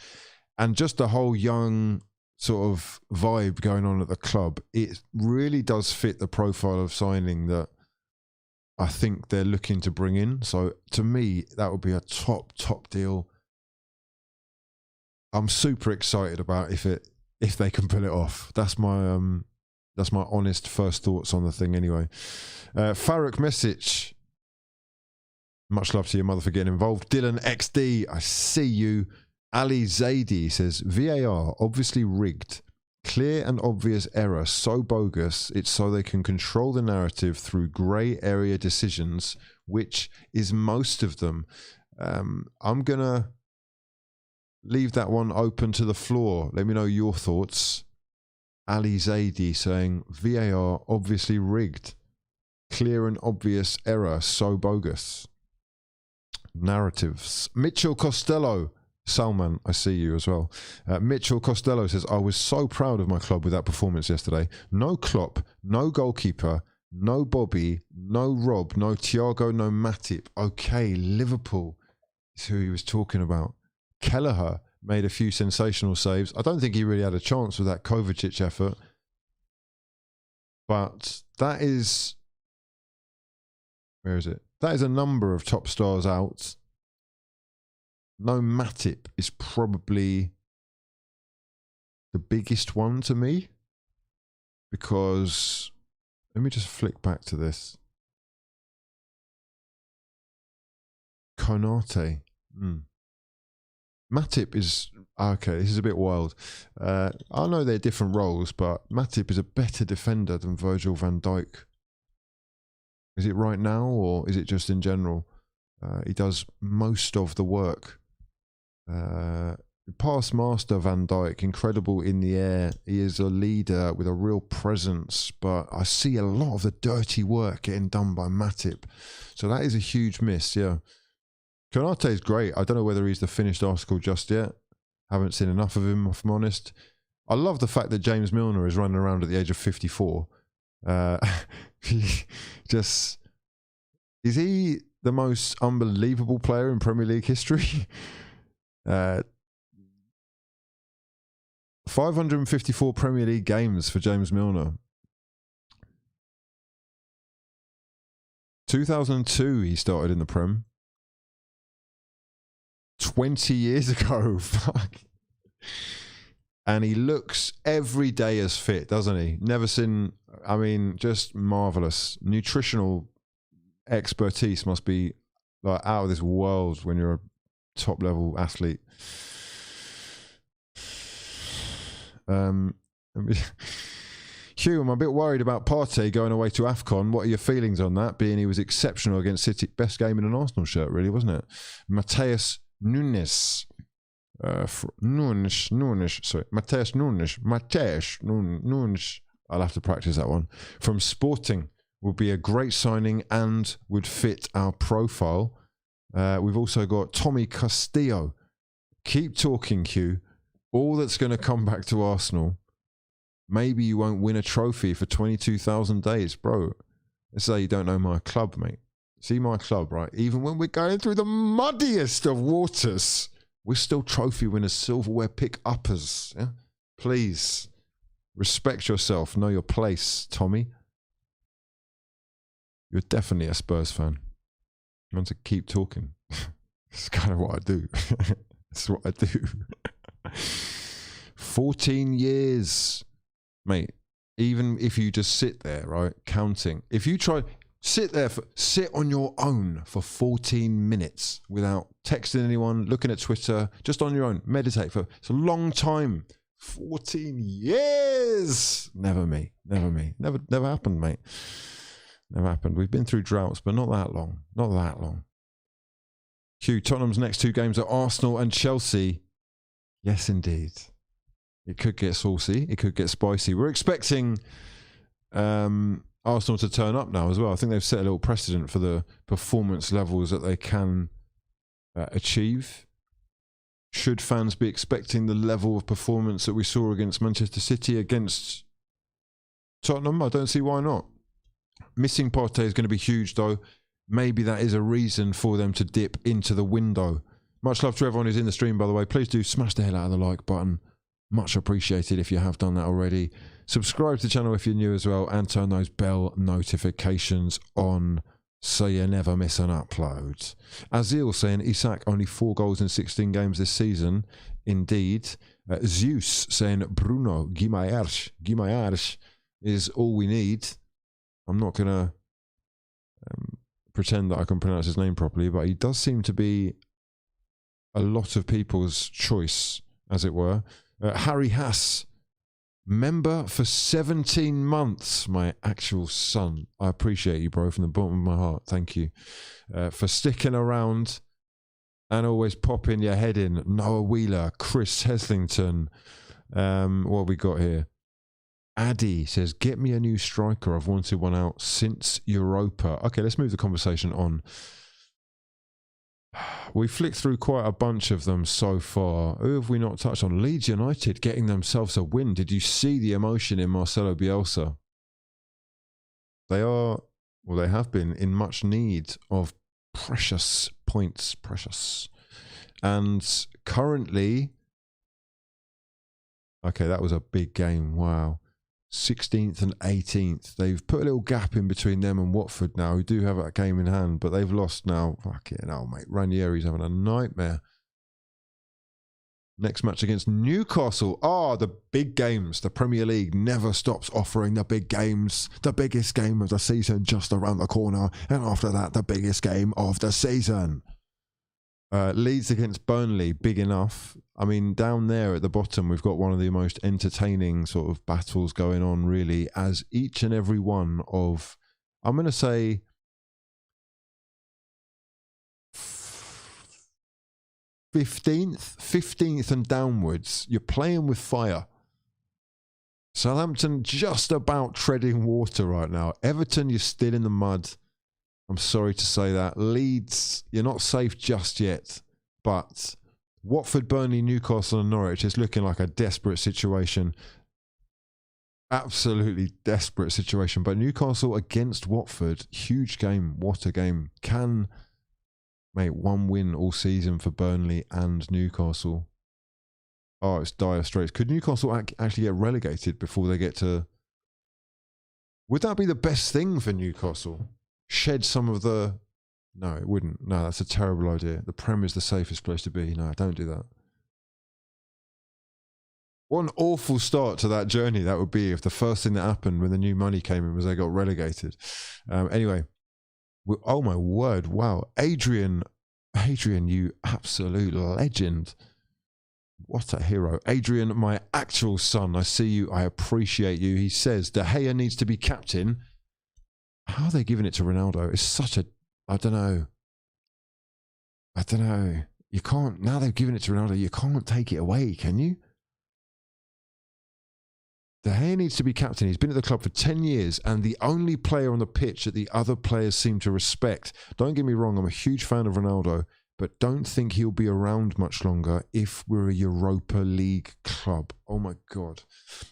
and just the whole young sort of vibe going on at the club, it really does fit the profile of signing that I think they're looking to bring in. So to me, that would be a top deal. I'm super excited about if they can pull it off. That's my honest first thoughts on the thing anyway. Faruk Mesic, much love to your mother for getting involved. Dylan XD, I see you. Ali Zaidi says, VAR obviously rigged. Clear and obvious error, so bogus, it's so they can control the narrative through grey area decisions, which is most of them. I'm going to leave that one open to the floor. Let me know your thoughts. Ali Zaidi saying, VAR obviously rigged. Clear and obvious error, so bogus. Narratives. Mitchell Costello. Salman, I see you as well. Mitchell Costello says, I was so proud of my club with that performance yesterday. No Klopp, no goalkeeper, no Bobby, no Rob, no Thiago, no Matip. Okay, Liverpool is who he was talking about. Kelleher made a few sensational saves. I don't think he really had a chance with that Kovacic effort. But that is... Where is it? That is a number of top stars out. No Matip is probably the biggest one to me, because let me just flick back to this. Konate. Matip is, okay, this is a bit wild. I know they're different roles, but Matip is a better defender than Virgil van Dijk. Is it right now, or is it just in general? He does most of the work. Past master Van Dijk, incredible in the air. He is a leader with a real presence, but I see a lot of the dirty work getting done by Matip. So that is a huge miss, yeah. Konate is great. I don't know whether he's the finished article just yet. Haven't seen enough of him, if I'm honest. I love the fact that James Milner is running around at the age of 54. Just, is he the most unbelievable player in Premier League history? 554 Premier League games for James Milner. 2002 he started in the Prem. 20 years ago. Fuck. And he looks every day as fit, doesn't he? Never seen, I mean, just marvellous. Nutritional expertise must be like out of this world when you're a top level athlete. Hugh, I'm a bit worried about Partey going away to AFCON. What are your feelings on that? Being he was exceptional against City. Best game in an Arsenal shirt, really, wasn't it? Mateus Nunes. Nunes. I'll have to practice that one. From Sporting, would be a great signing and would fit our profile. We've also got Tommy Castillo. Keep talking, Hugh. All that's going to come back to Arsenal. Maybe you won't win a trophy for 22,000 days. Bro, let's say you don't know my club, mate. See my club, right? Even when we're going through the muddiest of waters, we're still trophy winners, silverware pick-uppers. Yeah? Please, respect yourself. Know your place, Tommy. You're definitely a Spurs fan. I want to keep talking. It's kind of what I do. That's what I do. 14 years, mate. Even if you just sit there, right, counting. If you try, sit on your own for 14 minutes without texting anyone, looking at Twitter, just on your own, meditate for, it's a long time. 14 years. Never me. Never happened, mate. Never happened. We've been through droughts, but not that long. Not that long. Hugh, Tottenham's next 2 games are Arsenal and Chelsea. Yes, indeed. It could get saucy. It could get spicy. We're expecting Arsenal to turn up now as well. I think they've set a little precedent for the performance levels that they can achieve. Should fans be expecting the level of performance that we saw against Manchester City against Tottenham? I don't see why not. Missing Partey is going to be huge, though. Maybe that is a reason for them to dip into the window. Much love to everyone who's in the stream, by the way. Please do smash the hell out of the like button. Much appreciated if you have done that already. Subscribe to the channel if you're new as well, and turn those bell notifications on so you never miss an upload. Azil saying Isak only 4 goals in 16 games this season. Indeed. Zeus saying Bruno Guimaraes is all we need. I'm not going to pretend that I can pronounce his name properly, but he does seem to be a lot of people's choice, as it were. Harry Haas, member for 17 months, my actual son. I appreciate you, bro, from the bottom of my heart. Thank you for sticking around and always popping your head in. Noah Wheeler, Chris Heslington. What have we got here? Addy says, get me a new striker. I've wanted one out since Europa. Okay, let's move the conversation on. We flicked through quite a bunch of them so far. Who have we not touched on? Leeds United getting themselves a win. Did you see the emotion in Marcelo Bielsa? They are, well, they have been in much need of precious points. Precious. And currently, okay, that was a big game. Wow. 16th and 18th. They've put a little gap in between them and Watford now, who do have that game in hand, but they've lost now. Fucking hell, mate. Ranieri's having a nightmare. Next match against Newcastle. The big games. The Premier League never stops offering the big games. The biggest game of the season just around the corner. And after that, the biggest game of the season. Leeds against Burnley, big enough. I mean, down there at the bottom, we've got one of the most entertaining sort of battles going on, really, as each and every one of, I'm going to say, 15th and downwards, you're playing with fire. Southampton just about treading water right now. Everton, you're still in the mud. I'm sorry to say that. Leeds, you're not safe just yet. But Watford, Burnley, Newcastle and Norwich is looking like a desperate situation. Absolutely desperate situation. But Newcastle against Watford, huge game. What a game. Can make 1 win all season for Burnley and Newcastle. Oh, it's dire straits. Could Newcastle actually get relegated before they get to... Would that be the best thing for Newcastle? Shed some of the... No, it wouldn't. No, that's a terrible idea. The Prem is the safest place to be. No, don't do that. What an awful start to that journey that would be if the first thing that happened when the new money came in was they got relegated. Anyway, oh my word, wow. Adrian, you absolute legend. What a hero. Adrian, my actual son, I see you, I appreciate you. He says, De Gea needs to be captain. How are they giving it to Ronaldo? It's such a... I don't know. You can't... Now they've given it to Ronaldo, you can't take it away, can you? De Gea needs to be captain. He's been at the club for 10 years and the only player on the pitch that the other players seem to respect. Don't get me wrong, I'm a huge fan of Ronaldo, but don't think he'll be around much longer if we're a Europa League club. Oh my God.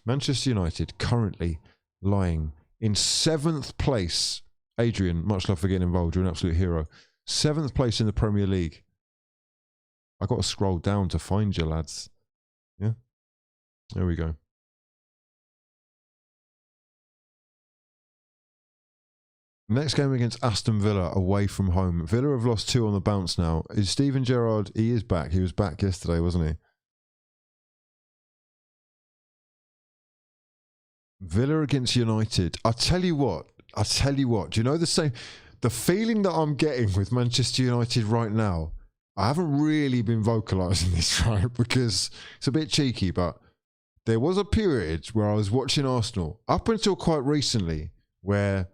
Manchester United currently lying in 7th place. Adrian, much love for getting involved. You're an absolute hero. 7th place in the Premier League. I got to scroll down to find you, lads. Yeah? There we go. Next game against Aston Villa, away from home. Villa have lost 2 on the bounce now. Is Steven Gerrard... He is back. He was back yesterday, wasn't he? Villa against United. I'll tell you what. Do you know the feeling that I'm getting with Manchester United right now? I haven't really been vocalising this, right? Because it's a bit cheeky, but there was a period where I was watching Arsenal, up until quite recently, where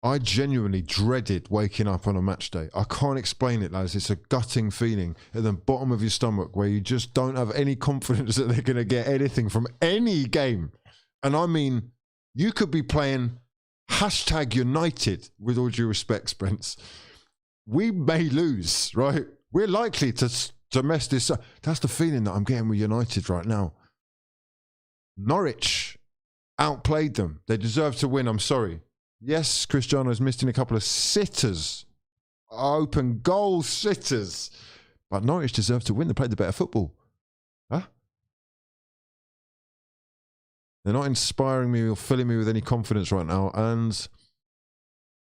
I genuinely dreaded waking up on a match day. I can't explain it, lads. It's a gutting feeling at the bottom of your stomach where you just don't have any confidence that they're going to get anything from any game. And I mean, you could be playing #United, with all due respect, Spence. We may lose, right? We're likely to mess this up. That's the feeling that I'm getting with United right now. Norwich outplayed them. They deserve to win. I'm sorry. Yes, Cristiano's missed in a couple of sitters, open goal sitters, but Norwich deserve to win. They played the better football. Huh? They're not inspiring me or filling me with any confidence right now. And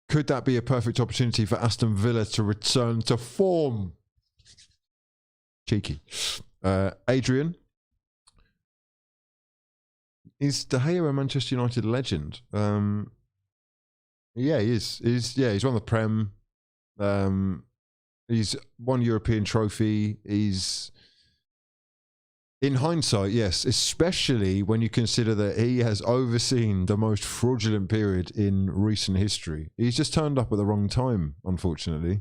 could that be a perfect opportunity for Aston Villa to return to form? Cheeky. Adrian. Is De Gea a Manchester United legend? Yeah, he is. He's won the Prem. He's won European trophy. He's, in hindsight, yes, especially when you consider that he has overseen the most fraudulent period in recent history. He's just turned up at the wrong time, unfortunately.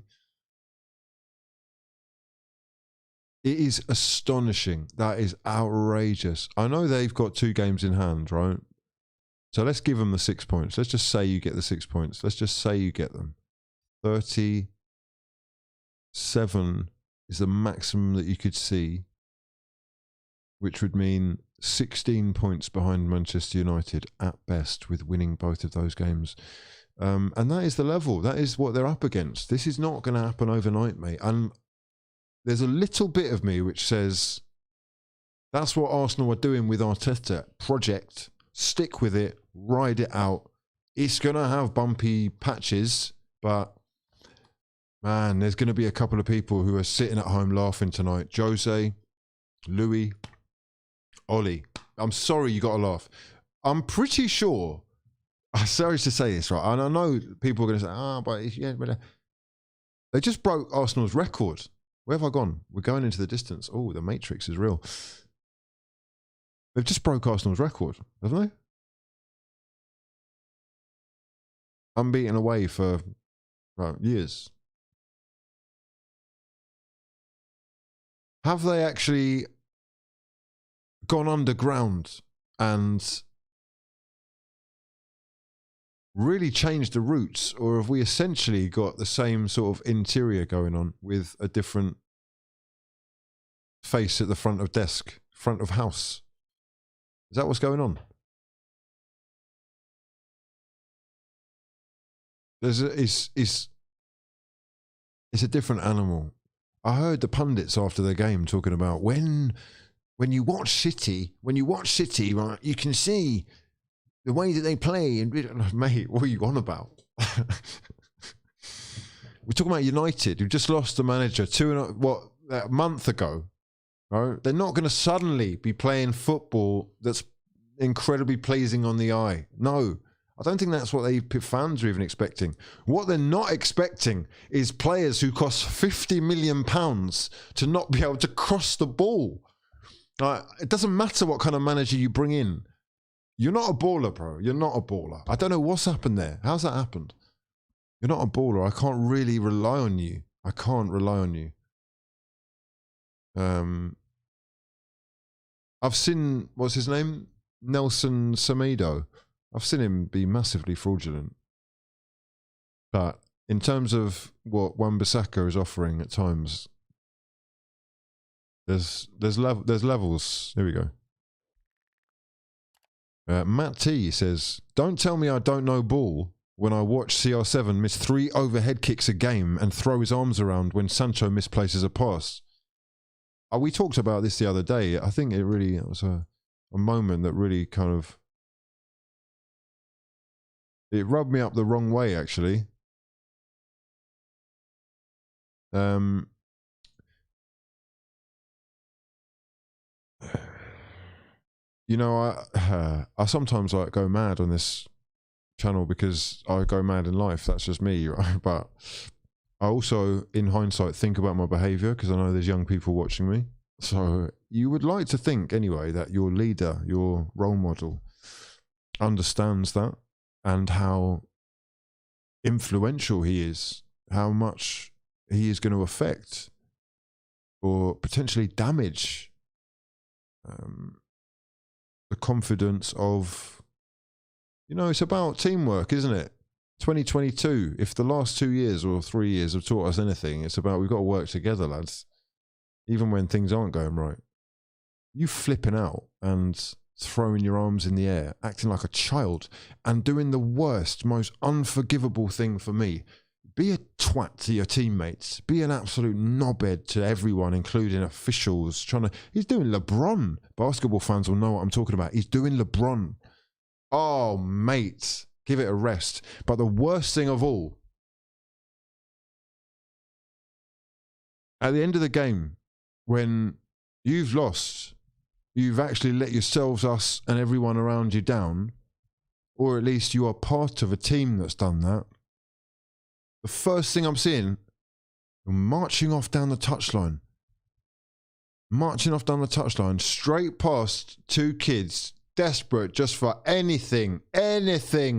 It is astonishing. That is outrageous. I know they've got 2 games in hand, right? So let's give them the 6 points. Let's just say you get the 6 points. Let's just say you get them. 37 is the maximum that you could see, which would mean 16 points behind Manchester United at best, with winning both of those games. And that is the level. That is what they're up against. This is not going to happen overnight, mate. And there's a little bit of me which says that's what Arsenal are doing with Arteta. Project. Stick with it. Ride it out. It's going to have bumpy patches, but man, there's going to be a couple of people who are sitting at home laughing tonight. Jose, Louis, Ollie. I'm sorry you got to laugh. I'm pretty sure, I'm sorry to say this, right? And I know people are going to say, but yeah, but they just broke Arsenal's record. Where have I gone? We're going into the distance. Oh, the Matrix is real. They've just broke Arsenal's record, haven't they? Unbeaten away for years. Have they actually gone underground and really changed the routes, or have we essentially got the same sort of interior going on with a different face at the front of desk, front of house? Is that what's going on? It's a different animal. I heard the pundits after the game talking about when you watch City, right, you can see the way that they play. And mate, what are you on about? We're talking about United, who just lost the manager a month ago. Right? They're not going to suddenly be playing football that's incredibly pleasing on the eye. No, I don't think that's what fans are even expecting. What they're not expecting is players who cost £50 million to not be able to cross the ball. It doesn't matter what kind of manager you bring in. You're not a baller, bro. You're not a baller. I don't know what's happened there. How's that happened? You're not a baller. I can't really rely on you. I can't rely on you. I've seen, what's his name? Nelson Semedo. I've seen him be massively fraudulent. But in terms of what Wan-Bissaka is offering at times, there's levels. Here we go. Matt T says, don't tell me I don't know ball when I watch CR7 miss 3 overhead kicks a game and throw his arms around when Sancho misplaces a pass. We talked about this the other day. I think it was a moment that really kind of, it rubbed me up the wrong way, actually. You know, I sometimes go mad on this channel because I go mad in life. That's just me, right? But I also, in hindsight, think about my behaviour because I know there's young people watching me. So you would like to think, anyway, that your leader, your role model, understands that and how influential he is, how much he is going to affect or potentially damage the confidence of, it's about teamwork, isn't it? 2022, if the last 2 years or 3 years have taught us anything, it's about we've got to work together, lads, even when things aren't going right. You flipping out and throwing your arms in the air, acting like a child, and doing the worst, most unforgivable thing for me. Be a twat to your teammates. Be an absolute knobhead to everyone, including officials. He's doing LeBron. Basketball fans will know what I'm talking about. He's doing LeBron. Oh, mate, give it a rest. But the worst thing of all, at the end of the game, when you've lost, you've actually let yourselves, us, and everyone around you down, or at least you are part of a team that's done that. The first thing I'm seeing, you're marching off down the touchline. Straight past two kids, desperate just for anything,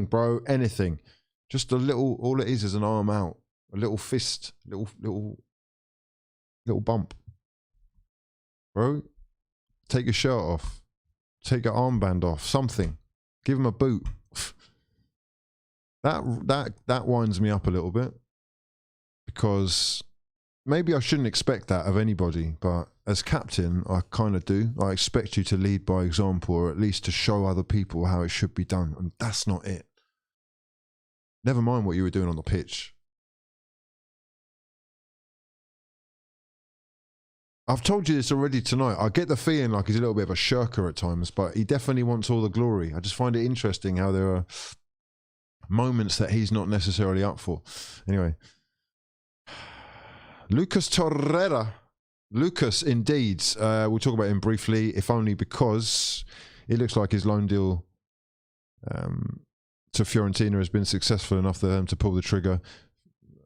bro, anything. Just a little, all it is an arm out, a little fist, little bump. Bro, take your shirt off, take your armband off, something. Give him a boot. That winds me up a little bit, because maybe I shouldn't expect that of anybody, but as captain, I kind of do. I expect you to lead by example, or at least to show other people how it should be done, and that's not it. Never mind what you were doing on the pitch. I've told you this already tonight. I get the feeling like he's a little bit of a shirker at times, but he definitely wants all the glory. I just find it interesting how there are moments that he's not necessarily up for. Anyway, Lucas Torreira. Lucas, indeed. We'll talk about him briefly, if only because it looks like his loan deal to Fiorentina has been successful enough for them to pull the trigger.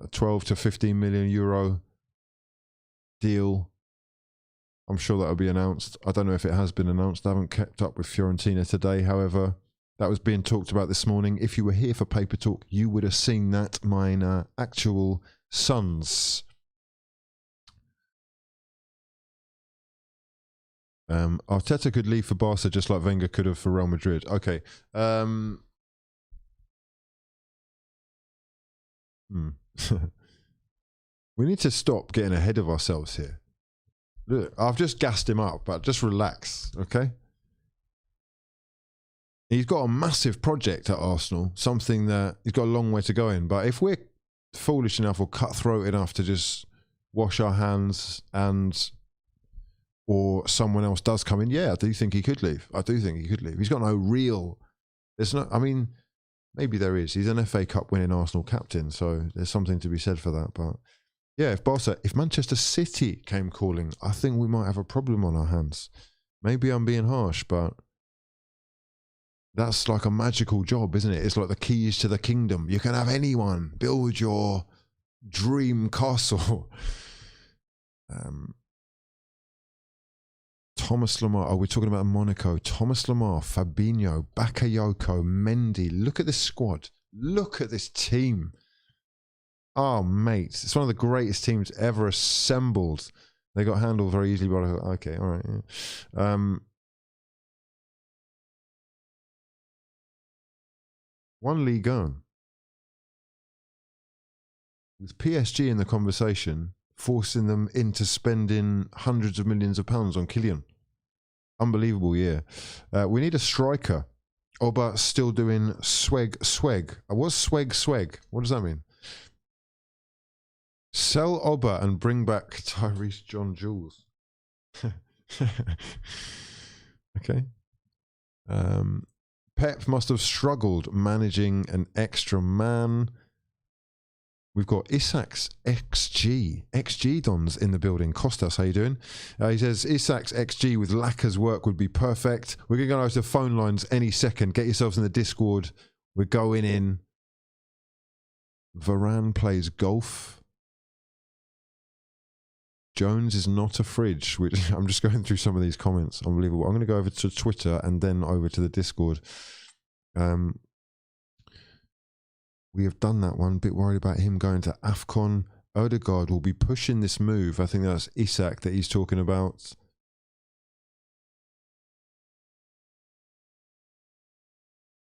A 12 to 15 million euro deal. I'm sure that will be announced. I don't know if it has been announced. I haven't kept up with Fiorentina today. However, that was being talked about this morning. If you were here for Paper Talk, you would have seen that. Mine actual sons. Arteta could leave for Barca just like Wenger could have for Real Madrid. Okay. We need to stop getting ahead of ourselves here. Look, I've just gassed him up, but just relax, okay? He's got a massive project at Arsenal, something that he's got a long way to go in. But if we're foolish enough or cutthroat enough to just wash our hands or someone else does come in, yeah, I do think he could leave. He's got no real, maybe there is. He's an FA Cup winning Arsenal captain, so there's something to be said for that. But yeah, if Manchester City came calling, I think we might have a problem on our hands. Maybe I'm being harsh, but that's like a magical job, isn't it? It's like the keys to the kingdom. You can have anyone. Build your dream castle. Thomas Lemar. Oh, we're talking about Monaco. Thomas Lemar, Fabinho, Bakayoko, Mendy. Look at this squad. Look at this team. Oh, mate. It's one of the greatest teams ever assembled. They got handled very easily by... Okay, all right. Yeah. One league on. With PSG in the conversation, forcing them into spending hundreds of millions of pounds on Kylian. Unbelievable year. We need a striker. Oba still doing swag. What's swag? What does that mean? Sell Oba and bring back Tyrese John Jules. Okay. Pep must have struggled managing an extra man. We've got Isak's XG Dons in the building. Costas, how you doing? He says Isak's XG with Lacaz's work would be perfect. We're going to go to the phone lines any second. Get yourselves in the Discord. We're going in. Varane plays golf. Jones is not a fridge. Which I'm just going through some of these comments. Unbelievable. I'm going to go over to Twitter and then over to the Discord. We have done that one. Bit worried about him going to AFCON. Odegaard will be pushing this move. I think that's Isak that he's talking about.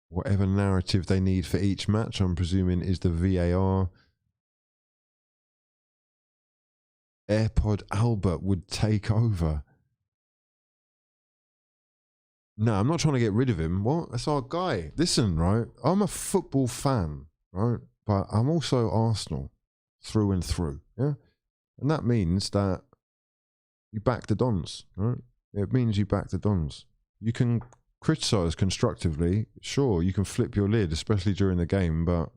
Whatever narrative they need for each match, I'm presuming, is the VAR. AirPod Albert would take over. No, I'm not trying to get rid of him. What? That's our guy. Listen, right? I'm a football fan, right? But I'm also Arsenal through and through, yeah? And that means that you back the Dons, right? It means you back the Dons. You can criticise constructively. Sure, you can flip your lid, especially during the game, but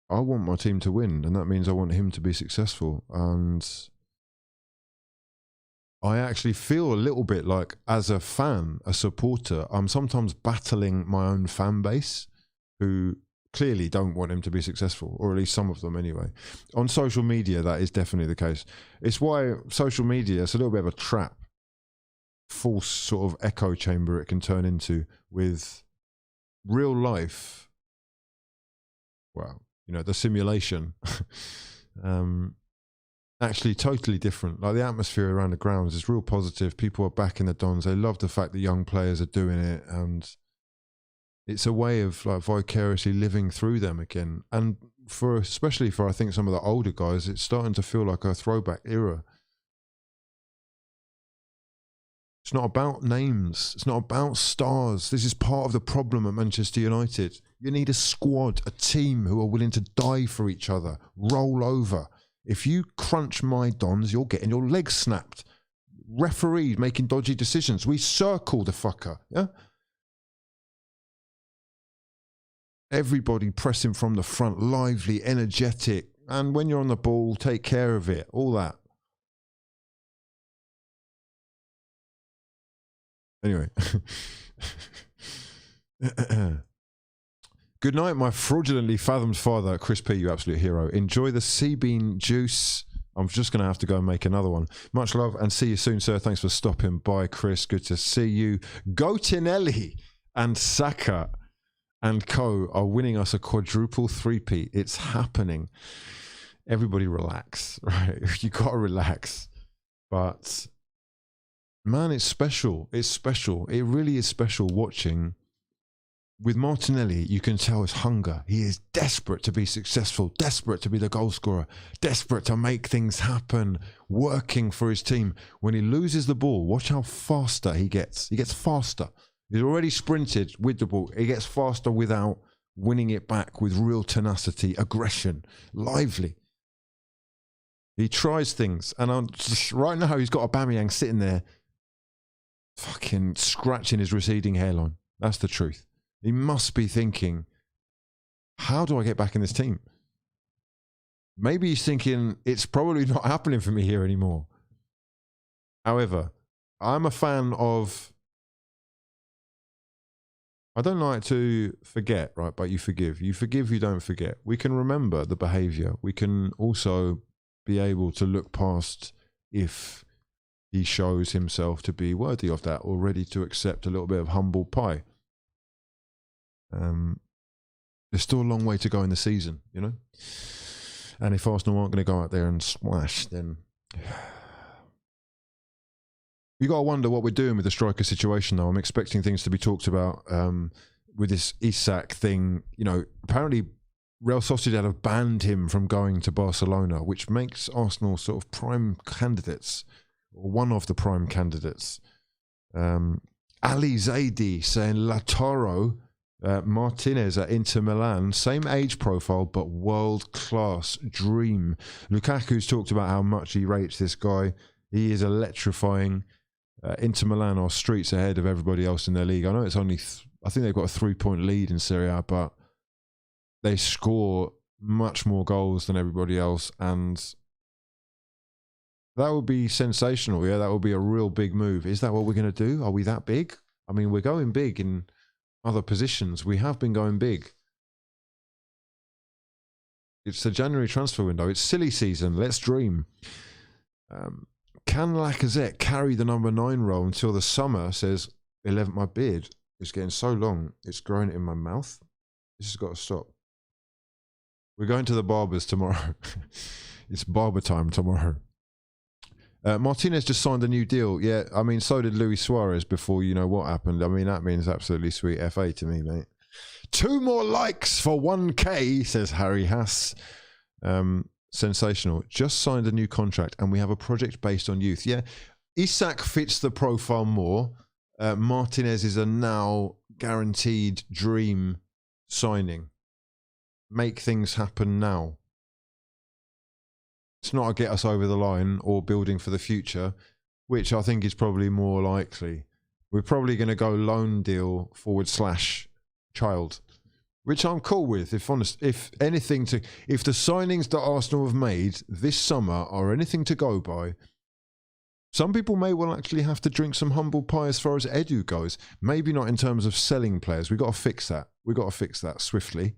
I want my team to win, and that means I want him to be successful. And I actually feel a little bit like, as a fan, a supporter, I'm sometimes battling my own fan base who clearly don't want him to be successful, or at least some of them anyway. On social media, that is definitely the case. It's why social media is a little bit of a trap, false sort of echo chamber it can turn into with real life. Well, you know, the simulation. Actually totally different. Like, the atmosphere around the grounds is real positive. People are backing the Dons. They love the fact that young players are doing it, and it's a way of like vicariously living through them again. And for, especially for, I think, some of the older guys, it's starting to feel like a throwback era. It's not about names. It's not about stars. This is part of the problem at Manchester United. You need a squad, a team who are willing to die for each other, roll over. If you crunch my Dons, you're getting your legs snapped. Referee making dodgy decisions. We circle the fucker, yeah? Everybody pressing from the front, lively, energetic. And when you're on the ball, take care of it. All that. Anyway. Good night, my fraudulently fathomed father, Chris P, you absolute hero. Enjoy the sea bean juice. I'm just going to have to go and make another one. Much love and see you soon, sir. Thanks for stopping by, Chris. Good to see you. Gotinelli and Saka and co are winning us a quadruple three-peat. It's happening. Everybody relax, right? You got to relax. But, man, it's special. It's special. It really is special watching. With Martinelli, you can tell his hunger. He is desperate to be successful, desperate to be the goal scorer, desperate to make things happen, working for his team. When he loses the ball, watch how faster he gets. He gets faster. He's already sprinted with the ball. He gets faster without winning it back with real tenacity, aggression, lively. He tries things. And right now, he's got Aubameyang sitting there fucking scratching his receding hairline. That's the truth. He must be thinking, how do I get back in this team? Maybe he's thinking, it's probably not happening for me here anymore. However, I'm a fan of, I don't like to forget, right? But you forgive. You forgive, you don't forget. We can remember the behavior. We can also be able to look past if he shows himself to be worthy of that, or ready to accept a little bit of humble pie. There's still a long way to go in the season, you know? And if Arsenal aren't going to go out there and splash, then you got to wonder what we're doing with the striker situation, though. I'm expecting things to be talked about with this Isak thing. You know, apparently Real Sociedad have banned him from going to Barcelona, which makes Arsenal sort of prime candidates, or one of the prime candidates. Ali Zaidi saying Lautaro Martinez at Inter Milan, same age profile, but world-class dream. Lukaku's talked about how much he rates this guy. He is electrifying. Inter Milan are streets ahead of everybody else in their league. I know it's only, I think they've got a 3-point lead in Serie A, but they score much more goals than everybody else, and that would be sensational. Yeah, that would be a real big move. Is that what we're going to do? Are we that big? I mean, we're going big in other positions. We have been going big. It's the January transfer window. It's silly season. Let's dream. Can Lacazette carry the number 9 role until the summer? Says 11. My beard is getting so long, it's growing in my mouth. This has got to stop. We're going to the barbers tomorrow. It's barber time tomorrow. Martinez just signed a new deal. Yeah, I mean, so did Luis Suarez before you know what happened. I mean, that means absolutely sweet FA to me, mate. 2 more likes for 1K, says Harry Haas. Sensational. Just signed a new contract and we have a project based on youth. Yeah, Isak fits the profile more. Martinez is a now guaranteed dream signing. Make things happen now. It's not a get us over the line or building for the future, which I think is probably more likely. We're probably going to go loan deal / child, which I'm cool with. If the signings that Arsenal have made this summer are anything to go by, some people may well actually have to drink some humble pie as far as Edu goes. Maybe not in terms of selling players. We've got to fix that. We've got to fix that swiftly.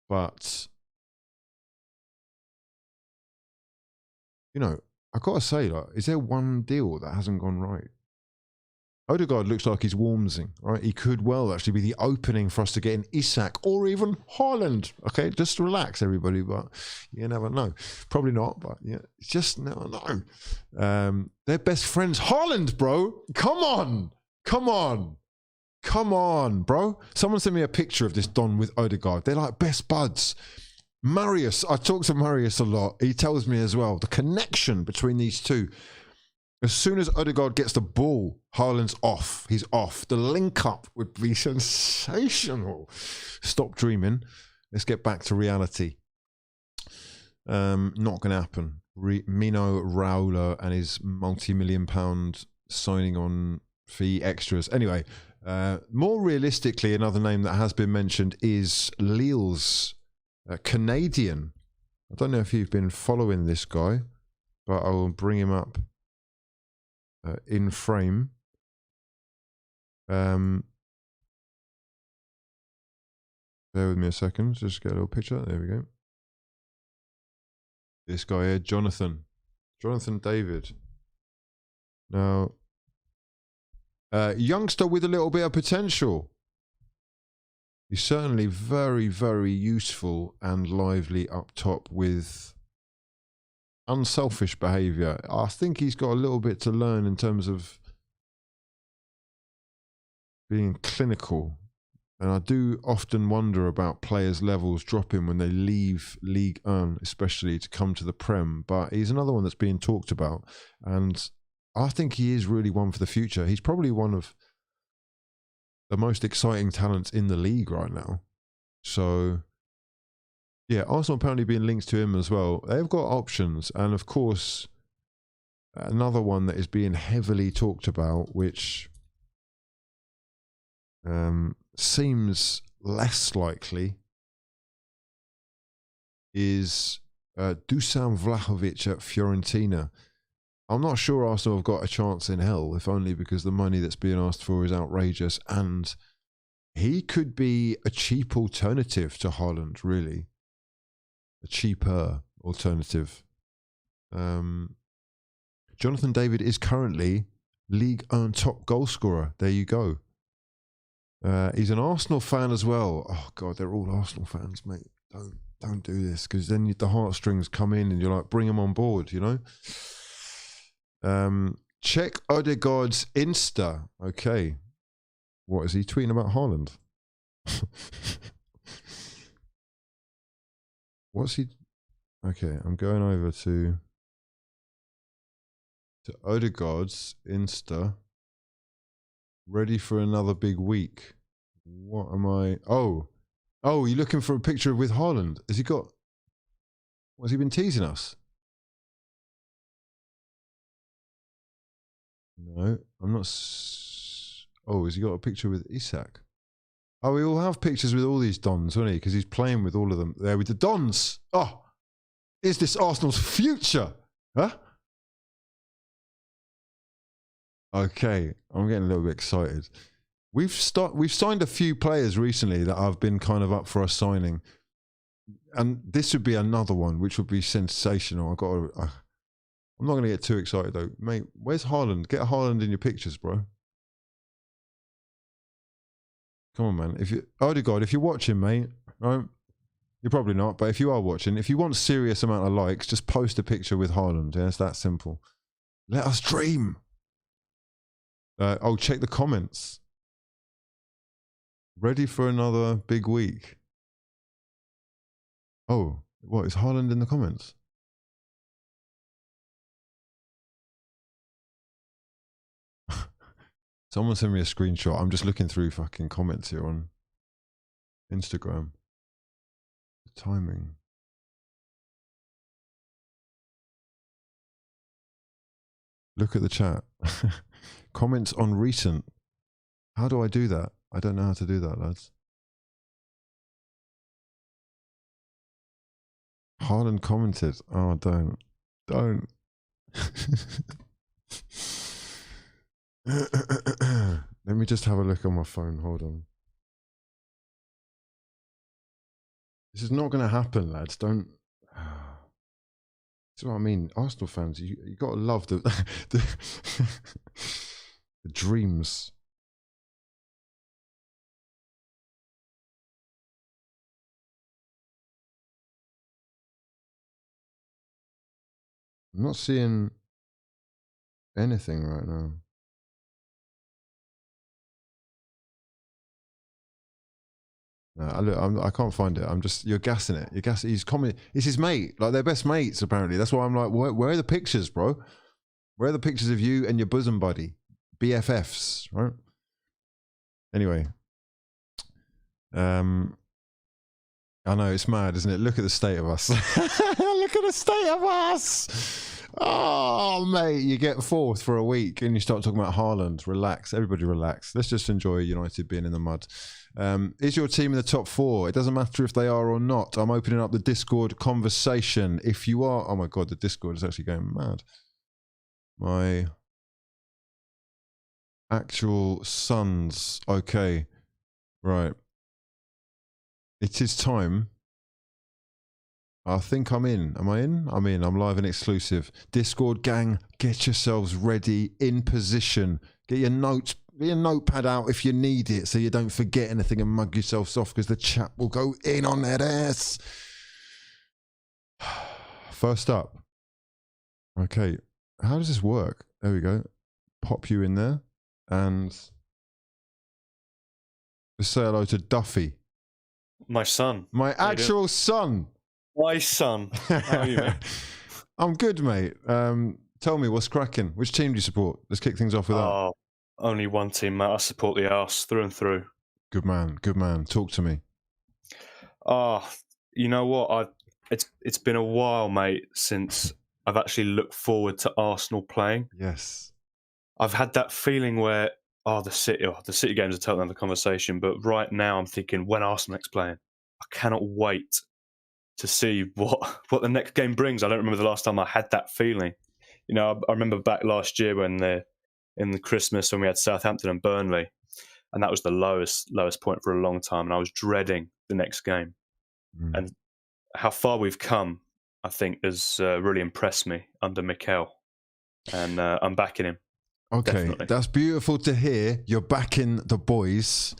But, you know, I've got to say, like, is there one deal that hasn't gone right? Odegaard looks like he's warmsing, right? He could well actually be the opening for us to get an Isak or even Haaland. Okay, just relax, everybody, but you never know. Probably not, but yeah, just never know. They're best friends. Haaland, bro. Come on. Come on. Come on, bro. Someone sent me a picture of this Don with Odegaard. They're like best buds. Marius, I talk to Marius a lot. He tells me as well, the connection between these two. As soon as Odegaard gets the ball, Haaland's off. He's off. The link up would be sensational. Stop dreaming. Let's get back to reality. Not going to happen. Mino Raiola and his multi-million-pound signing on fee extras. Anyway, more realistically, another name that has been mentioned is Lille's Canadian. I don't know if you've been following this guy, but I will bring him up in frame. Bear with me a second. Just get a little picture. There we go. This guy here, Jonathan David. Now, youngster with a little bit of potential. He's certainly very, very useful and lively up top with unselfish behaviour. I think he's got a little bit to learn in terms of being clinical. And I do often wonder about players' levels dropping when they leave Ligue 1, especially to come to the Prem. But he's another one that's being talked about. And I think he is really one for the future. He's probably one of the most exciting talents in the league right now. So, yeah, Arsenal apparently being linked to him as well. They've got options. And, of course, another one that is being heavily talked about, which seems less likely, is Dusan Vlahovic at Fiorentina. I'm not sure Arsenal have got a chance in hell, if only because the money that's being asked for is outrageous. And he could be a cheap alternative to Haaland, really. A cheaper alternative. Jonathan David is currently Ligue 1 top goal scorer. There you go. He's an Arsenal fan as well. Oh, God, they're all Arsenal fans, mate. Don't do this, because then the heartstrings come in and you're like, bring them on board, you know? Check Odegaard's Insta. Okay. What is he tweeting about Haaland? What's he? Okay, I'm going over to Odegaard's Insta. Ready for another big week. What am I? Oh, you're looking for a picture with Haaland. Has he got? What's he been teasing us? No, I'm not. Oh, has he got a picture with Isak? Oh, we all have pictures with all these Dons, won't he? Because he's playing with all of them there with the Dons. Oh, is this Arsenal's future? Huh? Okay, I'm getting a little bit excited. We've signed a few players recently that have been kind of up for us signing, and this would be another one which would be sensational. I'm not going to get too excited though, mate. Where's Haaland? Get Haaland in your pictures, bro. Come on, man. Odegaard, if you're watching, mate, right? You're probably not, but if you are watching, if you want serious amount of likes, just post a picture with Haaland. Yeah, it's that simple. Let us dream. Check the comments. Ready for another big week. Oh, what, is Haaland in the comments? Someone send me a screenshot. I'm just looking through fucking comments here on Instagram. The timing. Look at the chat. Comments on recent. How do I do that? I don't know how to do that, lads. Haaland commented. Oh, don't. Let me just have a look on my phone. Hold on. This is not going to happen, lads. Don't. That's what I mean. Arsenal fans, you got to love the the dreams. I'm not seeing anything right now. No, I can't find it. You're gassing it. You're gassing. He's commenting. It's his mate. Like, they're best mates, apparently. That's why I'm like, where are the pictures, bro? Where are the pictures of you and your bosom buddy? BFFs, right? Anyway. I know, it's mad, isn't it? Look at the state of us. Look at the state of us. Oh, mate, you get fourth for a week and you start talking about Haaland. Relax. Everybody relax. Let's just enjoy United being in the mud. Is your team in the top four? It doesn't matter if they are or not. I'm opening up the Discord conversation. If you are... Oh, my God, the Discord is actually going mad. My actual sons. Okay. Right. It is time. I think I'm in. Am I in? I'm in. I'm live and exclusive. Discord gang, get yourselves ready, in position. Get your notepad out if you need it, so you don't forget anything and mug yourselves off, because the chat will go in on that ass. First up. Okay. How does this work? There we go. Pop you in there. And let's say hello to Duffy. My son. My actual son. My son. How are you, mate? I'm good, mate. Tell me, what's cracking? Which team do you support? Let's kick things off with that. Oh, only one team, mate. I support the Arse through and through. Good man. Good man. Talk to me. Oh, you know what? It's been a while, mate, since I've actually looked forward to Arsenal playing. Yes. I've had that feeling where, the City games are totally another conversation, but right now I'm thinking, when Arsenal next playing? I cannot wait to see what the next game brings. I don't remember the last time I had that feeling. You know, I remember back last year when in the Christmas when we had Southampton and Burnley, and that was the lowest point for a long time, and I was dreading the next game. And how far we've come, I think, has really impressed me under Mikel, and I'm backing him. Okay, definitely. That's beautiful to hear. You're backing the boys.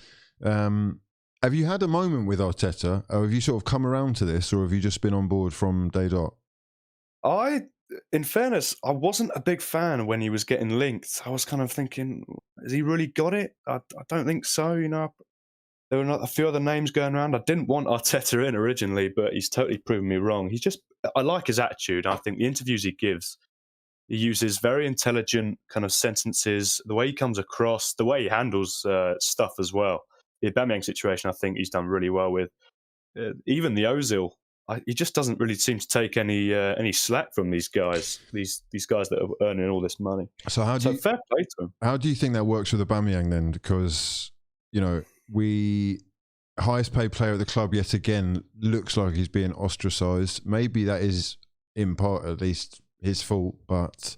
Have you had a moment with Arteta, or have you sort of come around to this, or have you just been on board from day dot? In fairness, I wasn't a big fan when he was getting linked. I was kind of thinking, has he really got it? I don't think so. You know, there were a few other names going around. I didn't want Arteta in originally, but he's totally proven me wrong. I like his attitude. I think the interviews he gives, he uses very intelligent kind of sentences, the way he comes across, the way he handles stuff as well. The Aubameyang situation, I think he's done really well with. Even the Ozil, he just doesn't really seem to take any slack from these guys. These guys that are earning all this money. So fair play to him. How do you think that works with Aubameyang then? Because highest paid player at the club yet again looks like he's being ostracised. Maybe that is in part at least his fault. But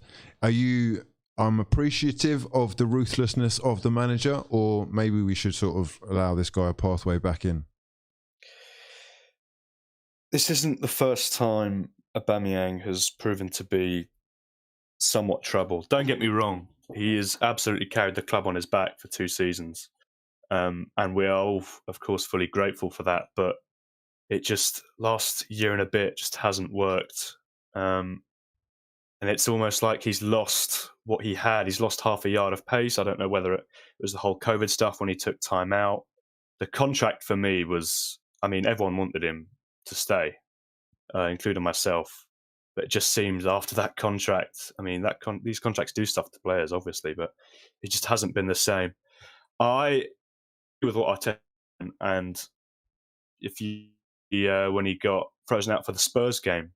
I'm appreciative of the ruthlessness of the manager, or maybe we should sort of allow this guy a pathway back in. This isn't the first time Aubameyang has proven to be somewhat trouble. Don't get me wrong. He has absolutely carried the club on his back for 2 seasons. And we are all, of course, fully grateful for that. But it just last year and a bit just hasn't worked. And it's almost like he's lost what he had. He's lost half a yard of pace. I don't know whether it was the whole COVID stuff when he took time out. The contract for me was, I mean, everyone wanted him to stay, including myself. But it just seems after that contract, I mean, these contracts do stuff to players, obviously, but it just hasn't been the same. I agree with what Arteta, and if you when he got frozen out for the Spurs game,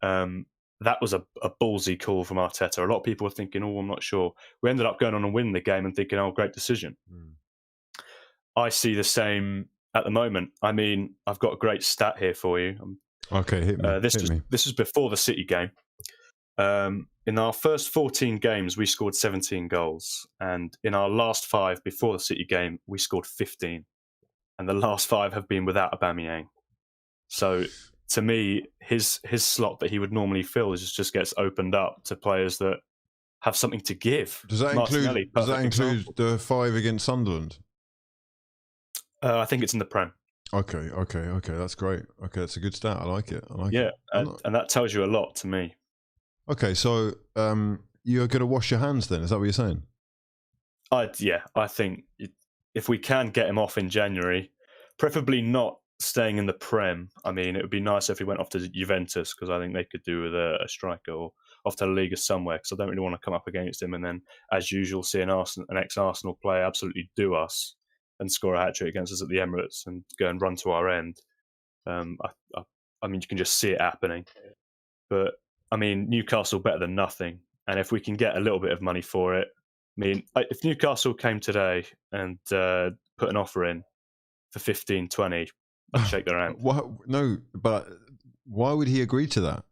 that was a ballsy call from Arteta. A lot of people were thinking, "Oh, I'm not sure." We ended up going on and winning the game and thinking, "Oh, great decision." I see the same at the moment. I mean, I've got a great stat here for you. Okay, hit me. This was before the City game. In our first 14 games, we scored 17 goals. And in our last 5 before the City game, we scored 15. And the last 5 have been without Aubameyang. So to me, his slot that he would normally fill just gets opened up to players that have something to give. Does that include the 5 against Sunderland? I think it's in the Prem. Okay. That's great. Okay, that's a good stat. I like it. And that tells you a lot to me. Okay, so you're going to wash your hands then? Is that what you're saying? I think if we can get him off in January, preferably not staying in the Prem. I mean, it would be nice if he went off to Juventus, because I think they could do with a striker, or off to La Liga somewhere, because I don't really want to come up against him and then, as usual, see an ex-Arsenal player absolutely do us and score a hat-trick against us at the Emirates and go and run to our end. I mean, you can just see it happening. But, I mean, Newcastle better than nothing. And if we can get a little bit of money for it, I mean, if Newcastle came today and put an offer in for 15, 20, I'd shake their hand. No, but why would he agree to that?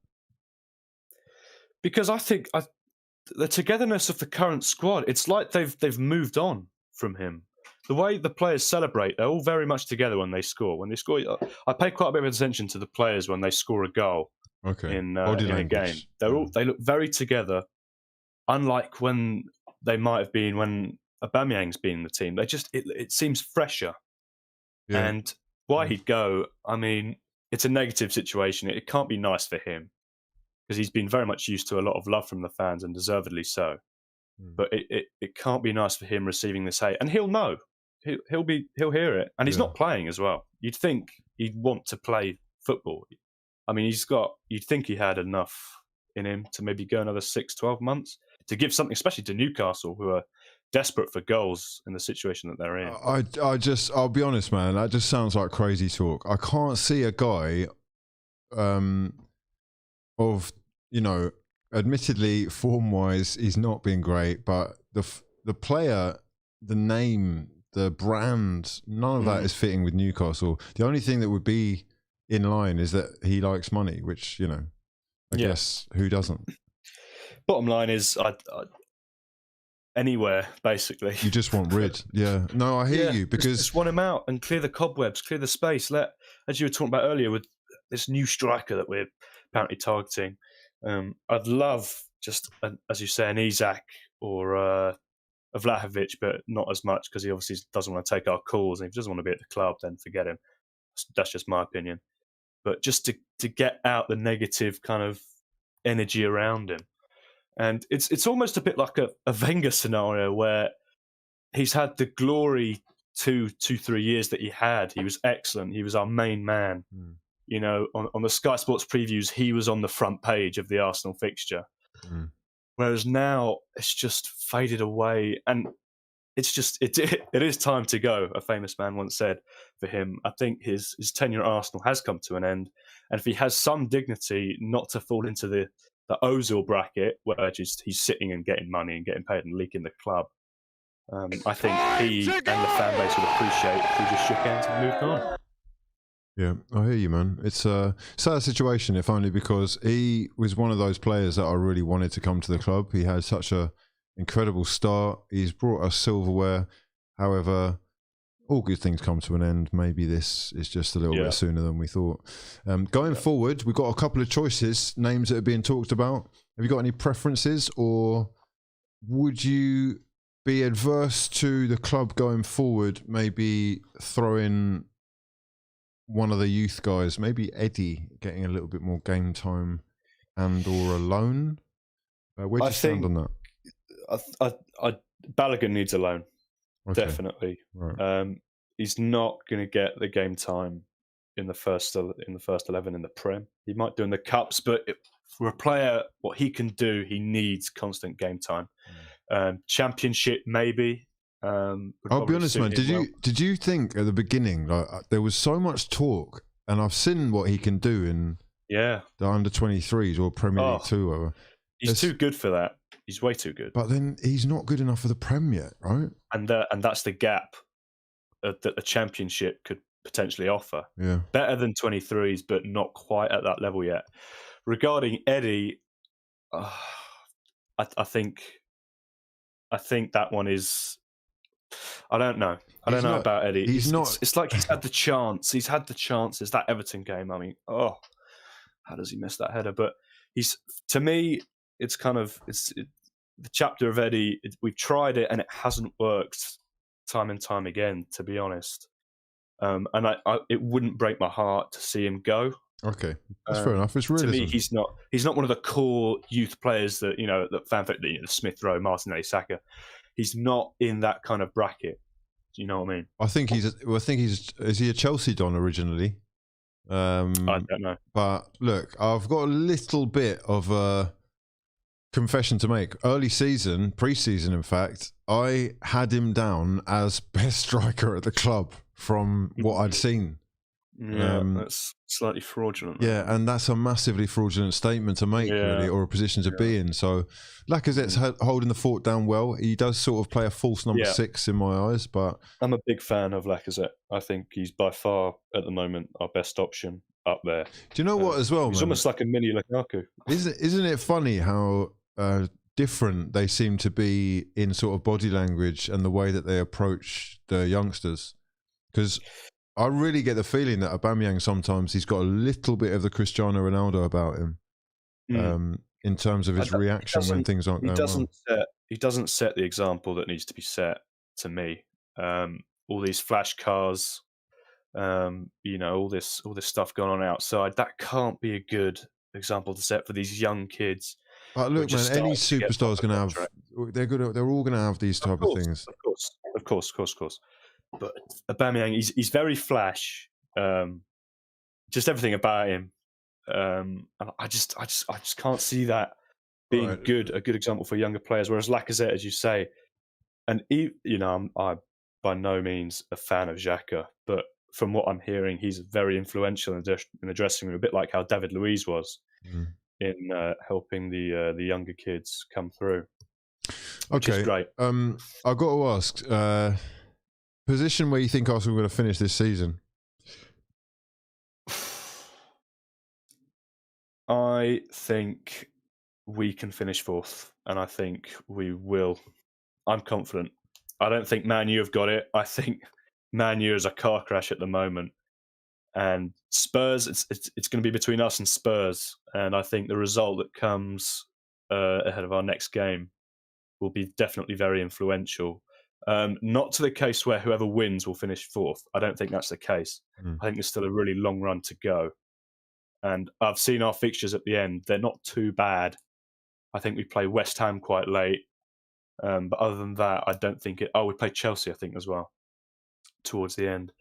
Because I think the togetherness of the current squad, it's like they've moved on from him. The way the players celebrate, they're all very much together when they score. When they score, I pay quite a bit of attention to the players when they score a goal in a game. They look very together, unlike when they might have been when Aubameyang's been in the team. It seems fresher. Yeah. And why he'd go, I mean, it's a negative situation. It can't be nice for him, because he's been very much used to a lot of love from the fans, and deservedly so. But it can't be nice for him receiving this hate, and he'll know. He'll hear it, and he's not playing as well. You'd think he'd want to play football. I mean, you'd think he had enough in him to maybe go another 6-12 months to give something, especially to Newcastle, who are desperate for goals in the situation that they're in. I'll be honest, man, that just sounds like crazy talk. I can't see a guy of, admittedly, form-wise, he's not been great, but the player, the name, the brand, none of that is fitting with Newcastle. The only thing that would be in line is that he likes money, which, I guess who doesn't? Bottom line is, anywhere, basically. You just want rid. Yeah. No, I hear you, because just want him out and clear the cobwebs, clear the space. As you were talking about earlier with this new striker that we're apparently targeting, I'd love just, as you say, an Isak or a Vlahovic, but not as much, because he obviously doesn't want to take our calls. And if he doesn't want to be at the club, then forget him. That's just my opinion. But just to get out the negative kind of energy around him. And it's almost a bit like a Wenger scenario, where he's had the glory 2-3 years that he had. He was excellent. He was our main man. On the Sky Sports previews, he was on the front page of the Arsenal fixture. Whereas now it's just faded away, and it's just it is time to go. A famous man once said for him. I think his tenure at Arsenal has come to an end, and if he has some dignity, not to fall into the Ozil bracket where he's sitting and getting money and getting paid and leaking the club, I think he and the fan base would appreciate if he just shook hands and moved on. Yeah, I hear you, man. It's a sad situation, if only because he was one of those players that I really wanted to come to the club. He had such an incredible start. He's brought us silverware. However, all good things come to an end. Maybe this is just a little bit sooner than we thought. Going forward, we've got a couple of choices, names that are being talked about. Have you got any preferences, or would you be adverse to the club going forward maybe throwing one of the youth guys, maybe Eddie, getting a little bit more game time and or a loan? Where do you stand on that? Balogun needs a loan, Okay. definitely. Right. He's not going to get the game time in the first 11 in the Prem. He might do in the Cups, but for a player, what he can do, he needs constant game time. Championship, maybe. I'll be honest, man. Did you think at the beginning, like, there was so much talk, and I've seen what he can do in the under-23s or Premier League 2, whatever. He's too good for that. He's way too good. But then he's not good enough for the Prem yet, right? And that's the gap that the Championship could potentially offer. Yeah, better than 23s, but not quite at that level yet. Regarding Eddie, I think that one is. I don't know. I don't know about Eddie. It's like he's had the chance. He's had the chances. That Everton game. I mean, how does he miss that header? But to me, it's kind of the chapter of Eddie. We've tried it and it hasn't worked time and time again. To be honest, and it wouldn't break my heart to see him go. Okay, that's fair enough. It's realism. To me, he's not one of the core youth players that that fanfare, the Smith Rowe, Martinelli, Saka. He's not in that kind of bracket. Do you know what I mean? I think he's. Is he a Chelsea don originally? I don't know. But look, I've got a little bit of a confession to make. Early season, pre-season, in fact, I had him down as best striker at the club from what I'd seen. Yeah, that's slightly fraudulent. Yeah, and that's a massively fraudulent statement to make, really, or a position to be in. So Lacazette's holding the fort down well. He does sort of play a false number 6 in my eyes, but I'm a big fan of Lacazette. I think he's by far, at the moment, our best option up there. Do you know what as well, He's man? almost like a mini Lukaku. Isn't it funny how different they seem to be in sort of body language and the way that they approach the youngsters? Because I really get the feeling that Aubameyang sometimes he's got a little bit of the Cristiano Ronaldo about him, in terms of his reaction when things aren't going well. He doesn't set the example that needs to be set to me. All these flash cars, all this stuff going on outside. That can't be a good example to set for these young kids. But look, man, any superstar's going to have. They're all going to have these type of things. Of course. But Aubameyang, he's very flash. Just everything about him. And I just can't see that being a good example for younger players. Whereas Lacazette, as you say, and I'm by no means a fan of Xhaka, but from what I'm hearing, he's very influential in the dressing room, a bit like how David Luiz was in helping the younger kids come through. Which is great. I've got to ask. Position where you think Arsenal are going to finish this season? I think we can finish 4th, and I think we will. I'm confident. I don't think Man U have got it. I think Man U is a car crash at the moment, and Spurs. It's going to be between us and Spurs, and I think the result that comes ahead of our next game will be definitely very influential. Not to the case where whoever wins will finish 4th. I don't think that's the case. I think there's still a really long run to go. And I've seen our fixtures at the end. They're not too bad. I think we play West Ham quite late. But other than that, I don't think it... we play Chelsea, I think, as well, towards the end.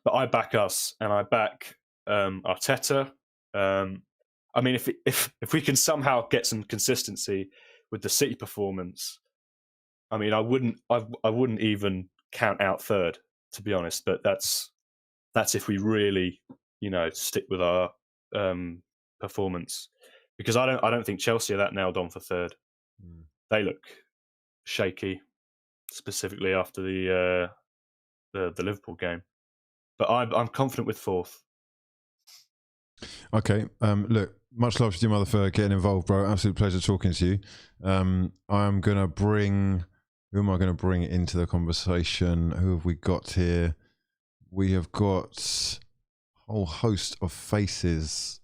But I back us, and I back Arteta. I mean, if we can somehow get some consistency with the City performance... I mean, I wouldn't even count out 3rd, to be honest. But that's if we really, stick with our performance, because I don't think Chelsea are that nailed on for 3rd. They look shaky, specifically after the Liverpool game. But I'm confident with 4th. Okay. Look, much love to your mother for getting involved, bro. Absolute pleasure talking to you. I'm gonna bring. Who am I going to bring into the conversation? Who have we got here? We have got a whole host of faces.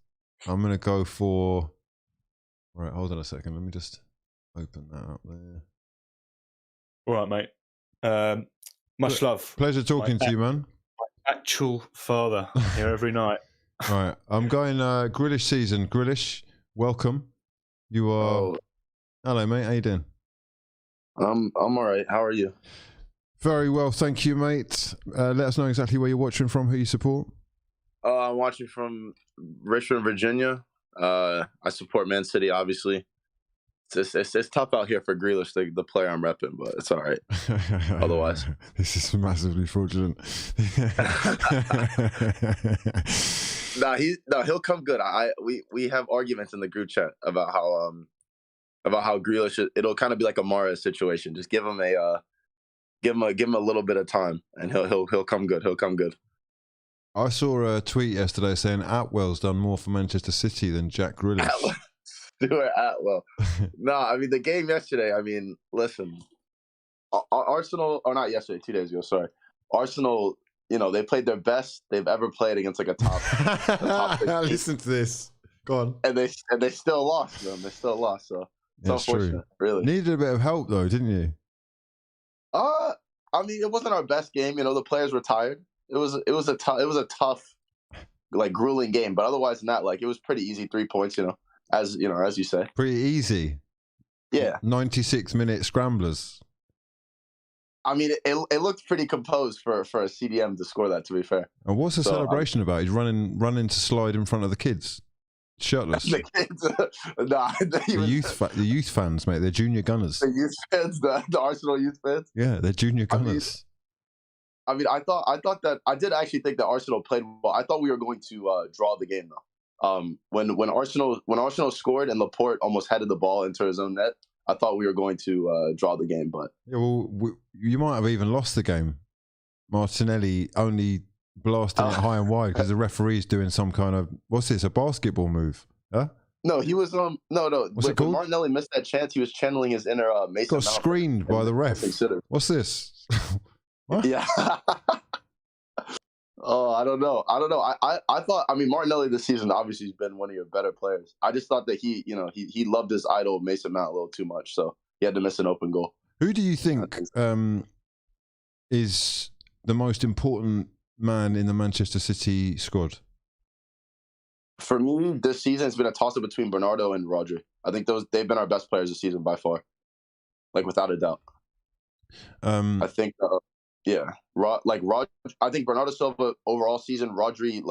I'm going to go for... Right, hold on a second. Let me just open that up there. All right, mate. Much love. Pleasure talking to you, man. actual father here every night. All right, I'm going Grealish season. Grealish, welcome. You are. Oh, Hello, mate. How you doing? I'm all right. How are you? Very well, thank you, mate. Let us know exactly where you're watching from, who you support. I'm watching from Richmond, Virginia. I support Man City, obviously. It's tough out here for Grealish, the player I'm repping, but it's all right. Otherwise, this is massively fraudulent. he'll come good. We have arguments in the group chat about how Grealish, it'll kind of be like a Mara situation. Just give him a little bit of time, and he'll come good. He'll come good. I saw a tweet yesterday saying Atwell's done more for Manchester City than Jack Grealish. Stuart Atwell. No, I mean the game yesterday. I mean, listen, Arsenal, or not yesterday, 2 days ago. Sorry, Arsenal. You know, they played their best they've ever played against like a top. Listen to this. Go on. And they still lost. Them. They still lost. So it's unfortunate. True. Really needed a bit of help though, didn't you? I mean, it wasn't our best game. You know, the players were tired. It was a tough, like grueling game. But otherwise than that, like it was pretty easy. 3 points. As you say, pretty easy. Yeah. 96-minute scramblers. I mean, it looked pretty composed for a CDM to score that. To be fair. And what's the celebration about? He's running to slide in front of the kids, shirtless. The kids, the youth fans, mate. They're junior gunners. The youth fans, the Arsenal youth fans. Yeah, they're junior gunners. I mean, I thought that I did actually think that Arsenal played well. I thought we were going to draw the game though. When Arsenal scored and Laporte almost headed the ball into his own net, I thought we were going to draw the game. But yeah, well, you might have even lost the game. Martinelli only blasting it high and wide because the referee's doing some kind of a basketball move? Huh? No, he was no. What's it called? Martinelli missed that chance. He was channeling his inner Mason. Got screened by the ref. What's this? What? Yeah. Oh, I don't know. I thought. I mean, Martinelli this season obviously has been one of your better players. I just thought that he loved his idol Mason Mount a little too much, so he had to miss an open goal. Who do you think is the most important man in the Manchester City squad? For me, this season it's been a toss-up between Bernardo and Rodri. I think they've been our best players this season by far, like without a doubt. I think. Yeah, I think Bernardo Silva overall season, Rodri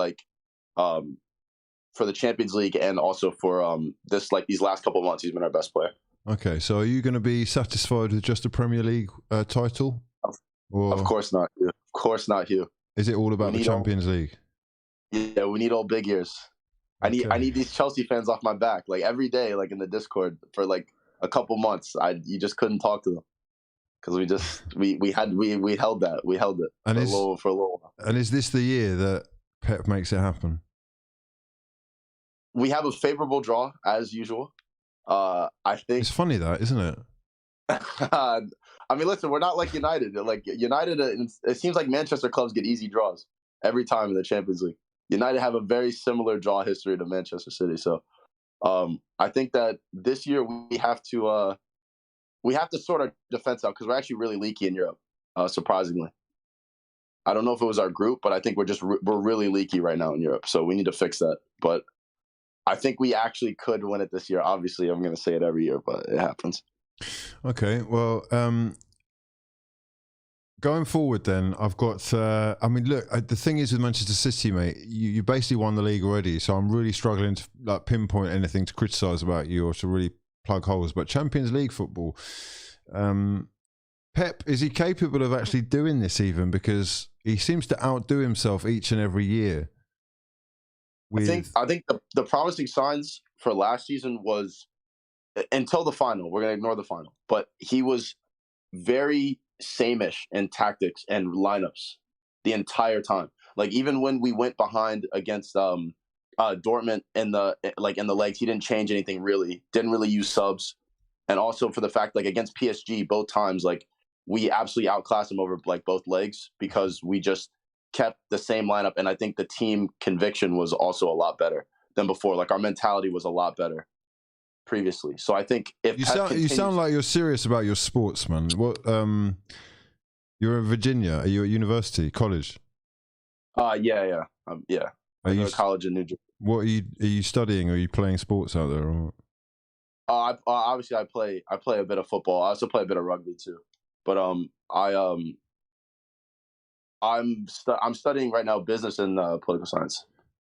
for the Champions League and also for these last couple of months, he's been our best player. Okay, so are you going to be satisfied with just a Premier League title? Of course not, Hugh. Of course not, Hugh. Is it all about the Champions League? Yeah, we need all big ears. Okay. I need these Chelsea fans off my back, like every day, like in the Discord for like a couple months. You just couldn't talk to them. Because we held it and for a little while. And is this the year that Pep makes it happen? We have a favorable draw as usual. I think it's funny that, isn't it? I mean, listen, we're not like United. Like United, it seems like Manchester clubs get easy draws every time in the Champions League. United have a very similar draw history to Manchester City, so I think that this year we have to sort our defense out because we're actually really leaky in Europe, surprisingly. I don't know if it was our group, but I think we're really leaky right now in Europe, so we need to fix that. But I think we actually could win it this year. Obviously, I'm going to say it every year, but it happens. Okay, well, going forward then, I've got... I mean, look, the thing is with Manchester City, mate, you basically won the league already, so I'm really struggling to pinpoint anything to criticise about you or to really plug holes. But Champions League football, Pep, is he capable of actually doing this even? Because he seems to outdo himself each and every year. I think the promising signs for last season was until the final. We're going to ignore the final, but he was very same-ish in tactics and lineups the entire time. Like even when we went behind against Dortmund in the legs, he didn't change anything really. Didn't really use subs, and also for the fact like against PSG both times, like we absolutely outclassed him over like both legs because we just kept the same lineup, and I think the team conviction was also a lot better than before. Like our mentality was a lot better previously. So I think if you sound like you're serious about your sports, man. What you're in Virginia? Are you at university, college? Yeah. Yeah. I go to college in New Jersey. What are you studying? Are you playing sports out there? Or? Obviously I play a bit of football. I also play a bit of rugby too. But I'm studying right now business and political science.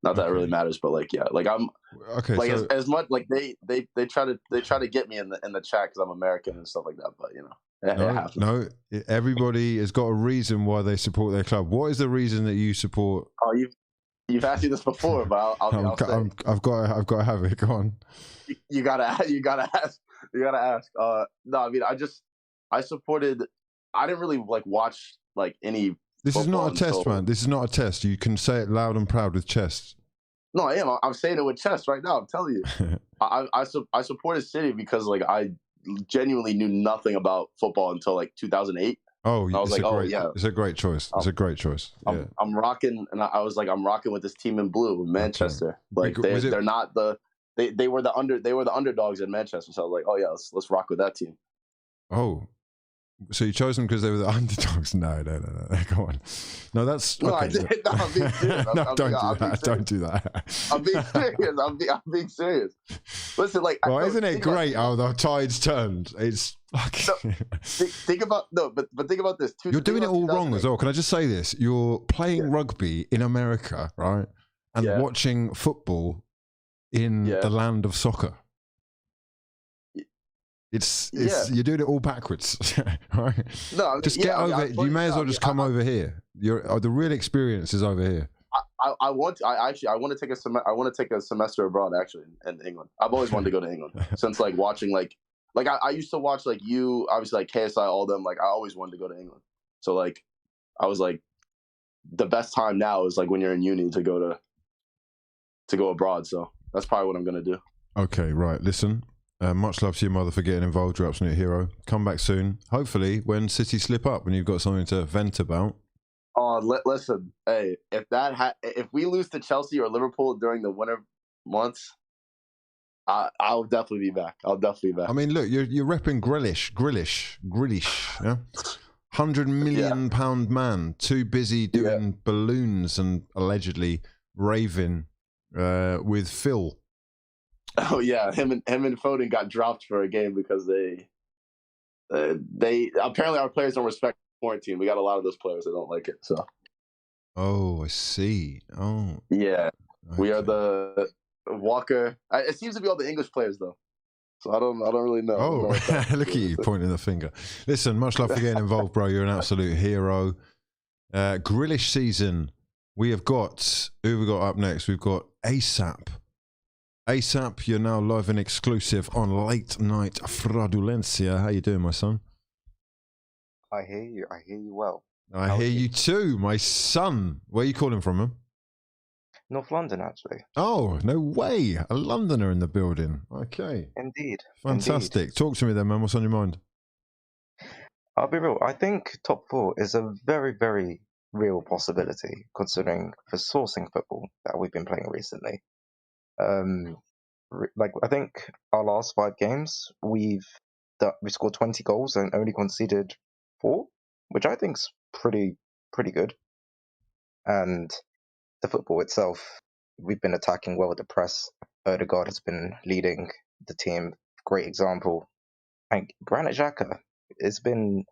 Not that it really matters, but like, yeah, like I'm okay. Like so, as much like they try to get me in the chat because I'm American and stuff like that. But it happens. No, everybody has got a reason why they support their club. What is the reason that you support? Oh, you've asked me this before, but I'll say. I've got to have it. Go on. You gotta ask. No, I mean I supported. I didn't really like watch like any. This is not a test, man. This is not a test. You can say it loud and proud with chest. No, I am. I'm saying it with chest right now. I'm telling you. I supported City because like I genuinely knew nothing about football until like 2008. Oh, I was like, yeah, it's a great choice. It's a great choice. Yeah. I'm rocking, and I was like, I'm rocking with this team in blue, Manchester. Okay. Like they're not they were the underdogs in Manchester. So I was like, oh yeah, let's rock with that team. Oh. So you chose them because they were the underdogs? No. Go on. No, that's okay. No, I did. No, I'm being serious. Don't do that. I'm being serious. I'm being serious. Listen, like, well, isn't it great how the tides turned? It's fucking. Think about but think about this. You're doing it all wrong as well. Can I just say this? You're playing rugby in America, right? And watching football in the land of soccer. It's you're doing it all backwards, right? No, just get over it. You may as well just come over here. The real experience is over here. I want to take a semester abroad actually in England. I've always wanted to go to England since like watching like I used to watch like you obviously like KSI all them like I always wanted to go to England. So like I was like the best time now is like when you're in uni to go abroad. So that's probably what I'm gonna do. Okay, right. Listen. Much love to your mother for getting involved. You're an absolute hero. Come back soon. Hopefully, when City slip up and you've got something to vent about. Oh, listen. Hey, if we lose to Chelsea or Liverpool during the winter months, I'll definitely be back. I mean, look, you're repping Grealish. Yeah, £100 million man, too busy doing balloons and allegedly raving with Phil. Oh yeah, him and Foden got dropped for a game because they apparently our players don't respect quarantine. We got a lot of those players that don't like it. So. Oh, I see. Oh. Yeah, okay. We are the Walker. It seems to be all the English players though. So I don't really know. Oh, look at you pointing the finger. Listen, much love for getting involved, bro. You're an absolute hero. Grealish season. We have got who we got up next. We've got ASAP. ASAP, you're now live and exclusive on Late Night Fraudulencia. How you doing, my son? I hear you. I hear you well. I hear you too, my son. Where are you calling from, man? North London, actually. Oh, no way. A Londoner in the building. Okay. Indeed. Fantastic. Indeed. Talk to me then, man. What's on your mind? I'll be real. I think top four is a very, very real possibility, considering the sourcing football that we've been playing recently. Like I think our last 5 games we scored 20 goals and only conceded 4, which I think's pretty good. And the football itself, we've been attacking well with the press. Odegaard has been leading the team, great example. And Granit Xhaka has been.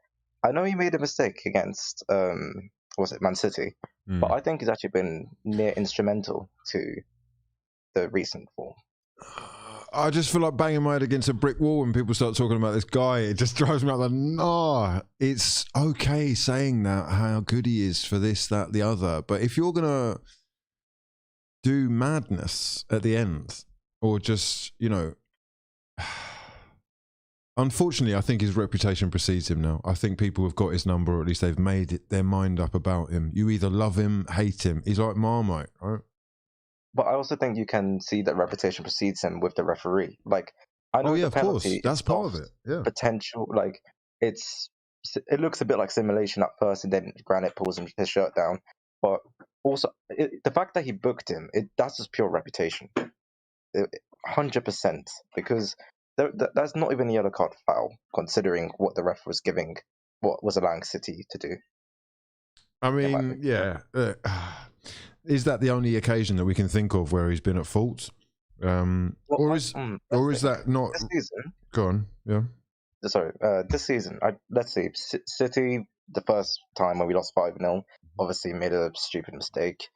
I know he made a mistake against Man City, but I think he's actually been near instrumental to the recent form. I just feel like banging my head against a brick wall when people start talking about this guy. It just drives me up it's okay saying that, how good he is for this, that, the other. But if you're going to do madness at the end, or just, unfortunately, I think his reputation precedes him now. I think people have got his number, or at least they've made their mind up about him. You either love him, hate him. He's like Marmite, right? But I also think you can see that reputation precedes him with the referee. Like, I know of course, that's part of it. Yeah, potential. Like, it looks a bit like simulation at first, and then Granit pulls his shirt down. But also, the fact that he booked him, that's just pure reputation, 100%. Because that's not even a yellow card foul, considering what the ref was giving, what was allowing City to do. I mean, yeah. is that the only occasion that we can think of where he's been at fault? Or is that not? This season? Go on, yeah. Sorry, this season, let's see. City, the first time when we lost 5-0, obviously made a stupid mistake.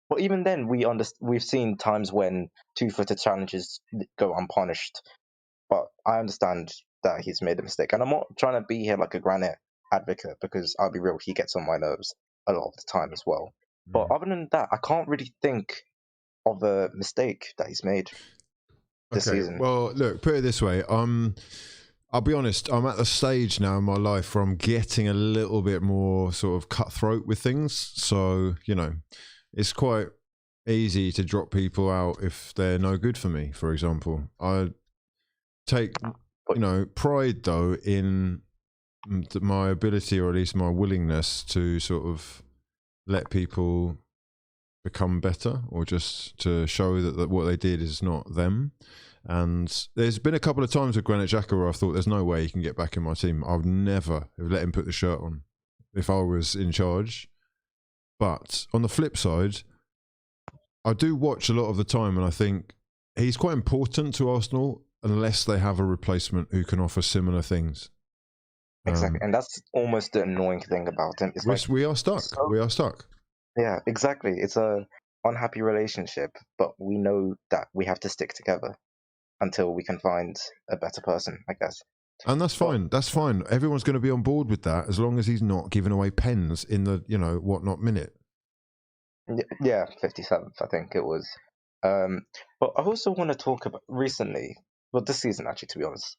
But even then, we've seen times when two-footed challenges go unpunished. But I understand that he's made a mistake, and I'm not trying to be here like a granite advocate, because I'll be real, he gets on my nerves a lot of the time as well. But other than that, I can't really think of a mistake that he's made this season. Well, look, put it this way. I'll be honest, I'm at the stage now in my life where I'm getting a little bit more sort of cutthroat with things. So, you know, it's quite easy to drop people out if they're no good for me, for example. I take, you know, pride, though, in my ability, or at least my willingness, to sort of let people become better, or just to show that what they did is not them. And there's been a couple of times with Granit Xhaka where I thought there's no way he can get back in my team. I would never have let him put the shirt on if I was in charge. But on the flip side, I do watch a lot of the time, and I think he's quite important to Arsenal unless they have a replacement who can offer similar things. Exactly, and that's almost the annoying thing about him. It's like, we are stuck. We are stuck. Yeah, exactly. It's a unhappy relationship, but we know that we have to stick together until we can find a better person, I guess. And that's fine. That's fine. Everyone's going to be on board with that as long as he's not giving away pens in the, you know, whatnot minute. Yeah, 57th, I think it was. But I also want to talk about recently, well, this season actually, to be honest,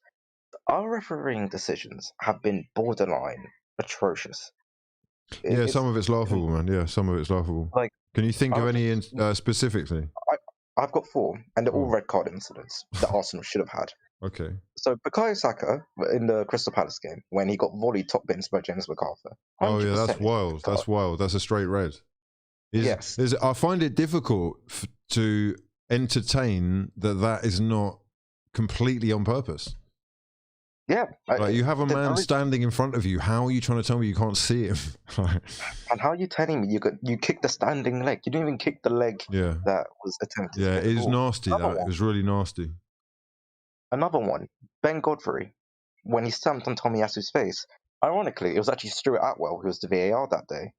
our refereeing decisions have been borderline atrocious. Yeah, some of it's laughable, man. Yeah, some of it's laughable. Like, can you think of any specifically? I've got 4, and they're all red card incidents that Arsenal should have had. Okay. So Bukayo Saka in the Crystal Palace game, when he got volleyed top bins by James McArthur. Oh yeah, that's wild. That's wild. That's a straight red. Yes. I find it difficult to entertain that is not completely on purpose. Yeah. Like, you have a man standing in front of you. How are you trying to tell me you can't see him? And how are you telling me you kicked the standing leg? You didn't even kick the leg that was attempted. Yeah, it is nasty. It was really nasty. Another one, Ben Godfrey, when he stamped on Tomiyasu's face. Ironically, it was actually Stuart Atwell who was the VAR that day.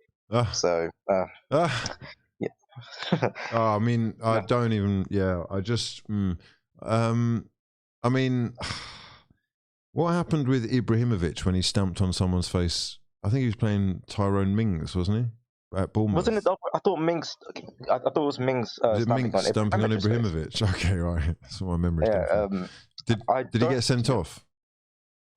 So, yeah. I mean, I don't even. Yeah, I just. I mean, what happened with Ibrahimovic when he stamped on someone's face? I think he was playing Tyrone Mings, wasn't he? At Bournemouth. Wasn't it? I thought Mings. I thought it was Mings. Stamping on Ibrahimovic. Okay, right. That's what my memory. Yeah. Did he get sent off?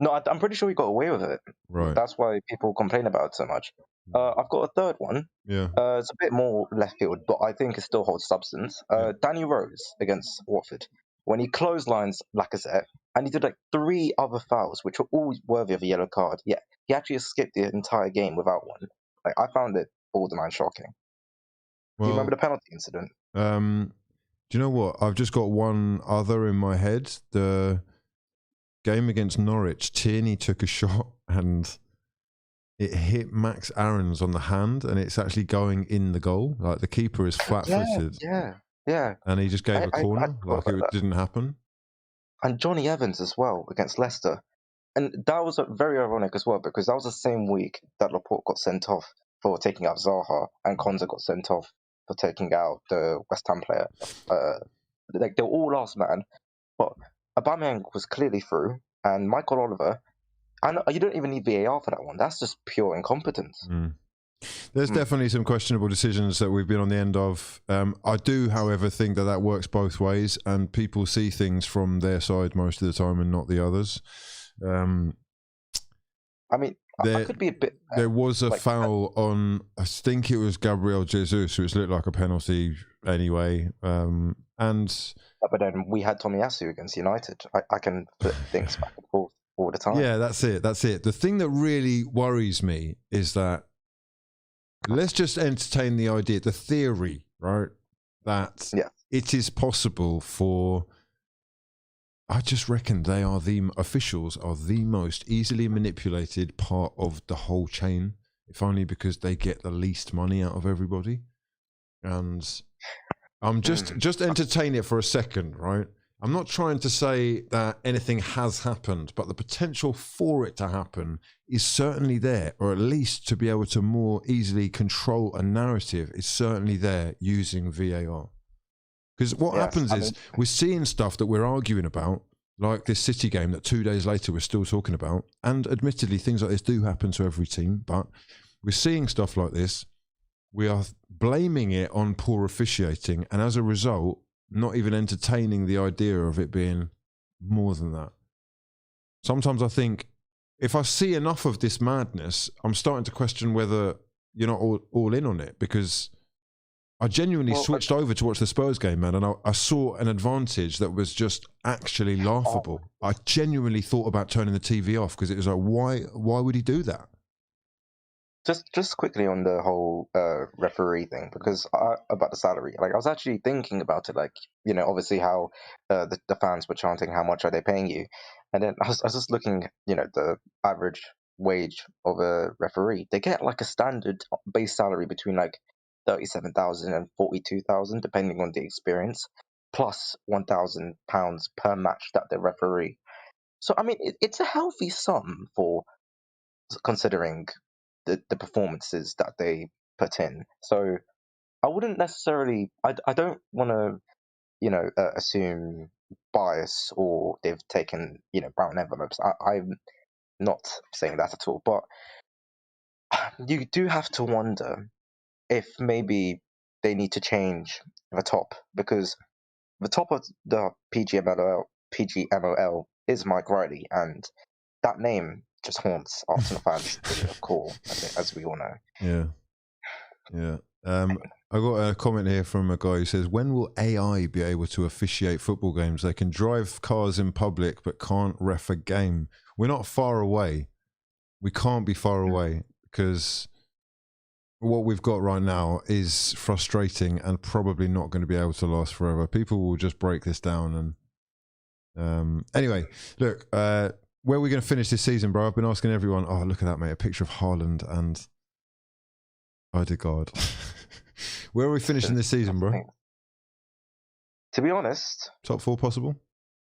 No, I'm pretty sure he got away with it. Right. That's why people complain about it so much. I've got a third one. Yeah. It's a bit more left field, but I think it still holds substance. Danny Rose against Watford, when he clotheslines Lacazette, and he did like 3 other fouls, which were all worthy of a yellow card. Yeah, he actually escaped the entire game without one. Like, I found it borderline shocking. Well, do you remember the penalty incident? Do you know what? I've just got one other in my head. The game against Norwich, Tierney took a shot and it hit Max Aarons on the hand, and it's actually going in the goal. Like, the keeper is flat-footed. Yeah. And he just gave a corner, like it didn't happen. And Johnny Evans as well against Leicester. And that was very ironic as well, because that was the same week that Laporte got sent off for taking out Zaha, and Konza got sent off for taking out the West Ham player. Like, they were all last man, but Aubameyang was clearly through, and Michael Oliver. And you don't even need VAR for that one. That's just pure incompetence. There's definitely some questionable decisions that we've been on the end of. I do, however, think that works both ways, and people see things from their side most of the time and not the others. I mean, I could be a bit. There was a foul on, I think it was Gabriel Jesus, which looked like a penalty anyway. But then we had Tomiyasu against United. I can put things back and forth all the time. Yeah, that's it. The thing that really worries me is that, let's just entertain the idea, the theory, right? That it is possible for, I just reckon officials are the most easily manipulated part of the whole chain, if only because they get the least money out of everybody. And I'm just entertain it for a second, right? I'm not trying to say that anything has happened, but the potential for it to happen is certainly there, or at least to be able to more easily control a narrative is certainly there using VAR. Because what happens is we're seeing stuff that we're arguing about, like this City game that 2 days later we're still talking about. And admittedly, things like this do happen to every team, but we're seeing stuff like this. We are blaming it on poor officiating, and as a result, not even entertaining the idea of it being more than that. Sometimes I think if I see enough of this madness, I'm starting to question whether you're not all in on it, because I genuinely switched over to watch the Spurs game, man, and I saw an advantage that was just actually laughable. I genuinely thought about turning the TV off because it was like, why would he do that? Just quickly on the whole referee thing, because about the salary, like I was actually thinking about it, like, you know, obviously how the fans were chanting, how much are they paying you? And then I was just looking, you know, the average wage of a referee. They get like a standard base salary between like 37,000 and 42,000, depending on the experience, plus £1,000 per match that they referee. So I mean, it's a healthy sum for considering the performances that they put in. So I wouldn't necessarily, I don't want to, you know, assume bias or they've taken, you know, brown envelopes. I'm not saying that at all, but you do have to wonder if maybe they need to change the top, because the top of the PGMOL is Mike Riley, and that name just haunts Arsenal fans to the core, as we all know. Yeah. I got a comment here from a guy who says, when will AI be able to officiate football games? They can drive cars in public but can't ref a game. We're not far away. We can't be far away, because what we've got right now is frustrating and probably not going to be able to last forever. People will just break this down. And anyway, look, where are we going to finish this season, bro? I've been asking everyone. Oh, look at that, mate. A picture of Haaland and Odegaard. Where are we finishing this season, bro? To be honest, top 4 possible?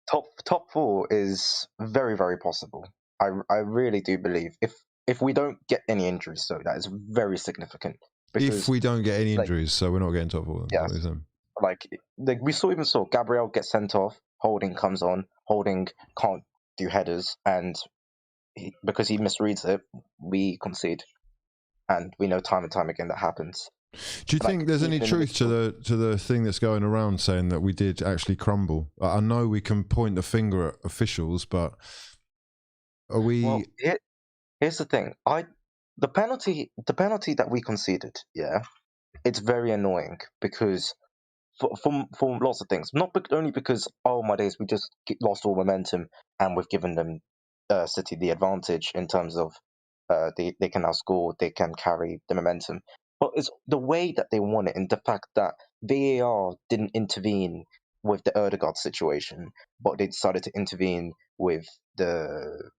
Top 4 is very, very possible. I really do believe if we don't get any injuries, so that is very significant. Because, if we don't get any injuries, so we're not getting top 4. Yes. Like we even saw Gabriel get sent off. Holding comes on. Holding can't do headers, and because he misreads it, we concede. And we know time and time again that happens. Do you think there's any truth to the thing that's going around saying that we did actually crumble? I know we can point the finger at officials, but are we? Well, here's the thing. The penalty that we conceded, yeah, it's very annoying because for lots of things. Not only because, oh my days, we just lost all momentum and we've given them City the advantage in terms of they can now score, they can carry the momentum. But it's the way that they won it, and the fact that VAR didn't intervene with the Odegaard situation, but they decided to intervene with the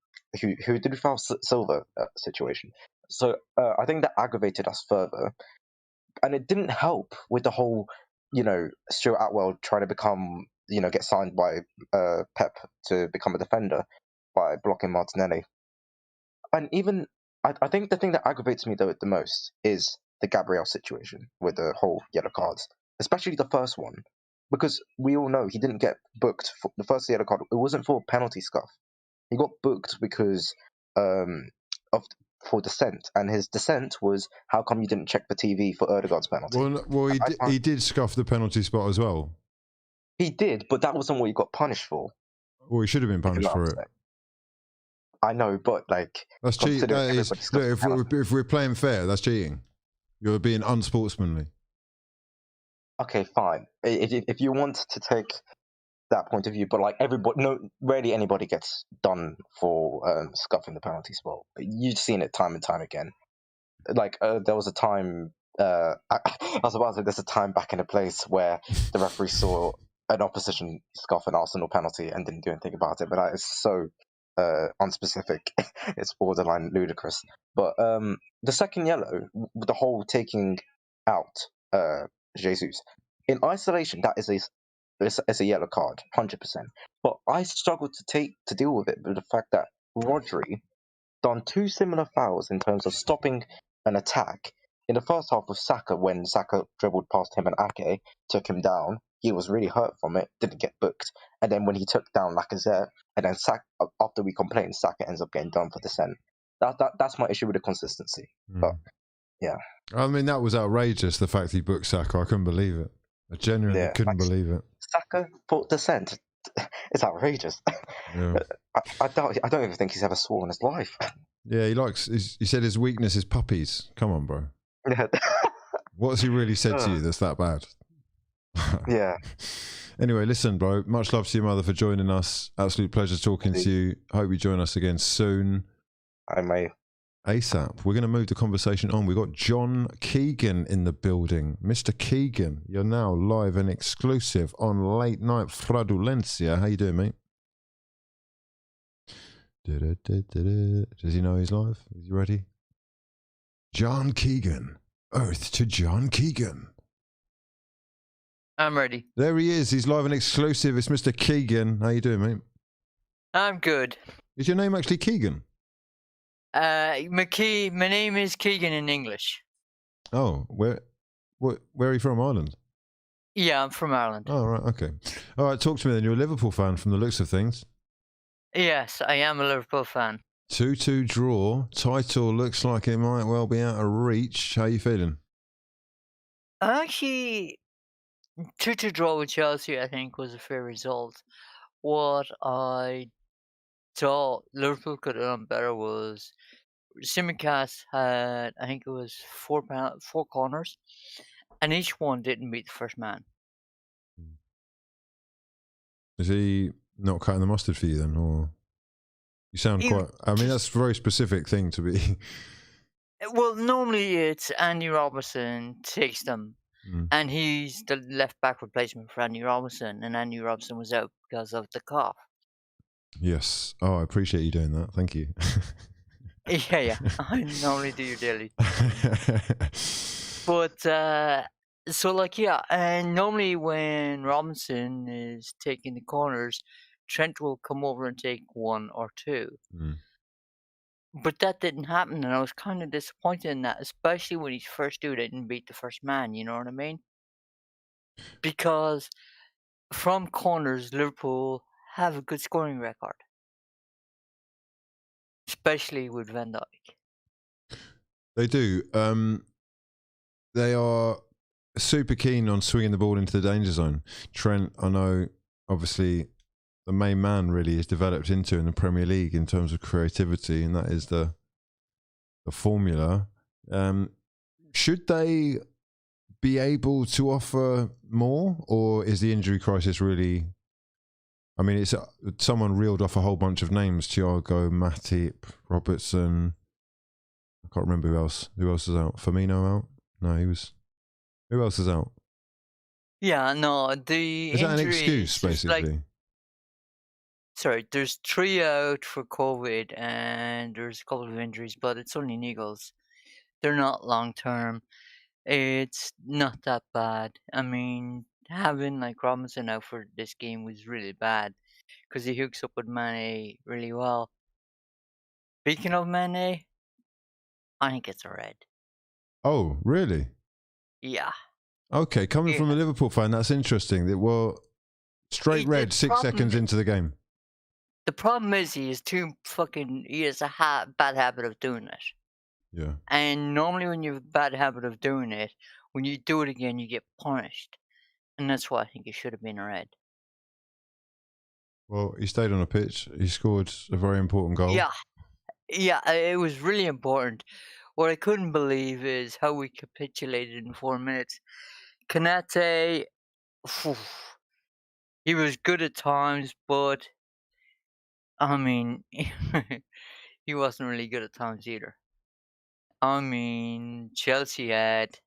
who did we foul Silva situation. So I think that aggravated us further, and it didn't help with the whole, you know, Stuart Atwell trying to become, you know, get signed by Pep to become a defender by blocking Martinelli. And even I think the thing that aggravates me though the most is the Gabriel situation with the whole yellow cards, especially the first one, because we all know he didn't get booked for the first yellow card. It wasn't for penalty scuff. He got booked because for dissent, and his dissent was, how come you didn't check the TV for Odegaard's penalty? Well, he did scuff the penalty spot as well. He did, but that wasn't what he got punished for. Well, he should have been punished for it. I know, but like, that's cheating. Look, if we're playing fair, that's cheating. You're being unsportsmanly. Okay, fine. If you want to take that point of view, but like rarely anybody gets done for scuffing the penalty spot. You've seen it time and time again. Like there was a time I was about to say there's a time back in a place where the referee saw an opposition scuff an Arsenal penalty and didn't do anything about it, but that is so unspecific. It's borderline ludicrous. But the second yellow, the whole taking out Jesus. In isolation, that is it's a yellow card, 100%. But I struggle to deal with it with the fact that Rodri done two similar fouls in terms of stopping an attack. In the first half with Saka, when Saka dribbled past him and Ake took him down, he was really hurt from it, didn't get booked. And then when he took down Lacazette, and then after we complained, Saka ends up getting done for dissent. That's my issue with the consistency. But yeah, I mean, that was outrageous. The fact he booked Saka, I couldn't believe it. I genuinely couldn't believe it. Saka for dissent. It's outrageous. Yeah. I don't even think he's ever swore in his life. Yeah, he said his weakness is puppies. Come on, bro. What has he really said to you that's that bad? Yeah. Anyway, listen, bro. Much love to your mother for joining us. Absolute pleasure talking to you. Hope you join us again soon. I may. ASAP. We're going to move the conversation on. We've got John Keegan in the building. Mr. Keegan, you're now live and exclusive on Late Night Fraudulencia. How you doing, mate? Does he know he's live? Is he ready? John Keegan. Earth to John Keegan. I'm ready. There he is. He's live and exclusive. It's Mr. Keegan. How you doing, mate? I'm good. Is your name actually Keegan? My name is Keegan in English. Oh, where are you from? Ireland? Yeah, I'm from Ireland. Oh, right, okay. All right, talk to me then. You're a Liverpool fan from the looks of things. Yes, I am a Liverpool fan. 2-2 draw. Title looks like it might well be out of reach. How are you feeling? Actually, 2-2 draw with Chelsea, I think, was a fair result. What I thought Liverpool could have done better was Simicast had, I think it was four corners, and each one didn't beat the first man. Is he not cutting the mustard for you then, or you sound quite? I mean, that's a very specific thing to be. Well, normally it's Andy Robertson takes them, and he's the left back replacement for Andy Robertson, and Andy Robertson was out because of the cough. Yes. Oh, I appreciate you doing that. Thank you. Yeah. I normally do your daily. But so like and normally when Robinson is taking the corners, Trent will come over and take one or two. But that didn't happen, and I was kind of disappointed in that, especially when his first dude didn't beat the first man, you know what I mean? Because from corners, Liverpool have a good scoring record. Especially with Van Dijk. They do. They are super keen on swinging the ball into the danger zone. Trent, I know, obviously, the main man really is developed into in the Premier League in terms of creativity, and that is the formula. Should they be able to offer more, or is the injury crisis really? I mean, it's someone reeled off a whole bunch of names: Thiago, Matip, Robertson. I can't remember who else. Who else is out? Firmino out? No, he was. Who else is out? Yeah, no, the is that an excuse, basically? There's 3 out for COVID, and there's a couple of injuries, but it's only niggles. They're not long term. It's not that bad. I mean, having like Robinson out for this game was really bad because he hooks up with Mane really well. Speaking of Mane, I think it's a red. Oh, really? Yeah. Okay, coming from a Liverpool fan, that's interesting. Straight red 6 seconds into the game. The problem is he has a bad habit of doing it. Yeah. And normally when you have a bad habit of doing it, when you do it again, you get punished. And that's why I think it should have been a red. Well, he stayed on a pitch. He scored a very important goal. Yeah, it was really important. What I couldn't believe is how we capitulated in 4 minutes. Kanate, he was good at times, but I mean, he wasn't really good at times either. I mean, Chelsea had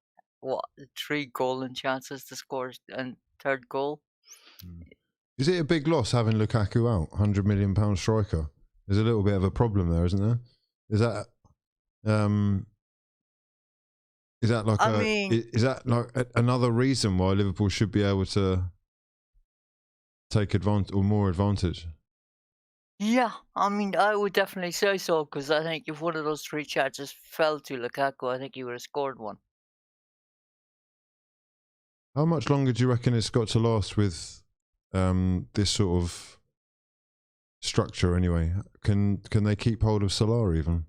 3 golden chances to score and third goal. Is it a big loss having Lukaku out? £100 million striker. There's a little bit of a problem there, isn't there? Is that Is that like another reason why Liverpool should be able to take advantage or more advantage? Yeah, I mean, I would definitely say so, because I think if one of those 3 chances fell to Lukaku, I think he would have scored one. How much longer do you reckon it's got to last with this sort of structure anyway? Can they keep hold of Salah even?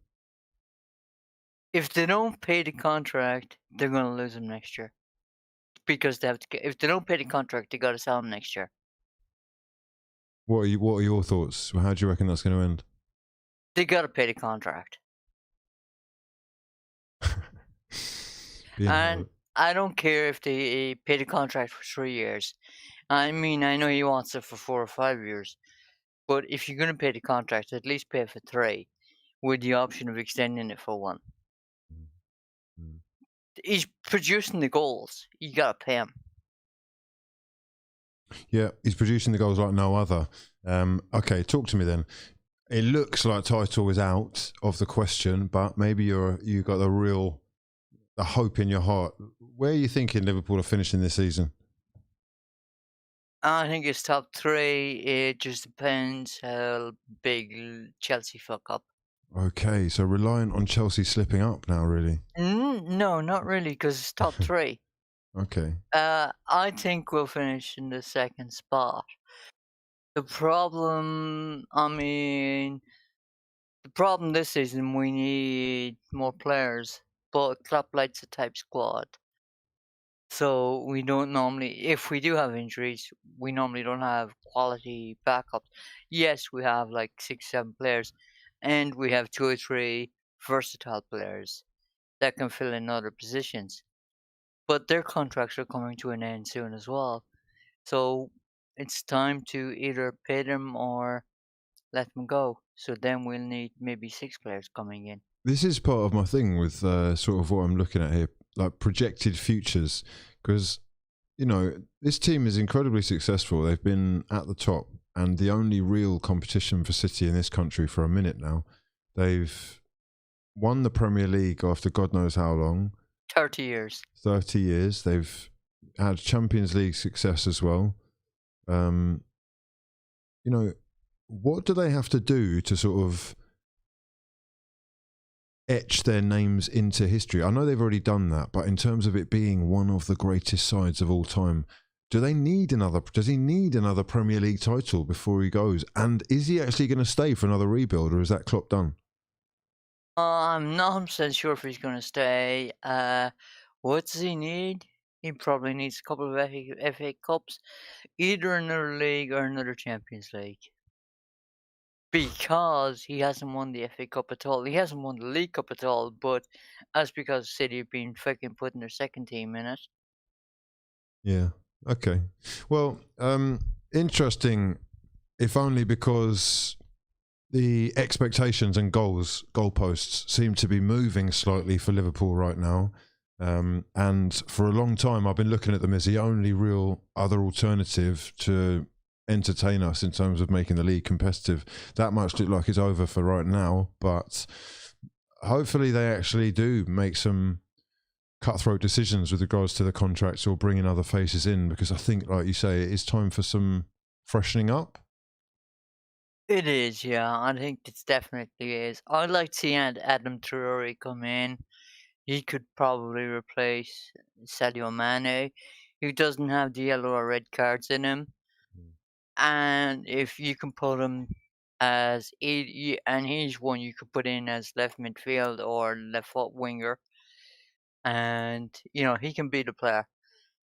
If they don't pay the contract, they're going to lose him next year. Because they have to. If they don't pay the contract, they got to sell him next year. What are your thoughts? How do you reckon that's going to end? They got to pay the contract. And I don't care if they pay the contract for 3 years. I mean, I know he wants it for 4 or 5 years. But if you're going to pay the contract, at least pay for 3, with the option of extending it for 1. He's producing the goals. You got to pay him. Yeah, he's producing the goals like no other. Okay, talk to me then. It looks like title is out of the question, but maybe you got the hope in your heart. Where are you thinking Liverpool are finishing this season? I think it's top 3. It just depends how big Chelsea fuck up. Okay, so reliant on Chelsea slipping up now, really? No, not really, because it's top 3. Okay. I think we'll finish in the 2nd spot. The problem this season, we need more players, but Klopp likes a type squad. So we don't normally, if we do have injuries, we normally don't have quality backups. Yes, we have like 6, 7 players, and we have 2 or 3 versatile players that can fill in other positions. But their contracts are coming to an end soon as well. So it's time to either pay them or let them go. So then we'll need maybe 6 players coming in. This is part of my thing with sort of what I'm looking at here, like projected futures, because, you know, this team is incredibly successful. They've been at the top, and the only real competition for City in this country for a minute now. They've won the Premier League after God knows how long. 30 years. 30 years. They've had Champions League success as well. You know, what do they have to do to sort of etch their names into history? I know they've already done that, but in terms of it being one of the greatest sides of all time, does he need another Premier League title before he goes? And is he actually going to stay for another rebuild, or is that Klopp done? I'm not 100% sure if he's going to stay. What does he need? He probably needs a couple of FA Cups, either another league or another Champions League. Because he hasn't won the FA Cup at all. He hasn't won the League Cup at all, but that's because City have been fucking putting their 2nd team in it. Yeah. Okay. Well, interesting, if only because the expectations and goalposts seem to be moving slightly for Liverpool right now. And for a long time, I've been looking at them as the only real other alternative to entertain us in terms of making the league competitive. That much look like it's over for right now, but hopefully they actually do make some cutthroat decisions with regards to the contracts or bringing other faces in, because I think, like you say, it is time for some freshening up. It is, yeah. I think it definitely is. I'd like to see Adam Torreira come in. He could probably replace Sadio Mane, who doesn't have the yellow or red cards in him. And if you can put him as and he's one you could put in as left midfield or left foot winger, and you know he can be the player,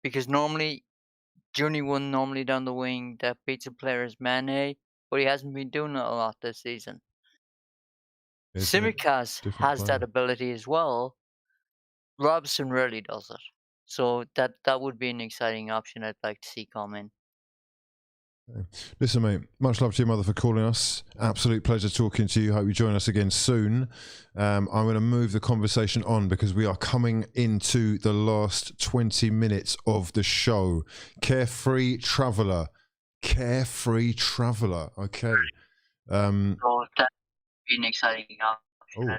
because normally the only one normally down the wing that beats a player is Mane, but he hasn't been doing it a lot this season. Tsimikas has that ability as well. Robson rarely does it, so that would be an exciting option I'd like to see come in. Listen, mate, much love to your mother for calling us. Absolute pleasure talking to you. Hope you join us again soon. I'm going to move the conversation on because we are coming into the last 20 minutes of the show. Carefree Traveller. Okay. So that would be an exciting option.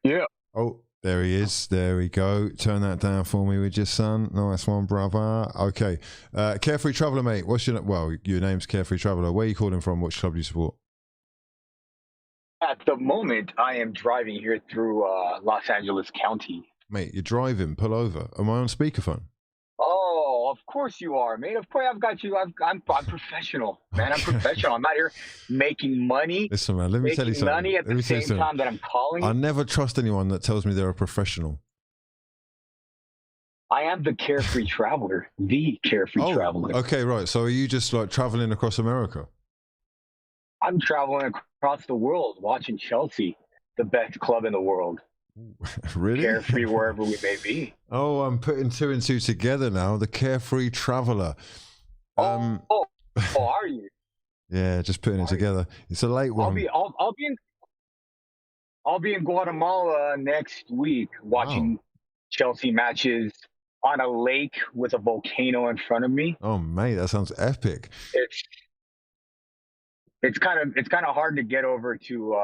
Yeah. Oh, There he is. There we go. Turn that down for me with your son. Nice one, brother. Okay. Carefree Traveller, mate. What's your your name's Carefree Traveller. Where are you calling from? Which club do you support? At the moment, I am driving here through Los Angeles County. Mate, you're driving. Pull over. Am I on speakerphone? Oh, of course you are, mate. Of course I've got you. I'm professional, man. I'm professional. I'm not here making money. Listen, man, let me tell you something. Money at the same time that I'm calling. I never trust anyone that tells me they're a professional. I am the Carefree Traveller. The Carefree Traveller. Okay, right. So are you just like traveling across America? I'm traveling across the world watching Chelsea, the best club in the world. Really? Carefree wherever we may be. Oh, I'm putting two and two together now. The Carefree Traveller. Are you? Yeah, just putting it together. It's a late one. I'll be in Guatemala next week watching Chelsea matches on a lake with a volcano in front of me. Oh, mate, that sounds epic. It's kind of hard to get over to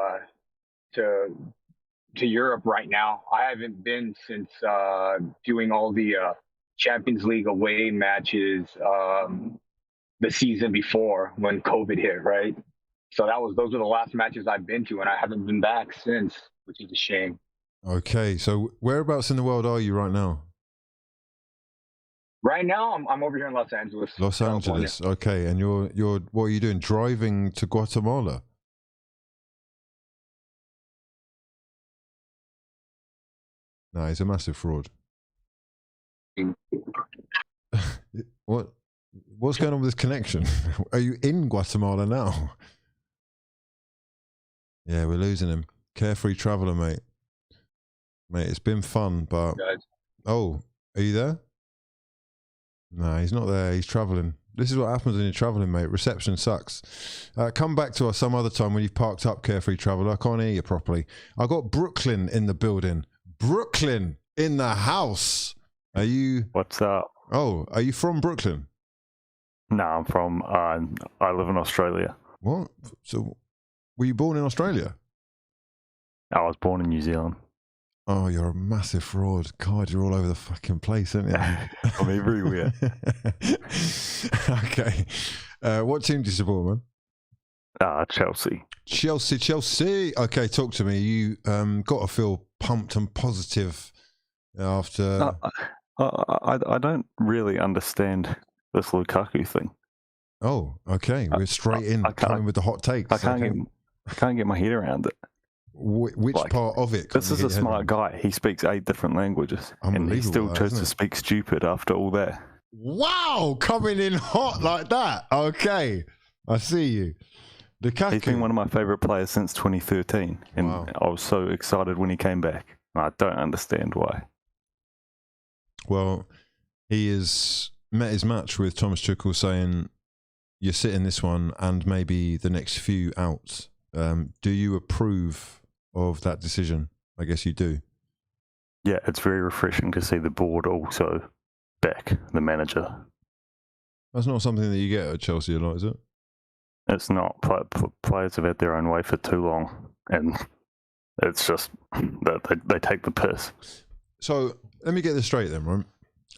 Europe right now. I haven't been since doing all the Champions League away matches the season before when COVID hit, right? So those were the last matches I've been to, and I haven't been back since, which is a shame. Okay, so whereabouts in the world are you right now? Right now, I'm over here in Los Angeles. Los Angeles, okay. And you're what are you doing? Driving to Guatemala? No, he's a massive fraud. What's going on with this connection? Are you in Guatemala now? Yeah, we're losing him. Carefree Traveller, mate. Mate, it's been fun, but... Oh, are you there? No, he's not there. He's travelling. This is what happens when you're travelling, mate. Reception sucks. Come back to us some other time when you've parked up, Carefree Traveller. I can't hear you properly. I got Brooklyn in the building. Brooklyn in the house. Are you... What's up? Oh, are you from Brooklyn? No, I'm from... I live in Australia. What? So, were you born in Australia? I was born in New Zealand. Oh, you're a massive fraud. God, you're all over the fucking place, aren't you? I'm everywhere. Okay. What team do you support, man? Chelsea. Chelsea. Okay, talk to me. You got to feel pumped and positive after... I don't really understand this Lukaku thing. Oh, okay. We're straight in, coming with the hot takes. I can't get my head around it. Which part of it? This is a smart guy. He speaks 8 different languages, and he still chose to speak stupid after all that. Wow, coming in hot like that. Okay, I see you. Lukaku. He's been one of my favourite players since 2013, and I was so excited when he came back. I don't understand why. Well, he has met his match with Thomas Tuchel, saying you're sitting this one and maybe the next few out. Do you approve of that decision? I guess you do. Yeah, it's very refreshing to see the board also back the manager. That's not something that you get at Chelsea a lot, is it? It's not. Players have had their own way for too long, and it's just that they take the piss. So let me get this straight then, right?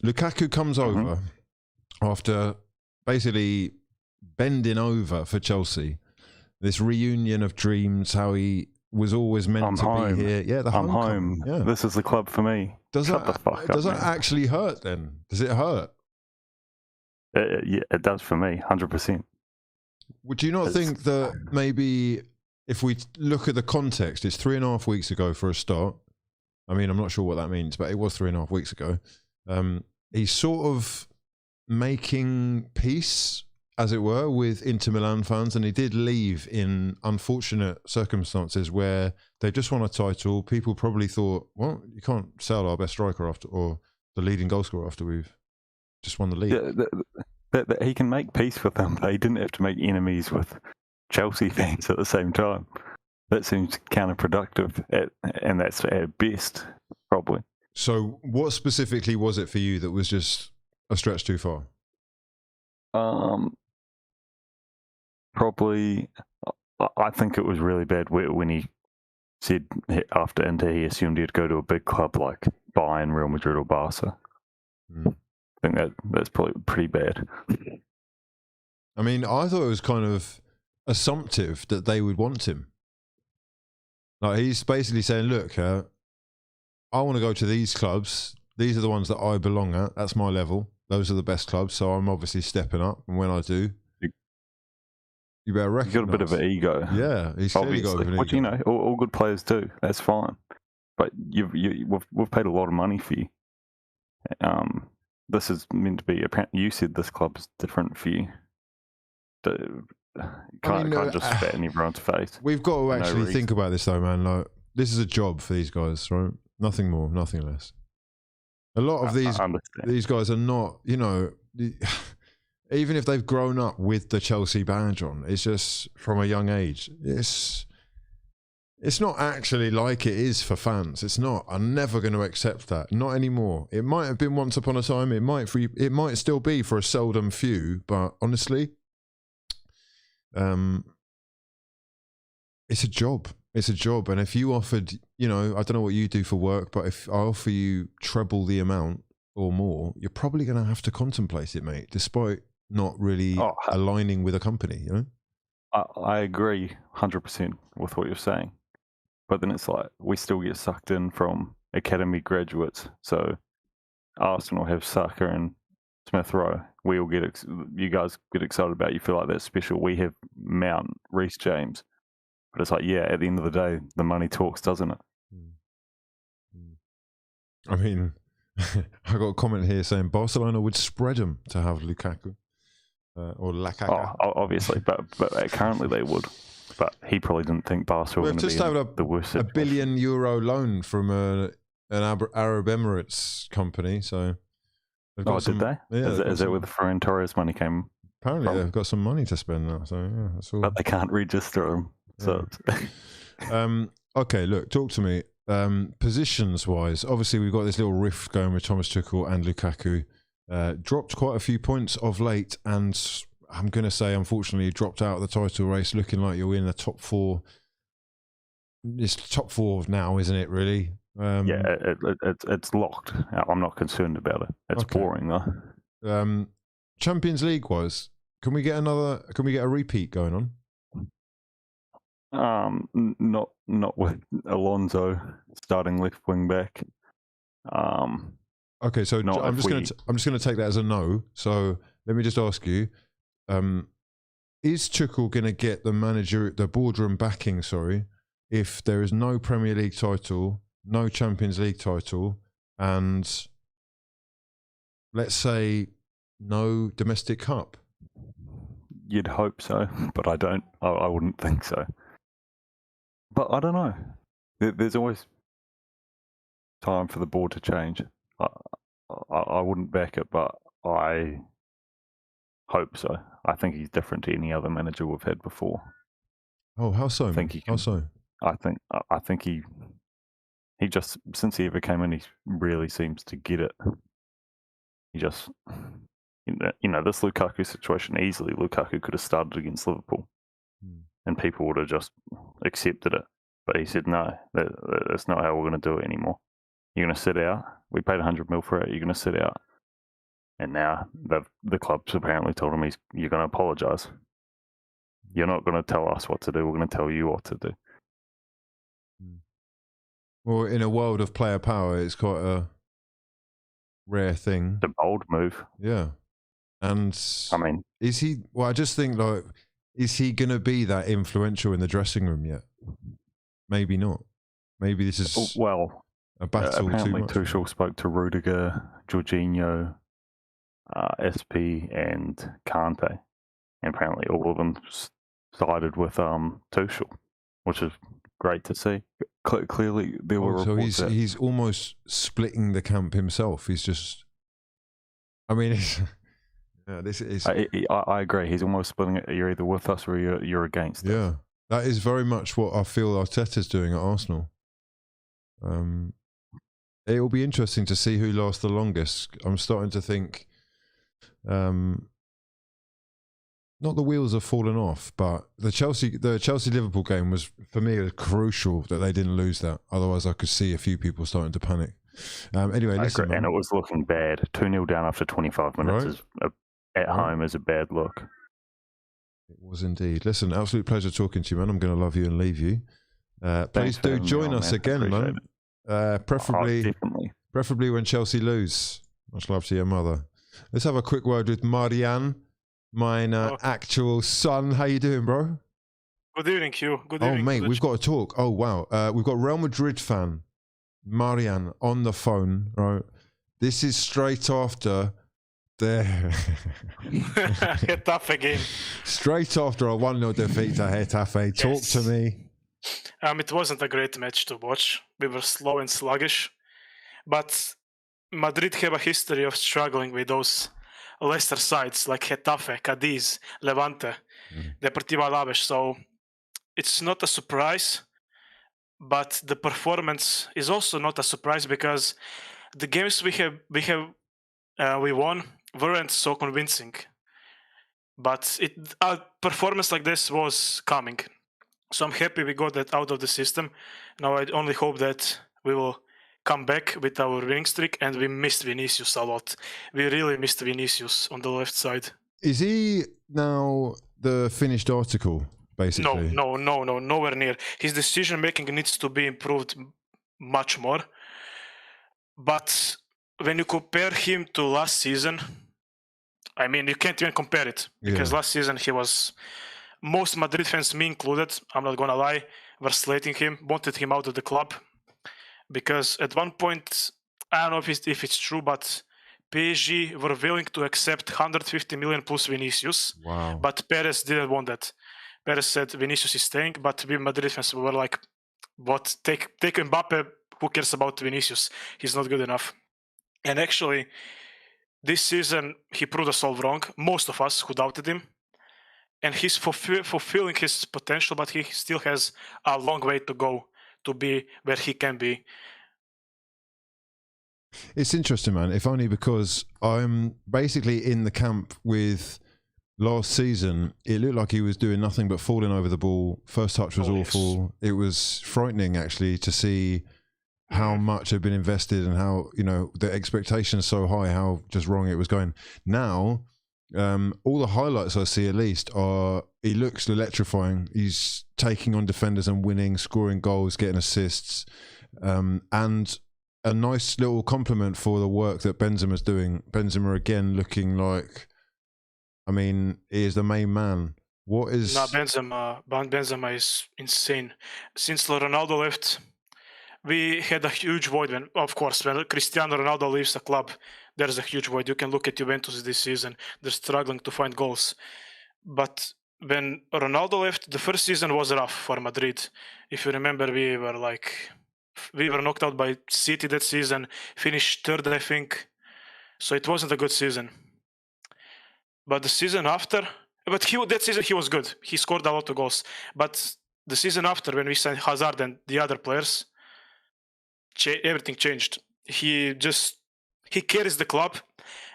Lukaku comes over after basically bending over for Chelsea. This reunion of dreams, how he was always meant to be here. Yeah, I'm home. Yeah. This is the club for me. Does that actually hurt then? Does it hurt? Yeah, it does for me, 100%. Would you not think that maybe if we look at the context, it's 3.5 weeks ago for a start. I mean, I'm not sure what that means, but it was 3.5 weeks ago. He's sort of making peace, as it were, with Inter Milan fans, and he did leave in unfortunate circumstances where they just won a title. People probably thought, well, you can't sell our best striker after, or the leading goal scorer after we've just won the league. Yeah, he can make peace with them, but he didn't have to make enemies with Chelsea fans at the same time. That seems counterproductive, and that's at best, probably. So what specifically was it for you that was just a stretch too far? Probably, I think it was really bad when he said after Inter he assumed he'd go to a big club like Bayern, Real Madrid, or Barca. I think that's probably pretty bad. I mean, I thought it was kind of assumptive that they would want him. Like, he's basically saying, look, I want to go to these clubs. These are the ones that I belong at. That's my level. Those are the best clubs. So I'm obviously stepping up. And when I do, you better recognise. He's got a bit of an ego. Yeah, he's clearly got an ego. Which, you know, all good players do. That's fine. But we've paid a lot of money for you. This is meant to be. You said this club is different for you. Can't just spat in everyone's face. We've got to actually think about this though, man. Like, this is a job for these guys, right? Nothing more, nothing less. A lot of these guys are not, you know, even if they've grown up with the Chelsea badge on, it's just from a young age. It's not actually like it is for fans. It's not. I'm never going to accept that. Not anymore. It might have been once upon a time. It might still be for a seldom few. But honestly, it's a job. It's a job. And if you offered, you know, I don't know what you do for work, but if I offer you treble the amount or more, you're probably going to have to contemplate it, mate, despite not really aligning with a company, you know? I agree 100% with what you're saying. But then it's like, we still get sucked in from academy graduates. So Arsenal have Saka and Smith Rowe. We all you guys get excited about. You feel like that's special. We have Mount, Reece James. But it's like, yeah, at the end of the day, the money talks, doesn't it? I mean, I got a comment here saying Barcelona would spread them to have Lukaku or Lakaka. Oh, obviously, but currently they would. But he probably didn't think Barca were going to be the worst situation. $1 billion loan from an Arab Emirates company. So, did they? Yeah, is that where the Ferran Torres money came? Apparently, they've got some money to spend now. So yeah, that's all. But they can't register them. So, okay, look, talk to me. Positions wise, obviously we've got this little rift going with Thomas Tuchel and Lukaku. Dropped quite a few points of late, and I'm going to say, unfortunately, dropped out of the title race, looking like you're in the top four. It's top four now, isn't it, really? It's locked. I'm not concerned about it. It's boring, though. Champions League-wise, can we get a repeat going on? Not with Alonso starting left wing back. Okay, so I'm just going to take that as a no. So let me just ask you. Is Tuchel going to get the boardroom backing, if there is no Premier League title, no Champions League title, and let's say no domestic cup? You'd hope so, but I wouldn't think so. But I don't know. There's always time for the board to change. I wouldn't back it, but I hope so. I think he's different to any other manager we've had before. Oh, how so? How so? I think he just, since he ever came in, he really seems to get it. He just, you know, this Lukaku situation, easily Lukaku could have started against Liverpool, and people would have just accepted it. But he said, no, that's not how we're going to do it anymore. You're going to sit out. We paid 100 mil for it. You're going to sit out. And now the club's apparently told him you're going to apologise. You're not going to tell us what to do. We're going to tell you what to do. Well, in a world of player power, it's quite a rare thing. It's a bold move. Yeah. And I mean, is he? Well, I just think, like, is he going to be that influential in the dressing room yet? Maybe not. Maybe this is a battle. Apparently, too much. Tuchel spoke to Rudiger, Jorginho, SP, and Kante, and apparently all of them sided with Tuchel, which is great to see. Clearly, there were reports. So he's almost splitting the camp himself. He's just. I mean, this is. I agree. He's almost splitting it. You're either with us or you're against us. Yeah, that is very much what I feel Arteta's doing at Arsenal. It will be interesting to see who lasts the longest. I'm starting to think. not the wheels have fallen off, but the Chelsea Liverpool game was, for me, it was crucial that they didn't lose that. Otherwise, I could see a few people starting to panic. Anyway, listen, man. And it was looking bad. 2-0 down after 25 minutes at home is a bad look. It was indeed. Listen, absolute pleasure talking to you, man. I'm going to love you and leave you. Please do join us again, man. Preferably when Chelsea lose. Much love to your mother. Let's have a quick word with Marianne, mine actual son. How you doing, bro? Good evening, Hugh. Good evening. Oh, mate, we've got to talk. Oh, wow. We've got Real Madrid fan Marianne on the phone, right? This is straight after Getafe game. Straight after a 1-0 defeat to Getafe. Talk to me. It wasn't a great match to watch. We were slow and sluggish. But Madrid have a history of struggling with those lesser sides like Getafe, Cadiz, Levante, Deportivo Alaves. So it's not a surprise. But the performance is also not a surprise because the games we won weren't so convincing. But a performance like this was coming. So I'm happy we got that out of the system. Now I only hope that we will come back with our winning streak, and we missed Vinicius a lot. We really missed Vinicius on the left side. Is he now the finished article? Basically. No, nowhere near. His decision making needs to be improved much more. But when you compare him to last season, I mean, you can't even compare it because last season he was, most Madrid fans, me included, I'm not gonna lie, were slating him, wanted him out of the club because at one point, I don't know if it's true, but PSG were willing to accept 150 million plus Vinicius. Wow. But Perez didn't want that. Perez said Vinicius is staying, but we Madrid fans were like, "What? Take Mbappe. Who cares about Vinicius? He's not good enough." And actually, this season he proved us all wrong. Most of us who doubted him, and he's fulfilling his potential, but he still has a long way to go to be where he can be. It's interesting, man. If only because I'm basically in the camp with. Last season, it looked like he was doing nothing but falling over the ball. First touch was awful. It was frightening, actually, to see how much had been invested and how, the expectations so high, how just wrong it was going. Now, all the highlights I see, at least, are he looks electrifying. He's taking on defenders and winning, scoring goals, getting assists, and a nice little compliment for the work that Benzema's doing. Benzema again looking like... I mean, he is the main man. What is... No, Benzema is insane. Since Ronaldo left, we had a huge void. When Cristiano Ronaldo leaves the club, there's a huge void. You can look at Juventus this season. They're struggling to find goals. But when Ronaldo left, the first season was rough for Madrid. If you remember, we were knocked out by City that season, finished third, I think. So it wasn't a good season. But the season after, that season he was good. He scored a lot of goals. But the season after, when we signed Hazard and the other players, everything changed. He carries the club,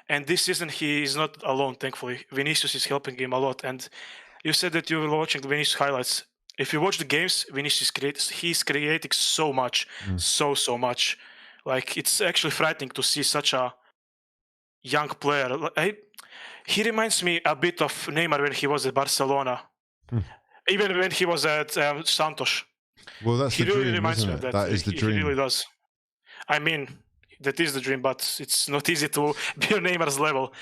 and this season he is not alone. Thankfully, Vinicius is helping him a lot. And you said that you were watching the Vinicius highlights. If you watch the games, Vinicius he's creating so much, so much. Like it's actually frightening to see such a young player. He reminds me a bit of Neymar when he was at Barcelona, even when he was at Santos. Well, that's the really dream, reminds isn't me it? of that. That is the dream. He really does. I mean, that is the dream, but it's not easy to be on Neymar's level.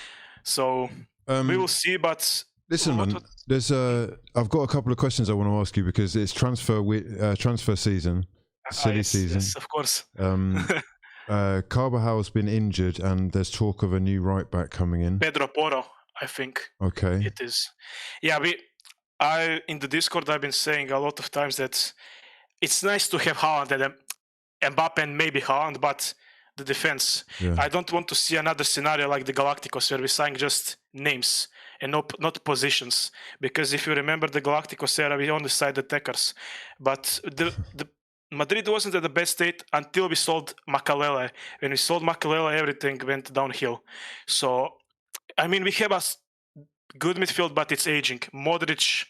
So we will see. But listen, man, there's I've got a couple of questions I want to ask you because it's transfer season, silly season. Yes, of course. Carvajal's been injured, and there's talk of a new right back coming in. Pedro Porro, I think. Okay. It is. Yeah, in the Discord, I've been saying a lot of times that it's nice to have Haaland and Mbappe and maybe Haaland, but the defense. Yeah. I don't want to see another scenario like the Galacticos where we sign just names and not positions. Because if you remember the Galacticos era, we only signed attackers. But the Madrid wasn't at the best state until we sold Makalele. When we sold Makalele, everything went downhill. So, I mean, we have good midfield, but it's aging. Modric,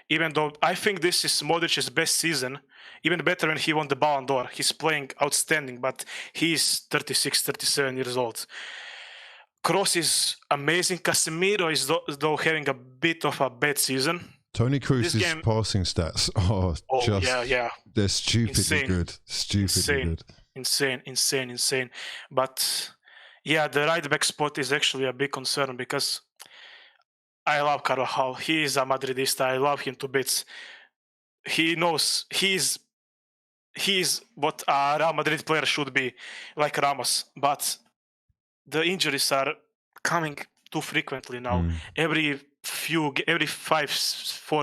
even though I think this is Modric's best season, even better when he won the Ballon d'Or. He's playing outstanding, but he's 36, 37 years old. Kroos is amazing. Casemiro is though having a bit of a bad season. Tony Kroos's passing stats are they're stupidly good. Stupidly good. Insane. But yeah, the right back spot is actually a big concern because I love Carvajal. He is a Madridista. I love him to bits. He knows he's what a Real Madrid player should be, like Ramos. But the injuries are coming too frequently now. Every 4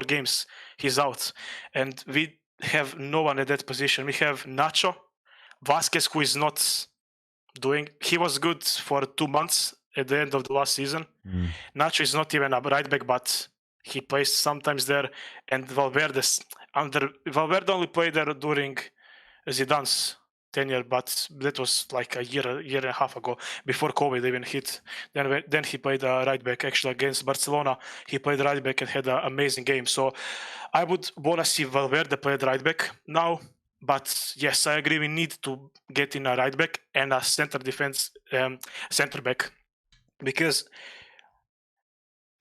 games he's out, and we have no one at that position. We have Nacho, Vasquez, who is not doing. He was good for 2 months at the end of the last season. Nacho is not even a right back, but he plays sometimes there. And Valverde only played there during Zidane's tenure, but that was like a year and a half ago, before COVID even hit. Then he played right back. Actually, against Barcelona, he played right back and had an amazing game. So I would want to see Valverde play right back now. But yes, I agree. We need to get in a right back and a center back, because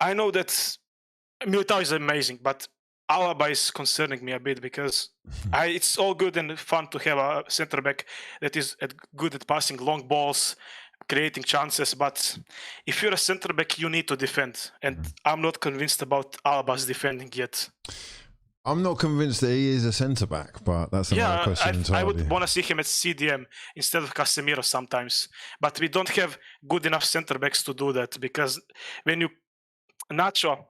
I know that Militao is amazing, but Alaba is concerning me a bit, because it's all good and fun to have a center back that is good at passing long balls, creating chances. But if you're a center back, you need to defend, and I'm not convinced about Alaba's defending yet. I'm not convinced that he is a centre back, but that's another question entirely. I would want to see him at CDM instead of Casemiro sometimes, but we don't have good enough centre backs to do that, because when you Nacho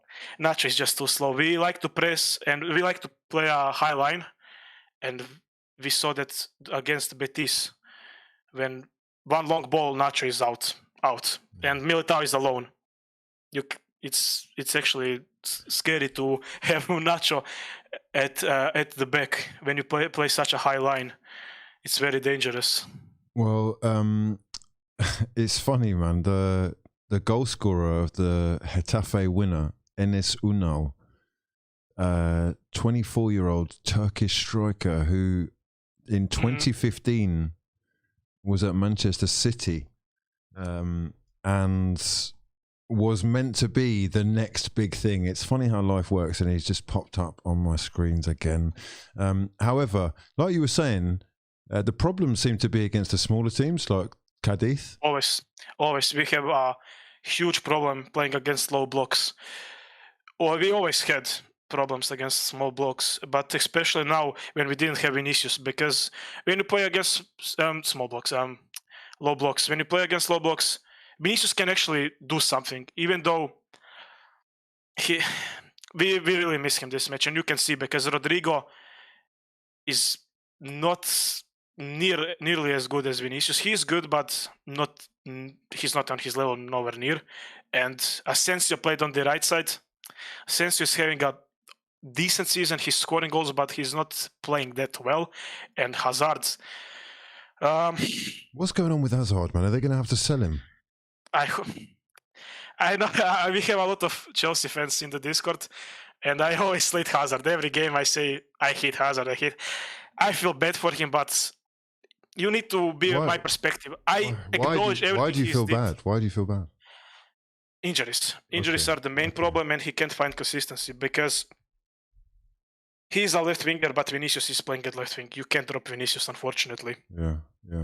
is just too slow. We like to press and we like to play a high line, and we saw that against Betis when one long ball, Nacho is out, and Militao is alone. It's actually scary to have Nacho at the back when you play such a high line. It's very dangerous. Well, it's funny, man. The goal scorer of the Getafe winner, Enes Unal, 24-year-old Turkish striker who in 2015 was at Manchester City and was meant to be the next big thing. It's funny how life works, and he's just popped up on my screens again. However, like you were saying, the problems seem to be against the smaller teams like Cadiz. Always. We have a huge problem playing against low blocks. Or we always had problems against small blocks, but especially now when we didn't have Vinicius, because when you play against low blocks, when you play against low blocks, Vinicius can actually do something, even though we really miss him this match, and you can see because Rodrigo is not nearly as good as Vinicius. He's good, but he's not on his level, nowhere near. And Asensio played on the right side. Asensio is having a decent season. He's scoring goals, but he's not playing that well. And Hazard. What's going on with Hazard, man? Are they going to have to sell him? I know we have a lot of Chelsea fans in the Discord, and I always hate Hazard. Every game I say I hate Hazard. I feel bad for him, but you need to be my perspective. I acknowledge everything. Why do you feel bad? Why do you feel bad? Injuries are the main problem, and he can't find consistency because he's a left winger, but Vinicius is playing at left wing. You can't drop Vinicius, unfortunately. Yeah.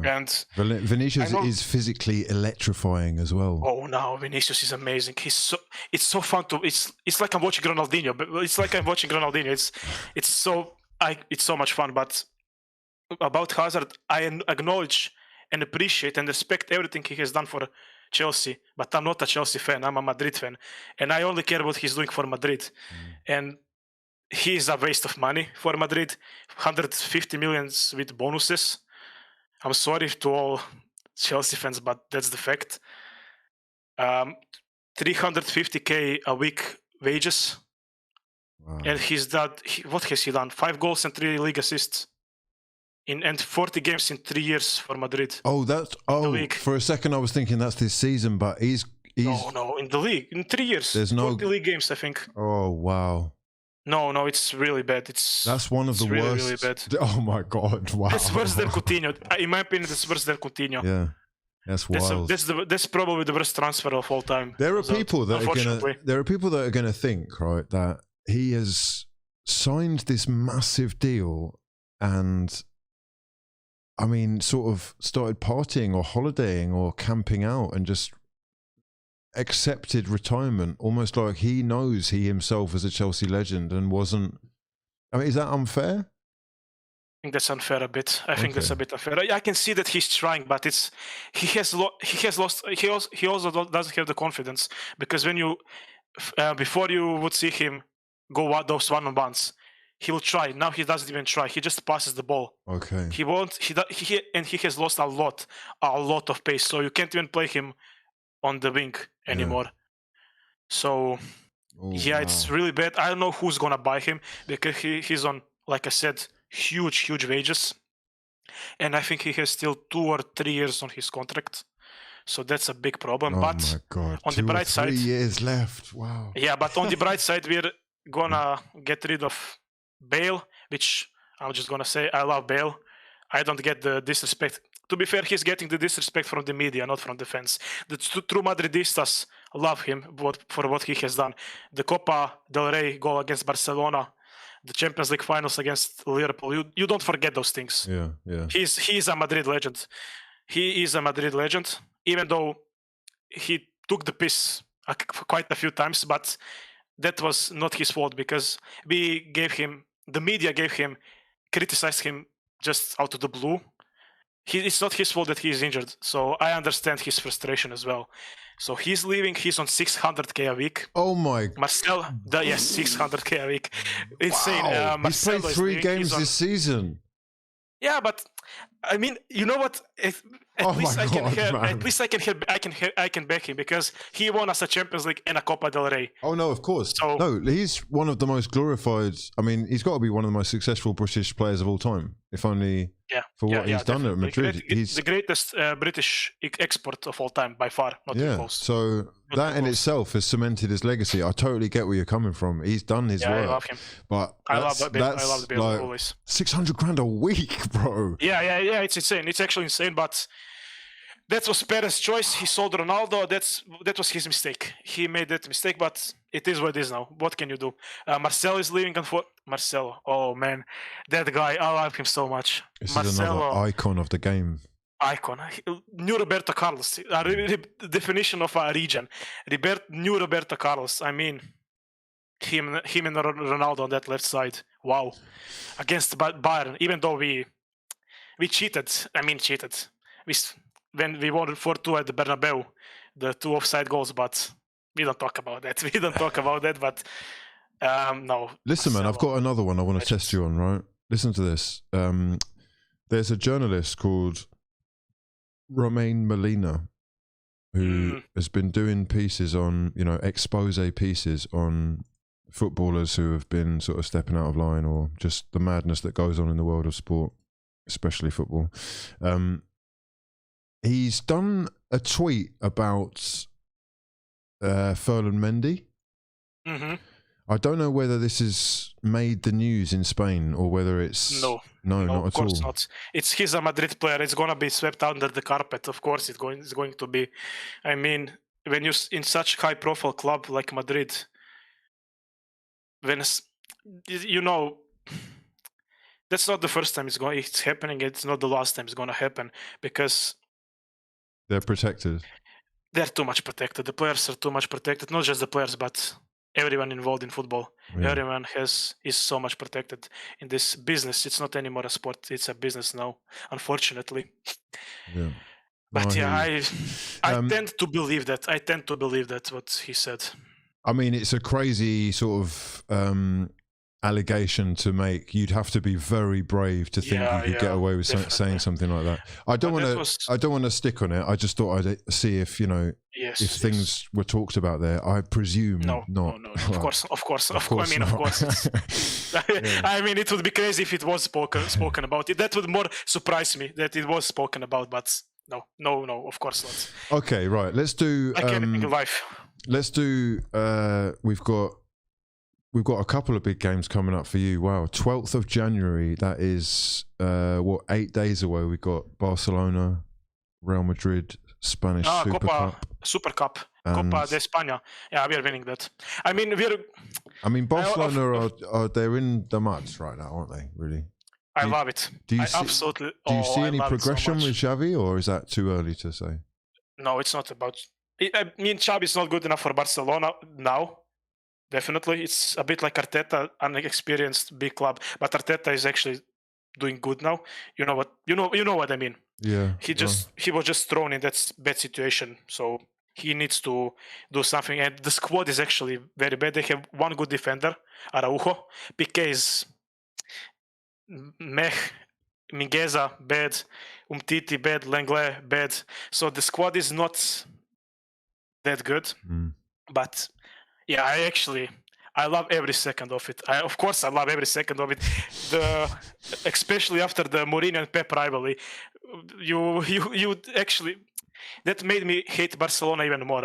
And Vinicius is physically electrifying as well. Oh no, Vinicius is amazing. It's so fun to. It's like I'm watching Ronaldinho, but it's like I'm watching Ronaldinho. It's so much fun. But about Hazard, I acknowledge and appreciate and respect everything he has done for Chelsea, but I'm not a Chelsea fan. I'm a Madrid fan, and I only care what he's doing for Madrid. And he's a waste of money for Madrid. 150 million with bonuses. I'm sorry to all Chelsea fans, but that's the fact. 350k a week wages, and what has he done? 5 goals and 3 league assists. And 40 games in 3 years for Madrid. For a second I was thinking that's this season, but No, in the league. In 3 years. There's no 40 league games, I think. Oh wow. No, it's really bad. That's one of the really, worst. really bad. Oh my god! Wow. That's worse than Coutinho. In my opinion, that's worse than Coutinho. Yeah, that's wild. That's probably the worst transfer of all time. There are people that are gonna think, right, that he has signed this massive deal and, I mean, sort of started partying or holidaying or camping out and just accepted retirement, almost like he knows he himself is a Chelsea legend and wasn't. I mean, is that unfair? I think that's unfair a bit. I think that's a bit unfair. I can see that he's trying, but he also doesn't have the confidence, because when you before you would see him go those one-on-ones, he will try. Now he doesn't even try. He just passes the ball. Okay. He won't. And he has lost a lot of pace. So you can't even play him on the wing anymore. So it's really bad. I don't know who's gonna buy him, because he's on, like I said, huge wages, and I think he has still 2 or 3 years on his contract. So that's a big problem. But my God. on the bright side, 3 years left. Wow. Yeah, but on the bright side, we're gonna get rid of Bale, which I'm just gonna say I love Bale. I don't get the disrespect. To be fair, he's getting the disrespect from the media, not from the fans. The true Madridistas love him for what he has done. The Copa del Rey goal against Barcelona, the Champions League finals against Liverpool. You don't forget those things. Yeah. He's a Madrid legend. He is a Madrid legend, even though he took the piss quite a few times, but that was not his fault, because the media criticized him just out of the blue. It's not his fault that he is injured, so I understand his frustration as well. So he's leaving. He's on 600k a week. Oh my! Marcelo, yes, 600k a week. Insane. Wow. He's played 3 games this season. Yeah, but I mean, you know what? At least I can back him, because he won us a Champions League and a Copa del Rey. Oh no, of course. So, no, he's one of the most glorified. I mean, he's got to be one of the most successful British players of all time, if only for what he's done at Madrid. He's the greatest British export of all time by far. Not close. So that in itself has cemented his legacy. I totally get where you're coming from. He's done his work. I love him. But I love the Bale like always. 600 grand a week, bro. Yeah. It's insane. It's actually insane, but that was Perez's choice. He sold Ronaldo. That was his mistake. He made that mistake, but it is what it is now. What can you do? Marcelo is leaving. Marcelo. Oh man, that guy. I love him so much. This Marcelo, is another icon of the game. Icon. New Roberto Carlos. Definition of a region. New Roberto Carlos. I mean, him and Ronaldo on that left side. Wow. Against Bayern, even though we cheated. When we won 4-2 at the Bernabeu, the 2 offside goals, but we don't talk about that. But no. Listen, man, I've got another one I want to test you on, right? Listen to this. There's a journalist called Romain Molina who has been doing pieces on, expose pieces on footballers who have been sort of stepping out of line, or just the madness that goes on in the world of sport, especially football. He's done a tweet about Ferland Mendy. Mm-hmm. I don't know whether this has made the news in Spain or whether it's... No, not at all. Of course not. He's a Madrid player. It's going to be swept under the carpet. Of course it's going to be. I mean, when you're in such high-profile club like Madrid, that's not the first time it's happening. It's not the last time it's going to happen, because they're protected. They're too much protected. The players are too much protected. Not just the players, but everyone involved in football. Yeah. Everyone is so much protected in this business. It's not anymore a sport. It's a business now, unfortunately. Yeah. But I tend to believe that. I tend to believe that what he said. I mean, it's a crazy sort of allegation to make. You'd have to be very brave to think you could get away with saying something like that. I don't want to stick on it. I just thought I'd see if if things were talked about there. I presume not. No. Of course. I mean, of course. I mean, it would be crazy if it was spoken about. That would more surprise me that it was spoken about. But No, of course not. Okay, right. Let's do. Like anything in life. Let's do. We've got a couple of big games coming up for you. Wow, 12th of January. That is 8 days away. We got Barcelona, Real Madrid, Spanish Super Cup. Super Cup. Copa de España. Yeah, we are winning that. I mean, Barcelona are they're in the muds right now, aren't they? Really. I love it. Do you see any I progression with Xavi, or is that too early to say? No, it's not about. I mean, Xavi is not good enough for Barcelona now. Definitely, it's a bit like Arteta, an experienced big club, but Arteta is actually doing good now. You know what I mean. Yeah. He was just thrown in that bad situation, so he needs to do something. And the squad is actually very bad. They have one good defender, Araujo. Piqué is meh. Mingueza bad. Umtiti bad. Lenglet bad. So the squad is not that good. But yeah, I love every second of it. Of course, I love every second of it. Especially after the Mourinho and Pep rivalry, you actually that made me hate Barcelona even more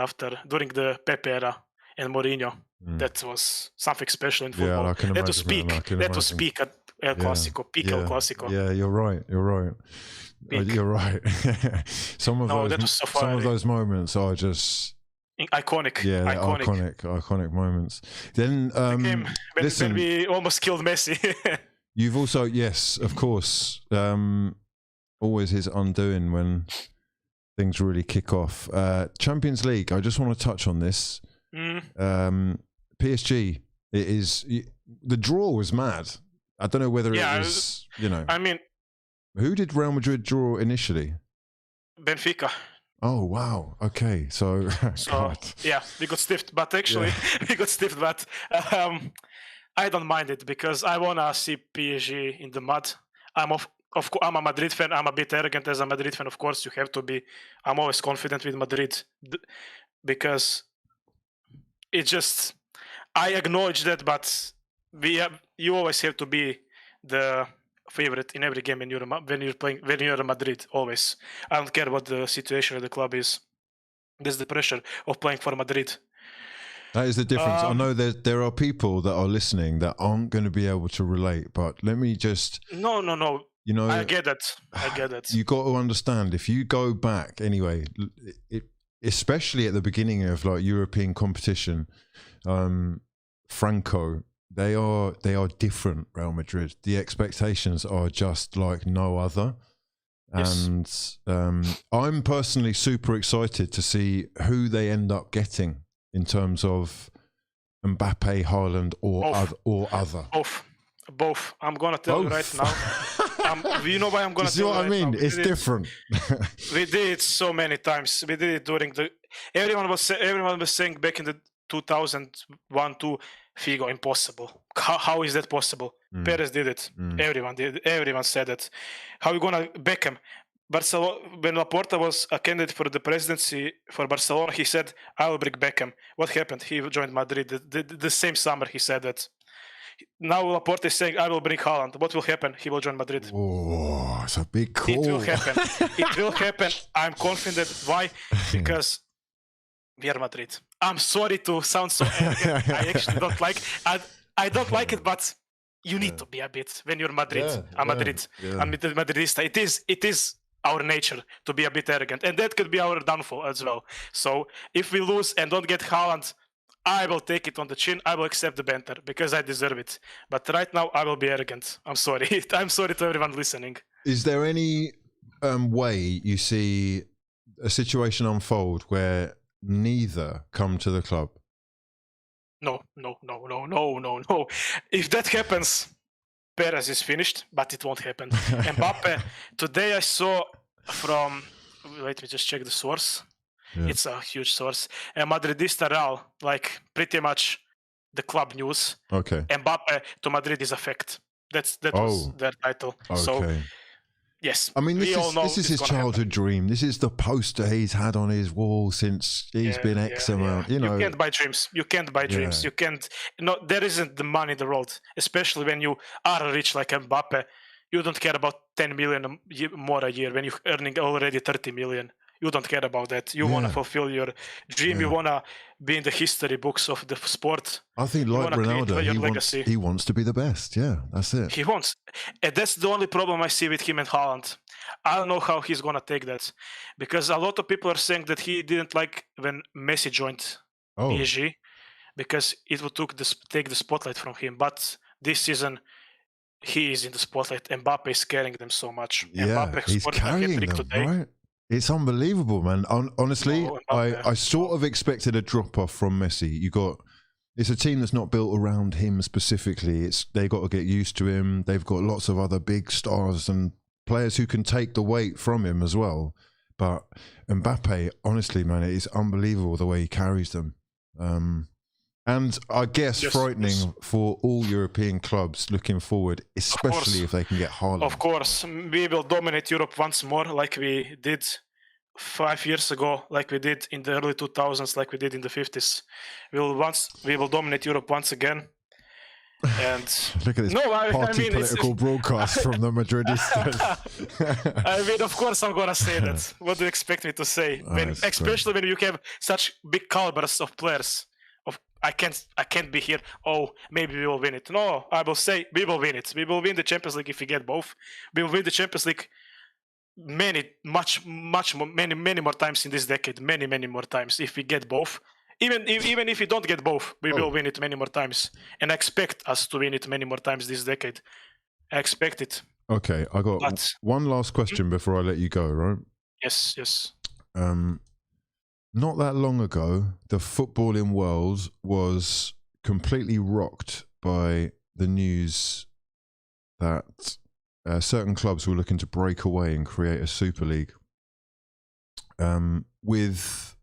during the Pep era and Mourinho. That was something special in football. Yeah, I can imagine that was peak at El Clasico. El Clasico. Yeah, you're right. You're right. Some of those moments are just iconic. Yeah, iconic moments. Then listen, when we almost killed Messi. You've also, yes, of course, always his undoing when things really kick off. Champions League, I just want to touch on this. PSG, the draw was mad. I don't know whether it was, I mean, who did Real Madrid draw initially? Benfica. Oh wow! Okay, so yeah, we got stiffed, but actually we got stiffed. But I don't mind it because I wanna see PSG in the mud. I'm a Madrid fan. I'm a bit arrogant as a Madrid fan. Of course, you have to be. I'm always confident with Madrid because it's just. I acknowledge that, but you always have to be the favorite in every game when you're a Madrid. Always, I don't care what the situation of the club is. There's the pressure of playing for Madrid. That is the difference. I know there are people that are listening that aren't going to be able to relate, but let me just. No. I get it. You got to understand, if you go back anyway, especially at the beginning of like European competition, Franco. They are different, Real Madrid. The expectations are just like no other. Yes. And I'm personally super excited to see who they end up getting in terms of Mbappe, Haaland, or other. Both. I'm going to tell you right now. You know why I'm going to tell you right now? See what I mean? It's different. We did it so many times. We did it during everyone was saying back in the 2001-2 Figo, impossible. How is that possible? Perez did it. Everyone did. Everyone said it. How are you gonna Beckham? Barcelona, when Laporta was a candidate for the presidency for Barcelona, he said, "I will bring Beckham." What happened? He joined Madrid. The same summer he said that. Now Laporta is saying, "I will bring Haaland." What will happen? He will join Madrid. Oh, it's a big call. It will happen. It will happen. I'm confident. Why? Because we are Madrid. I'm sorry to sound so arrogant. I actually don't like. I don't like it, but you need to be a bit when you're Madrid. I'm Madrid. I'm Madridista. It is our nature to be a bit arrogant, and that could be our downfall as well. So if we lose and don't get Haaland, I will take it on the chin. I will accept the banter because I deserve it. But right now, I will be arrogant. I'm sorry. I'm sorry to everyone listening. Is there any way you see a situation unfold where neither come to the club? No. If that happens, Perez is finished, but it won't happen. Mbappe, today I saw from, let me just check the source. Yeah. It's a huge source. Madridista Real, like pretty much the club news. Okay. Mbappe to Madrid is a fact. That was their title. Okay. So, yes. I mean, this is his childhood dream. This is the poster he's had on his wall since he's been X amount. You know, you can't buy dreams. You can't buy dreams. You can't. No, there isn't the money in the world, especially when you are rich like Mbappe. you don't care about 10 million more a year when you're earning already 30 million. You don't care about that. You want to fulfill your dream. You want to be in the history books of the sport. I think like Ronaldo, he wants to be the best. Yeah, that's it. He wants. And that's the only problem I see with him and Haaland. I don't know how he's going to take that. Because a lot of people are saying that he didn't like when Messi joined PSG. Because it would take the spotlight from him. But this season, he is in the spotlight. Mbappe is carrying them so much. Yeah, he's carrying them, today. Right? It's unbelievable, man. Honestly, I sort of expected a drop-off from Messi. It's a team that's not built around him specifically. They got to get used to him. They've got lots of other big stars and players who can take the weight from him as well. But Mbappe, honestly, man, it is unbelievable the way he carries them. And I guess frightening for all European clubs looking forward, especially if they can get Haaland. Of course, we will dominate Europe once more, like we did 5 years ago, like we did in the early 2000s, like we did in the 50s. We will dominate Europe once again. And look at this political broadcast from the Madridistas. I mean, of course, I'm gonna say that. What do you expect me to say? Especially when you have such big calibers of players. I can't be here. Oh, maybe we will win it. No, I will say we will win it. We will win the Champions League if we get both. We will win the Champions League many more times in this decade. Many more times if we get both. Even if we don't get both, we will win it many more times. And I expect us to win it many more times this decade. I expect it. Okay, I got one last question before I let you go. Right? Yes. Not that long ago, the footballing world was completely rocked by the news that certain clubs were looking to break away and create a Super League. With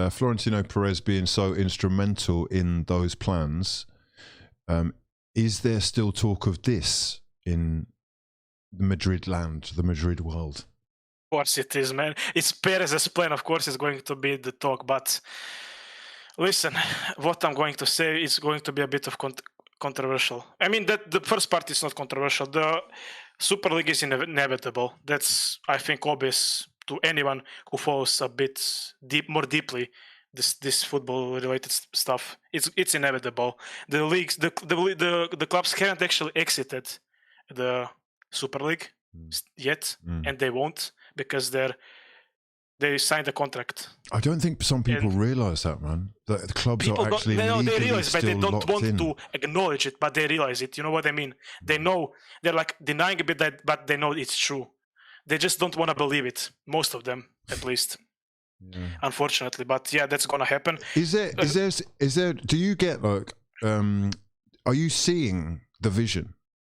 Florentino Perez being so instrumental in those plans, is there still talk of this in the Madrid land, the Madrid world? Of course it is, man. It's Perez's plan, of course, is going to be the talk. But listen, what I'm going to say is going to be a bit of controversial. I mean, that the first part is not controversial. The Super League is inevitable. That's, I think, obvious to anyone who follows a bit more deeply this football-related stuff. It's inevitable. The leagues, the clubs haven't actually exited the Super League yet, and they won't. Because they signed a contract. I don't think some people realise that, man. That the clubs are actually legally they realize, but they don't want to acknowledge it. But they realize it. You know what I mean? They know they're like denying a bit that, but they know it's true. They just don't want to believe it. Most of them, at least. Unfortunately, but yeah, that's gonna happen. Is there? Do you get like? Are you seeing the vision?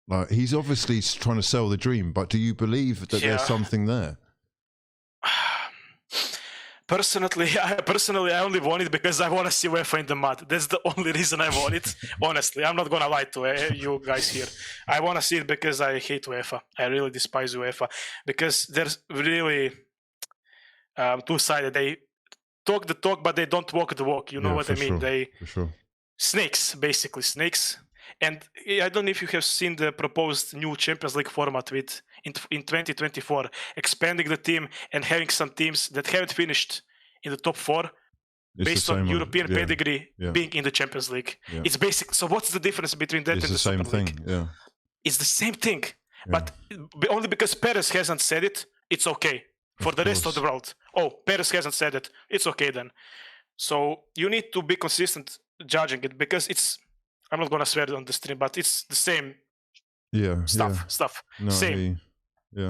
Like he's obviously trying to sell the dream, but do you believe that there's something there? Personally, I only want it because I want to see UEFA in the mud. That's the only reason I want it. Honestly, I'm not gonna lie to you guys here. I want to see it because I hate UEFA. I really despise UEFA because there's really two-sided. They talk the talk, but they don't walk the walk. You know what I mean? Snakes, basically snakes. And I don't know if you have seen the proposed new Champions League format with in 2024, expanding the team and having some teams that haven't finished in the top 4 based on European pedigree being in the Champions League. It's basic. So what's the difference between that and the Super League? It's the same thing, but only because Perez hasn't said it, it's okay. For the rest of the world, Perez hasn't said it, it's okay then. So you need to be consistent judging it because it's. I'm not gonna swear on the stream, but it's the same stuff. No,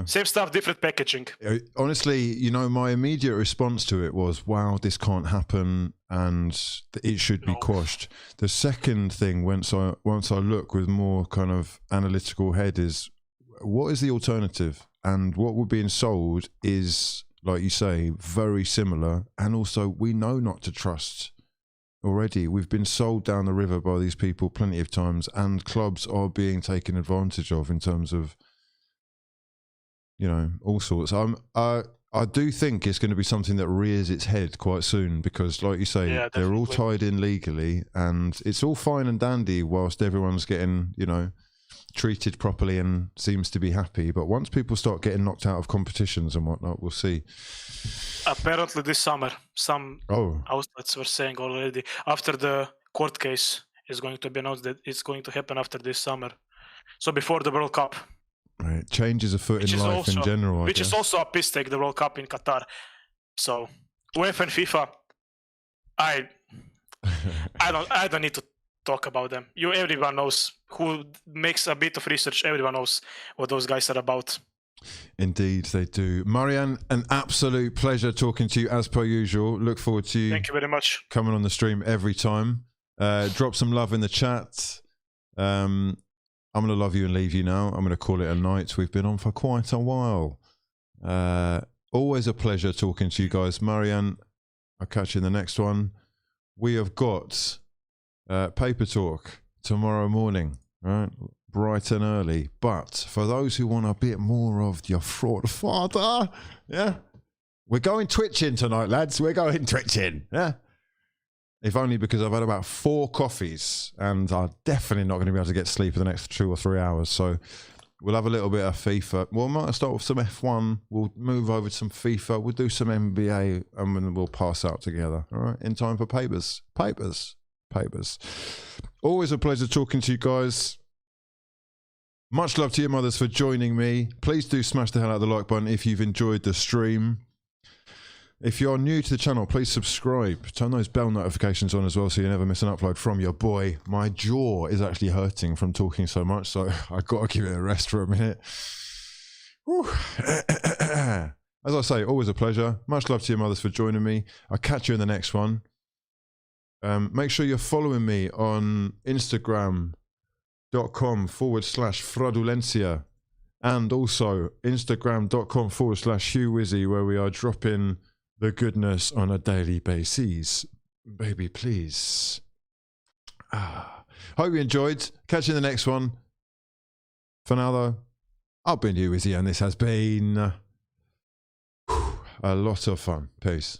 same stuff, different packaging. Honestly, you know, my immediate response to it was, wow, this can't happen and it should be quashed. The second thing, once I look with more kind of analytical head, is what is the alternative? And what we're being sold is, like you say, very similar. And also, we know not to trust. Already, we've been sold down the river by these people plenty of times, and clubs are being taken advantage of in terms of, you know, all sorts. I do think it's going to be something that rears its head quite soon because, like you say, they're all tied in legally, and it's all fine and dandy whilst everyone's getting, you know, treated properly and seems to be happy. But once people start getting knocked out of competitions and whatnot, we'll see. Apparently this summer, some outlets were saying already, after the court case is going to be announced, that it's going to happen after this summer. So before the World Cup. Right. Changes afoot in life in general, which is also a piss take, the World Cup in Qatar. So UEFA and FIFA, I don't need to talk about them. Everyone knows, who makes a bit of research, everyone knows what those guys are about. Indeed, they do. Marian, an absolute pleasure talking to you as per usual. Look forward to you. Thank you very much. Coming on the stream every time. Drop some love in the chat. I'm going to love you and leave you now. I'm going to call it a night. We've been on for quite a while. Always a pleasure talking to you guys. Marian, I'll catch you in the next one. We have got Paper Talk tomorrow morning, right? Bright and early. But for those who want a bit more of your fraud father, yeah, we're going twitching tonight, lads. We're going twitching, yeah. If only because I've had about 4 coffees and I'm definitely not going to be able to get sleep for the next 2 or 3 hours. So we'll have a little bit of FIFA. We might start with some F1. We'll move over to some FIFA. We'll do some NBA and then we'll pass out together. All right. In time for papers. Always a pleasure talking to you guys. Much love to your mothers for joining me. Please do smash the hell out of the like button if you've enjoyed the stream. If you're new to the channel, please subscribe. Turn those bell notifications on as well so you never miss an upload from your boy. My jaw is actually hurting from talking so much, so I've got to give it a rest for a minute. As I say, always a pleasure. Much love to your mothers for joining me. I'll catch you in the next one. Make sure you're following me on Instagram.com/fraudulencia and also Instagram.com/HughWizzy, where we are dropping the goodness on a daily basis. Baby, please. Hope you enjoyed. Catch you in the next one. For now, though, I've been HughWizzy, and this has been a lot of fun. Peace.